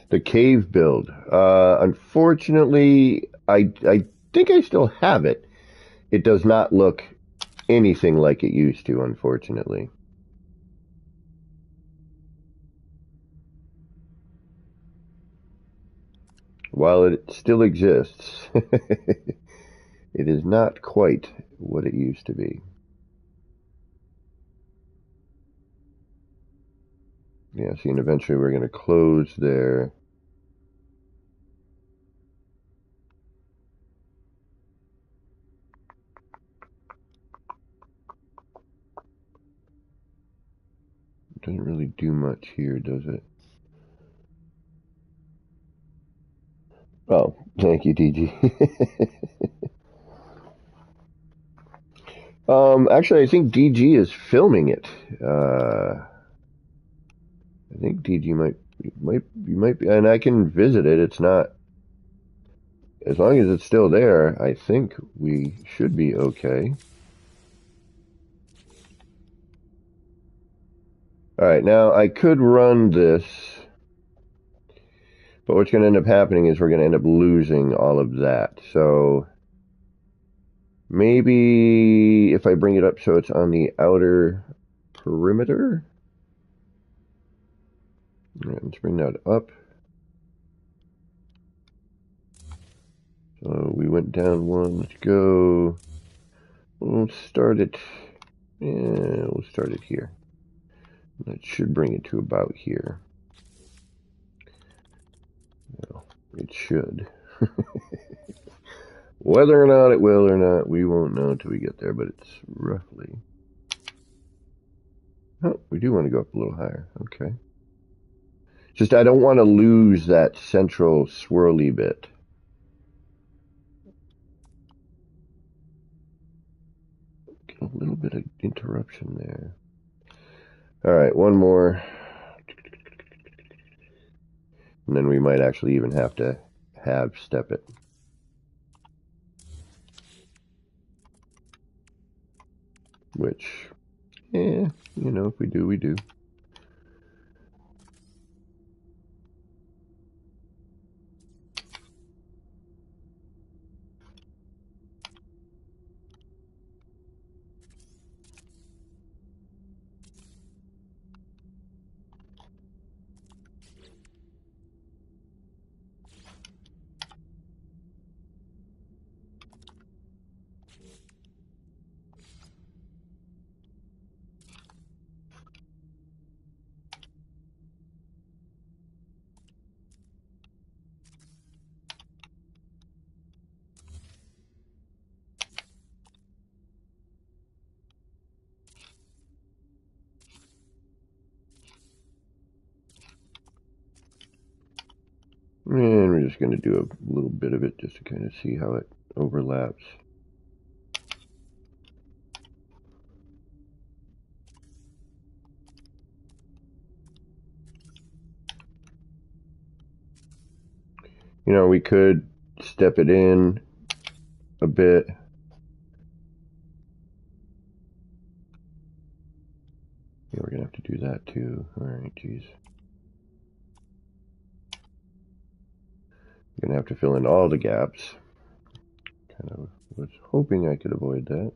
The cave build. Unfortunately, I think I still have it. It does not look anything like it used to, unfortunately. While it still exists, It is not quite what it used to be. Yeah, see, and eventually we're going to close there. It doesn't really do much here, does it? Oh, thank you, DG. Actually, I think DG is filming it. I think DG might be, and I can visit it. It's not, as long as it's still there, I think we should be okay. Alright, now I could run this, but what's going to end up happening is we're going to end up losing all of that. So maybe if I bring it up so it's on the outer perimeter. Alright, let's bring that up. So we went down one. Let's go. We'll start it. Yeah, we'll start it here. That should bring it to about here. Well, it should. Whether or not it will or not, we won't know until we get there, but it's roughly. Oh, we do want to go up a little higher. Okay. Just I don't want to lose that central swirly bit. Get a little bit of interruption there. Alright, one more. And then we might actually even have to step it. Which, yeah, you know, if we do, we do. And we're just going to do a little bit of it just to kind of see how it overlaps. You know, we could step it in a bit. Yeah, we're going to have to do that too. Alright, geez. Going to have to fill in all the gaps. Kind of was hoping I could avoid that.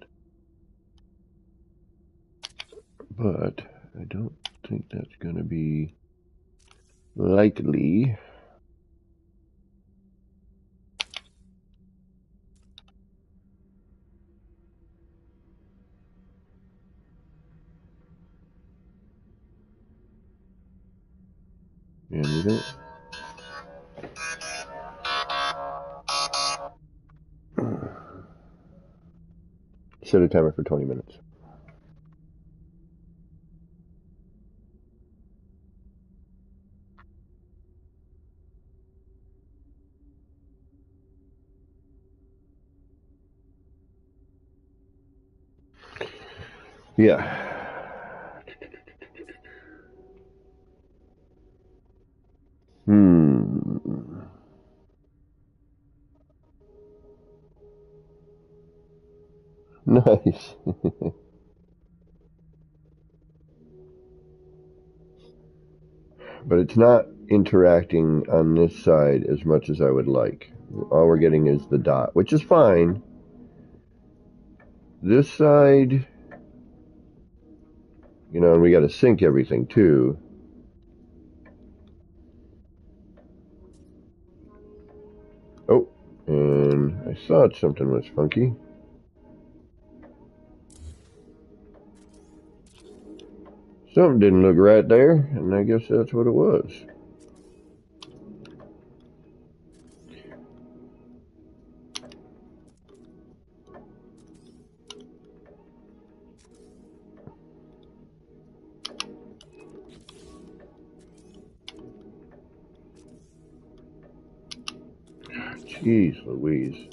But I don't think that's going to be likely. And we don't. Set a timer for 20 minutes. Yeah. Nice. But it's not interacting on this side as much as I would like. All we're getting is the dot, which is fine. This side, you know, and we got to sync everything too. Oh, and I thought something was funky. Something didn't look right there, and I guess that's what it was. Jeez Louise.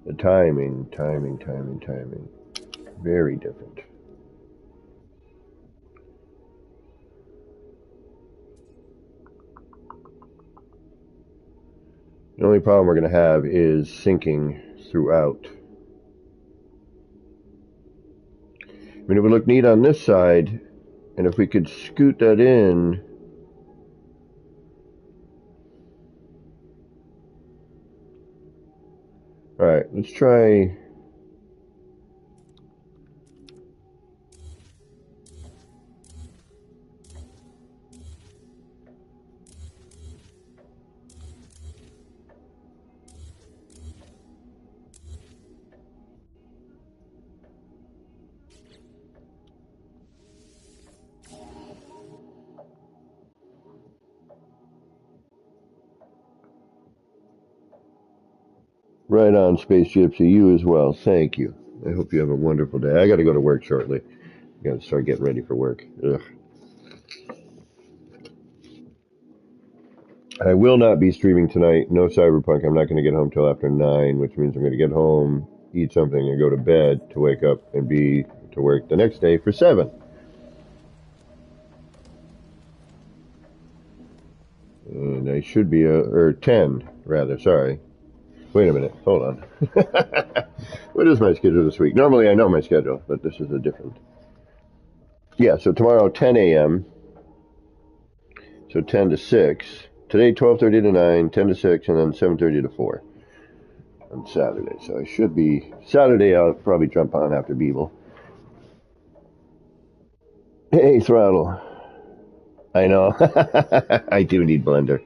The timing. Very different. The only problem we're going to have is syncing throughout. I mean, it would look neat on this side, and if we could scoot that in. Alright, let's try. Right on, Space Gypsy. You as well. Thank you. I hope you have a wonderful day. I got to go to work shortly. I got to start getting ready for work. Ugh. I will not be streaming tonight. No Cyberpunk. I'm not going to get home till after 9, which means I'm going to get home, eat something, and go to bed to wake up and be to work the next day for 7. And I should be, or 10, rather. Sorry. Wait a minute. Hold on. What is my schedule this week? Normally I know my schedule, but this is a different. Yeah, so tomorrow 10 a.m. So 10 to 6. Today 12:30 to 9, 10 to 6, and then 7:30 to 4 on Saturday. So I should be Saturday. I'll probably jump on after Beeble. Hey, Throttle. I know. I do need Blender.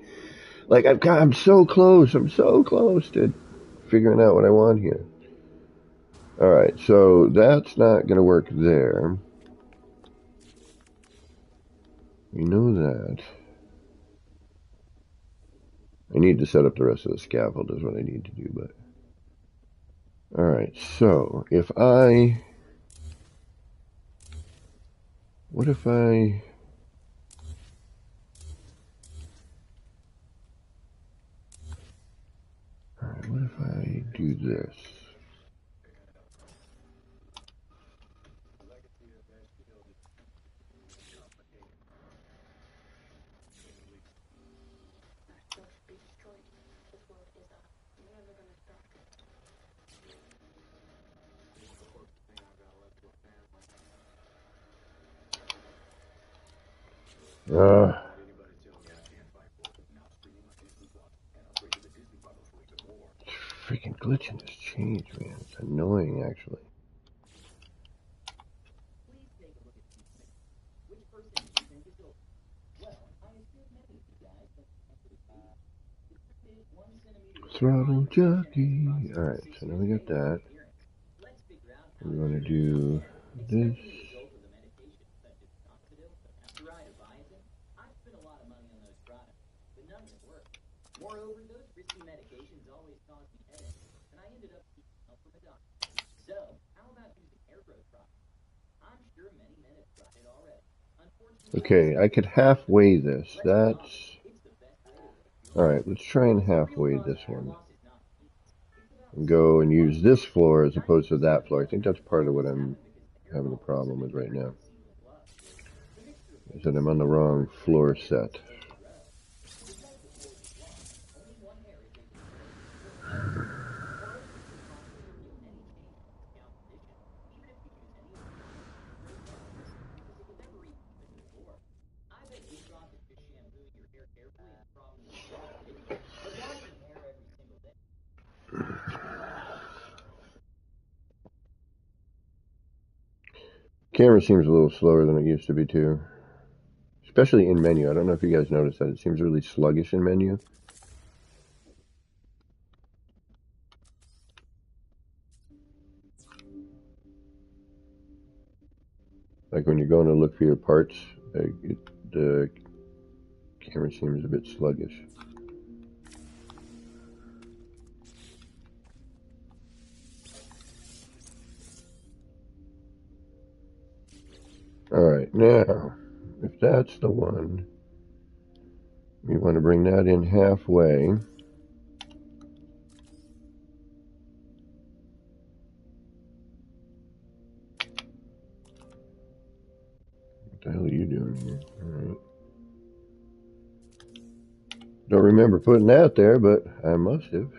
Like I'm so close. I'm so close to figuring out what I want here. All right, so that's not going to work there. We know that. I need to set up the rest of the scaffold is what I need to do, but... Alright, so, if I... What if I... Alright, what if I do this? Freaking glitching this change, man. It's annoying, actually. Throttle jockey. Alright, so now we got that. We want to do this. Okay, I could halfway this. That's... Alright, let's try and halfway this one. And go and use this floor as opposed to that floor. I think that's part of what I'm having a problem with right now. Is that I'm on the wrong floor set. Camera seems a little slower than it used to be too. Especially in menu. I don't know if you guys noticed that. It seems really sluggish in menu. Like when you're going to look for your parts, the camera seems a bit sluggish. Alright, now, if that's the one, we want to bring that in halfway. What the hell are you doing here? Alright. Don't remember putting that there, but I must have.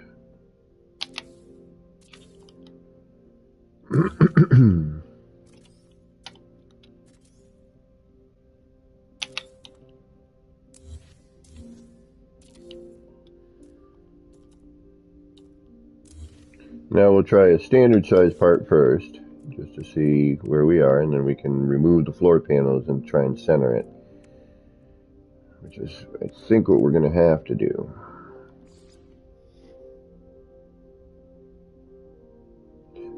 Now we'll try a standard size part first, just to see where we are, and then we can remove the floor panels and try and center it. Which is, I think, what we're going to have to do.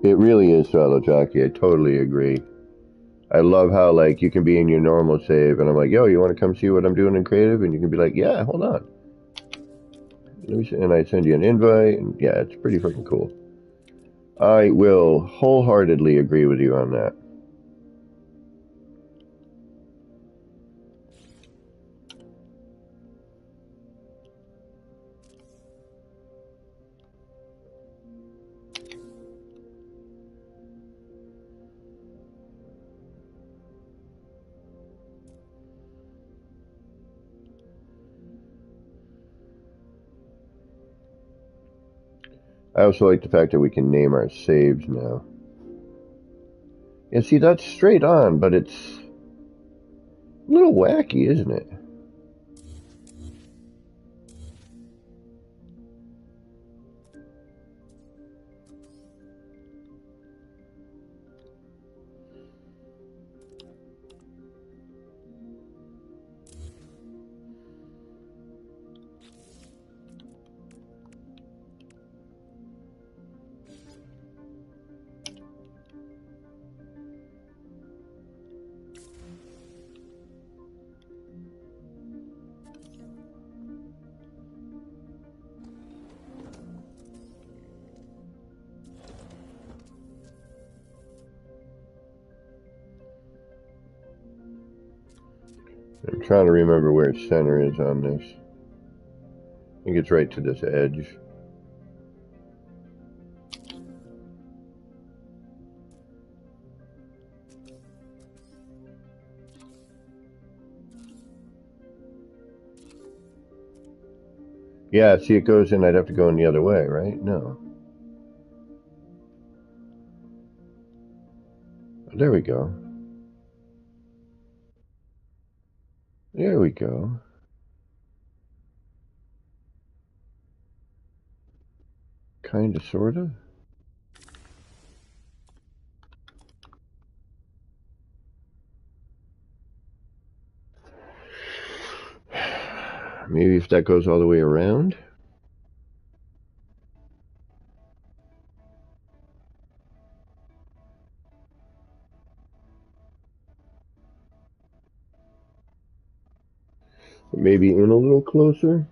It really is Solo Jockey, I totally agree. I love how, like, you can be in your normal save, and I'm like, yo, you want to come see what I'm doing in creative? And you can be like, yeah, hold on. Let me see. And I send you an invite, and yeah, it's pretty freaking cool. I will wholeheartedly agree with you on that. I also like the fact that we can name our saves now. Yeah, see, that's straight on, but it's a little wacky, isn't it? I'm trying to remember where center is on this. I think it's right to this edge. Yeah, see, it goes in, I'd have to go in the other way, right? No. There we go. There we go. Kinda, sorta. Maybe if that goes all the way around. Maybe in a little closer.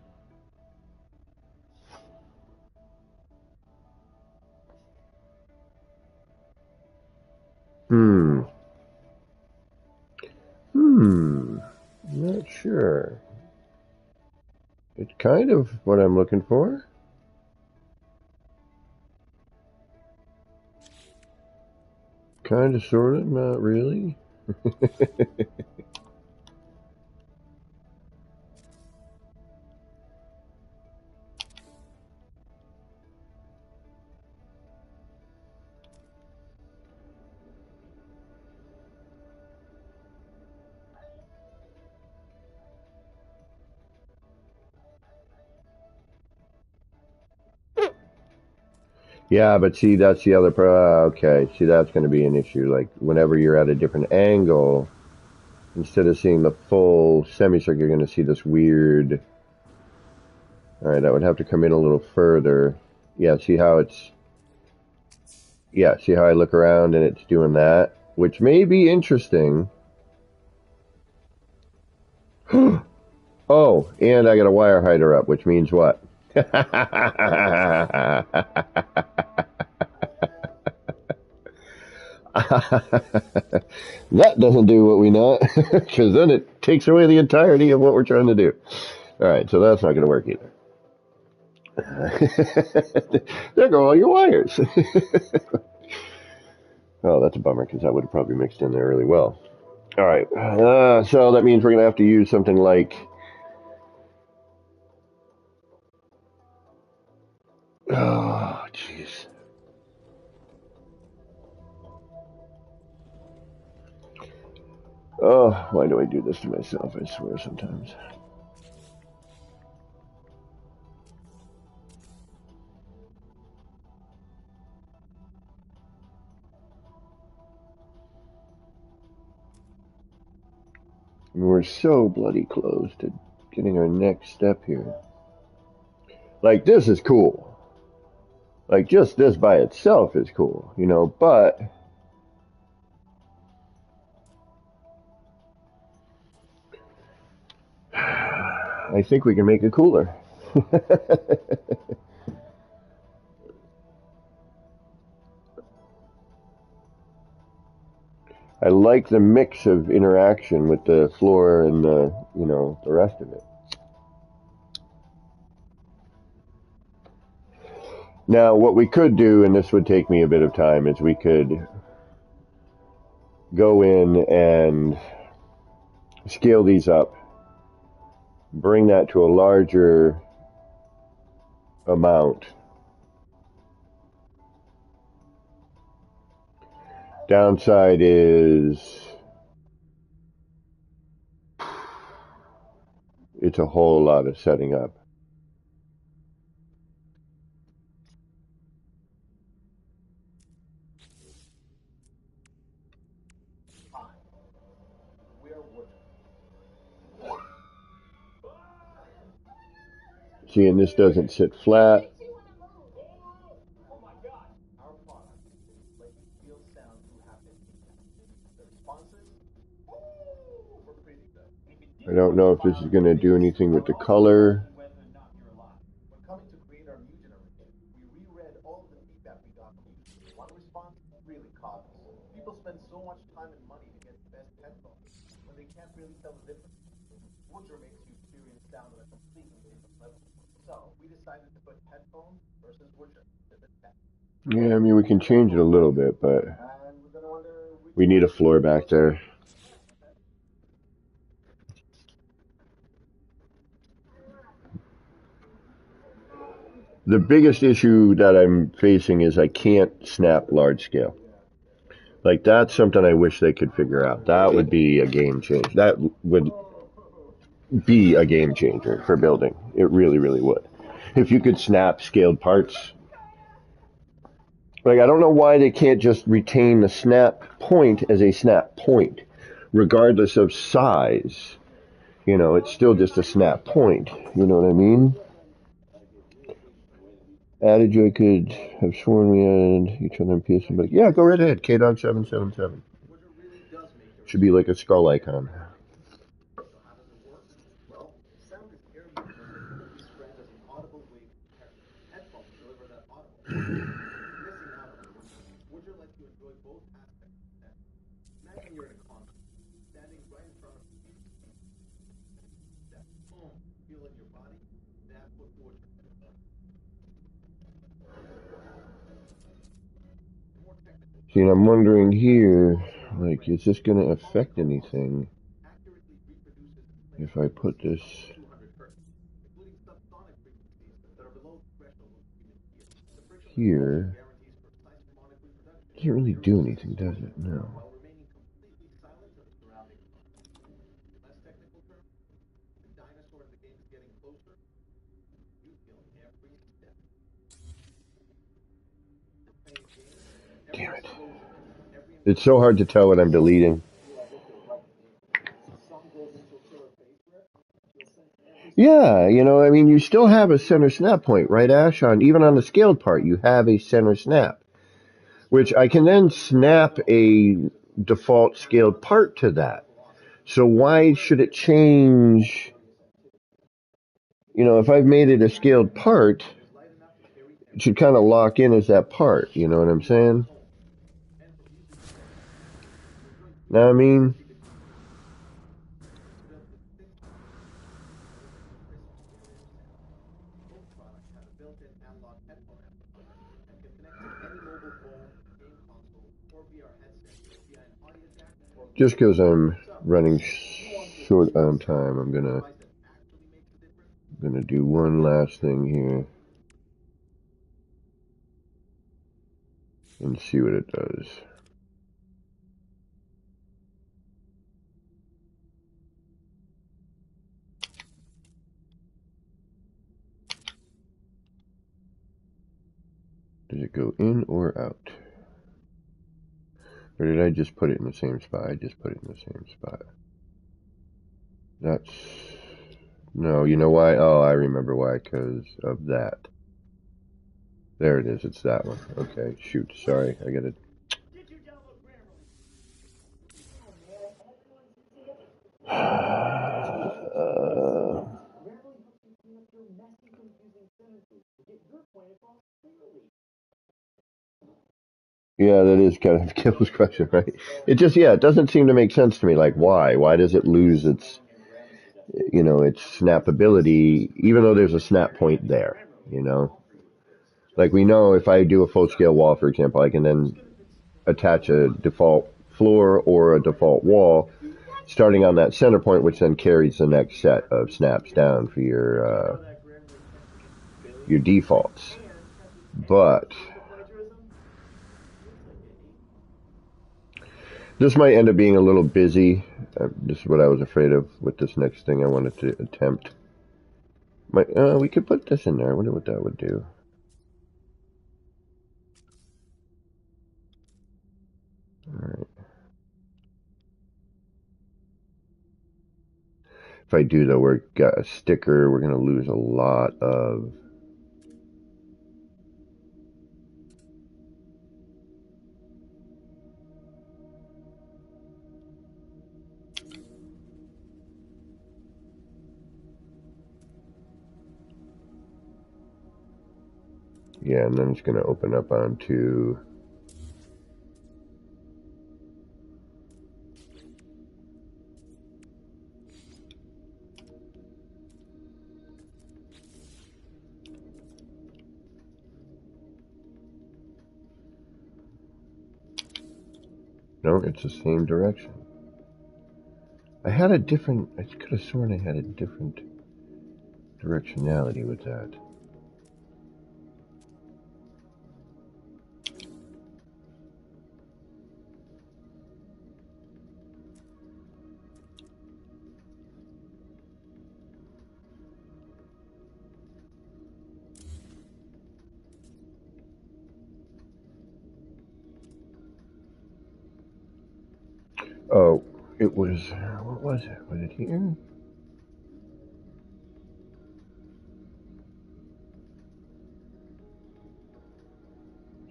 Not sure. It's kind of what I'm looking for. Kinda, sorta, not really. Yeah, but see, that's the other okay, see, that's going to be an issue. Like, whenever you're at a different angle, instead of seeing the full semicircle, you're going to see this weird... Alright, I would have to come in a little further. Yeah, see how it's... Yeah, see how I look around and it's doing that? which may be interesting. Oh, and I got a wire hider up, which means what? That doesn't do what we want, because then it takes away the entirety of what we're trying to do. All right, so that's not going to work either. There go all your wires. Oh, that's a bummer, because that would have probably mixed in there really well. All right, so that means we're going to have to use something like... Oh, jeez. Oh, why do I do this to myself? I swear sometimes. And we're so bloody close to getting our next step here. Like, this is cool. Like, just this by itself is cool, you know, but... I think we can make it cooler. I like the mix of interaction with the floor and the, you know, the rest of it. Now, what we could do, and this would take me a bit of time, is we could go in and scale these up, bring that to a larger amount. Downside is it's a whole lot of setting up. See, and this doesn't sit flat. I don't know if this is going to do anything with the color. Yeah, I mean, we can change it a little bit, but we need a floor back there. The biggest issue that I'm facing is I can't snap large scale. Like, that's something I wish they could figure out. That would be a game changer. That would be a game changer for building. It really, really would. If you could snap scaled parts. Like, I don't know why they can't just retain the snap point as a snap point, regardless of size. You know, it's still just a snap point. You know what I mean? Adage I could have sworn we had each other in PS5, but yeah, go right ahead. KDog777. Should be like a skull icon. See, and I'm wondering here, like, is this going to affect anything if I put this here? Doesn't really do anything, does it? No. Damn it. It's so hard to tell what I'm deleting. Yeah, you know, I mean, you still have a center snap point, right, Ash? Even on the scaled part, you have a center snap, which I can then snap a default scaled part to that. So why should it change? You know, if I've made it a scaled part, it should kind of lock in as that part. You know what I'm saying? Know what I mean? Just because I'm running short on time, I'm gonna do one last thing here and see what it does. Does it go in or out? Or did I just put it in the same spot? I just put it in the same spot. That's... No, you know why? Oh, I remember why, because of that. There it is, it's that one. Okay, shoot, sorry, I gotta... Yeah, that is kind of Kibbles' question, right? It just, yeah, it doesn't seem to make sense to me. Like, why? Why does it lose its, you know, its snappability, even though there's a snap point there, you know? Like, we know if I do a full-scale wall, for example, I can then attach a default floor or a default wall starting on that center point, which then carries the next set of snaps down for your defaults. But this might end up being a little busy. This is what I was afraid of with this next thing I wanted to attempt. We could put this in there. I wonder what that would do. Alright. If I do, though, we're got a sticker. We're going to lose a lot of... Yeah, and then it's going to open up onto... No, it's the same direction. I had a different... I could have sworn I had a different directionality with that. Oh, it was... What was it? Was it here?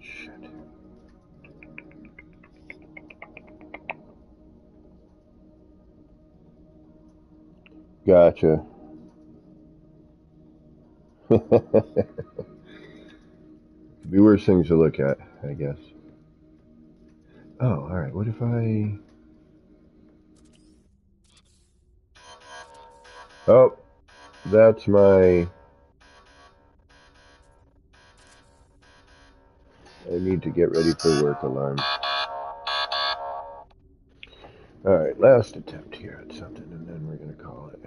Shit. Gotcha. Be worse things to look at, I guess. Oh, alright. What if I... Oh, that's my... I need to get ready for work alarm. Alright, last attempt here at something, and then we're gonna call it.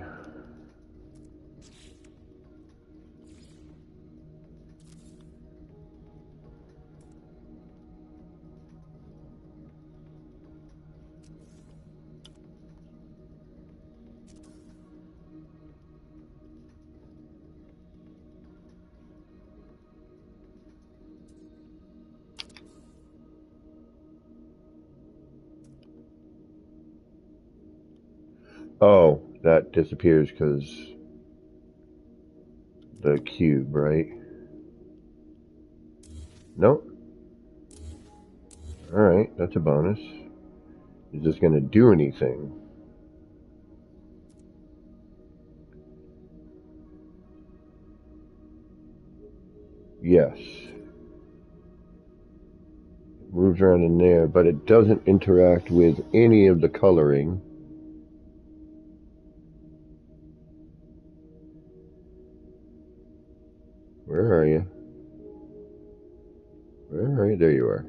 Oh, that disappears because the cube, right? Nope. Alright, that's a bonus. Is this going to do anything? Yes. It moves around in there, but it doesn't interact with any of the coloring. Where are you? Where are you? There you are.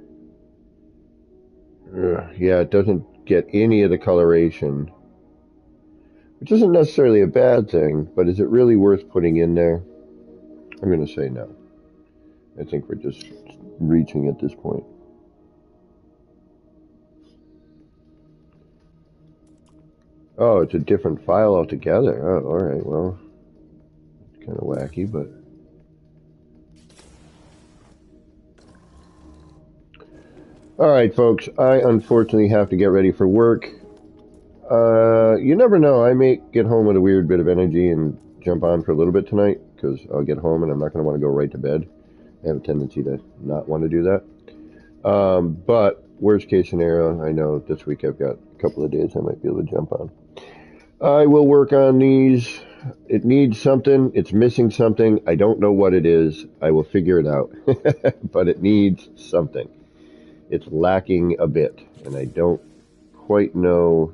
Yeah, it doesn't get any of the coloration, which isn't necessarily a bad thing, but is it really worth putting in there? I'm going to say no. I think we're just reaching at this point. Oh, it's a different file altogether. Oh, alright, well, it's kind of wacky, but... Alright, folks, I unfortunately have to get ready for work. You never know, I may get home with a weird bit of energy and jump on for a little bit tonight, because I'll get home and I'm not going to want to go right to bed. I have a tendency to not want to do that. But, worst case scenario, I know this week I've got a couple of days I might be able to jump on. I will work on these. It needs something. It's missing something. I don't know what it is. I will figure it out. But it needs something. It's lacking a bit, and I don't quite know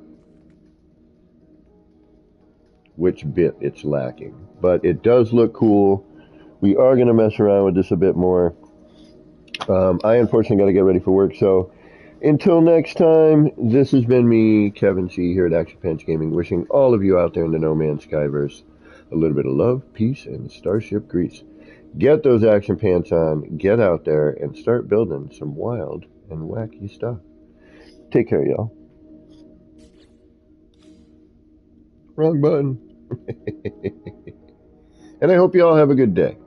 which bit it's lacking. But it does look cool. We are going to mess around with this a bit more. I unfortunately got to get ready for work, so until next time, this has been me, Kevin C, here at Action Pants Gaming, wishing all of you out there in the No Man's Skyverse a little bit of love, peace, and starship grease. Get those action pants on, get out there, and start building some wild and wacky stuff. Take care, y'all. Wrong button. And I hope you all have a good day.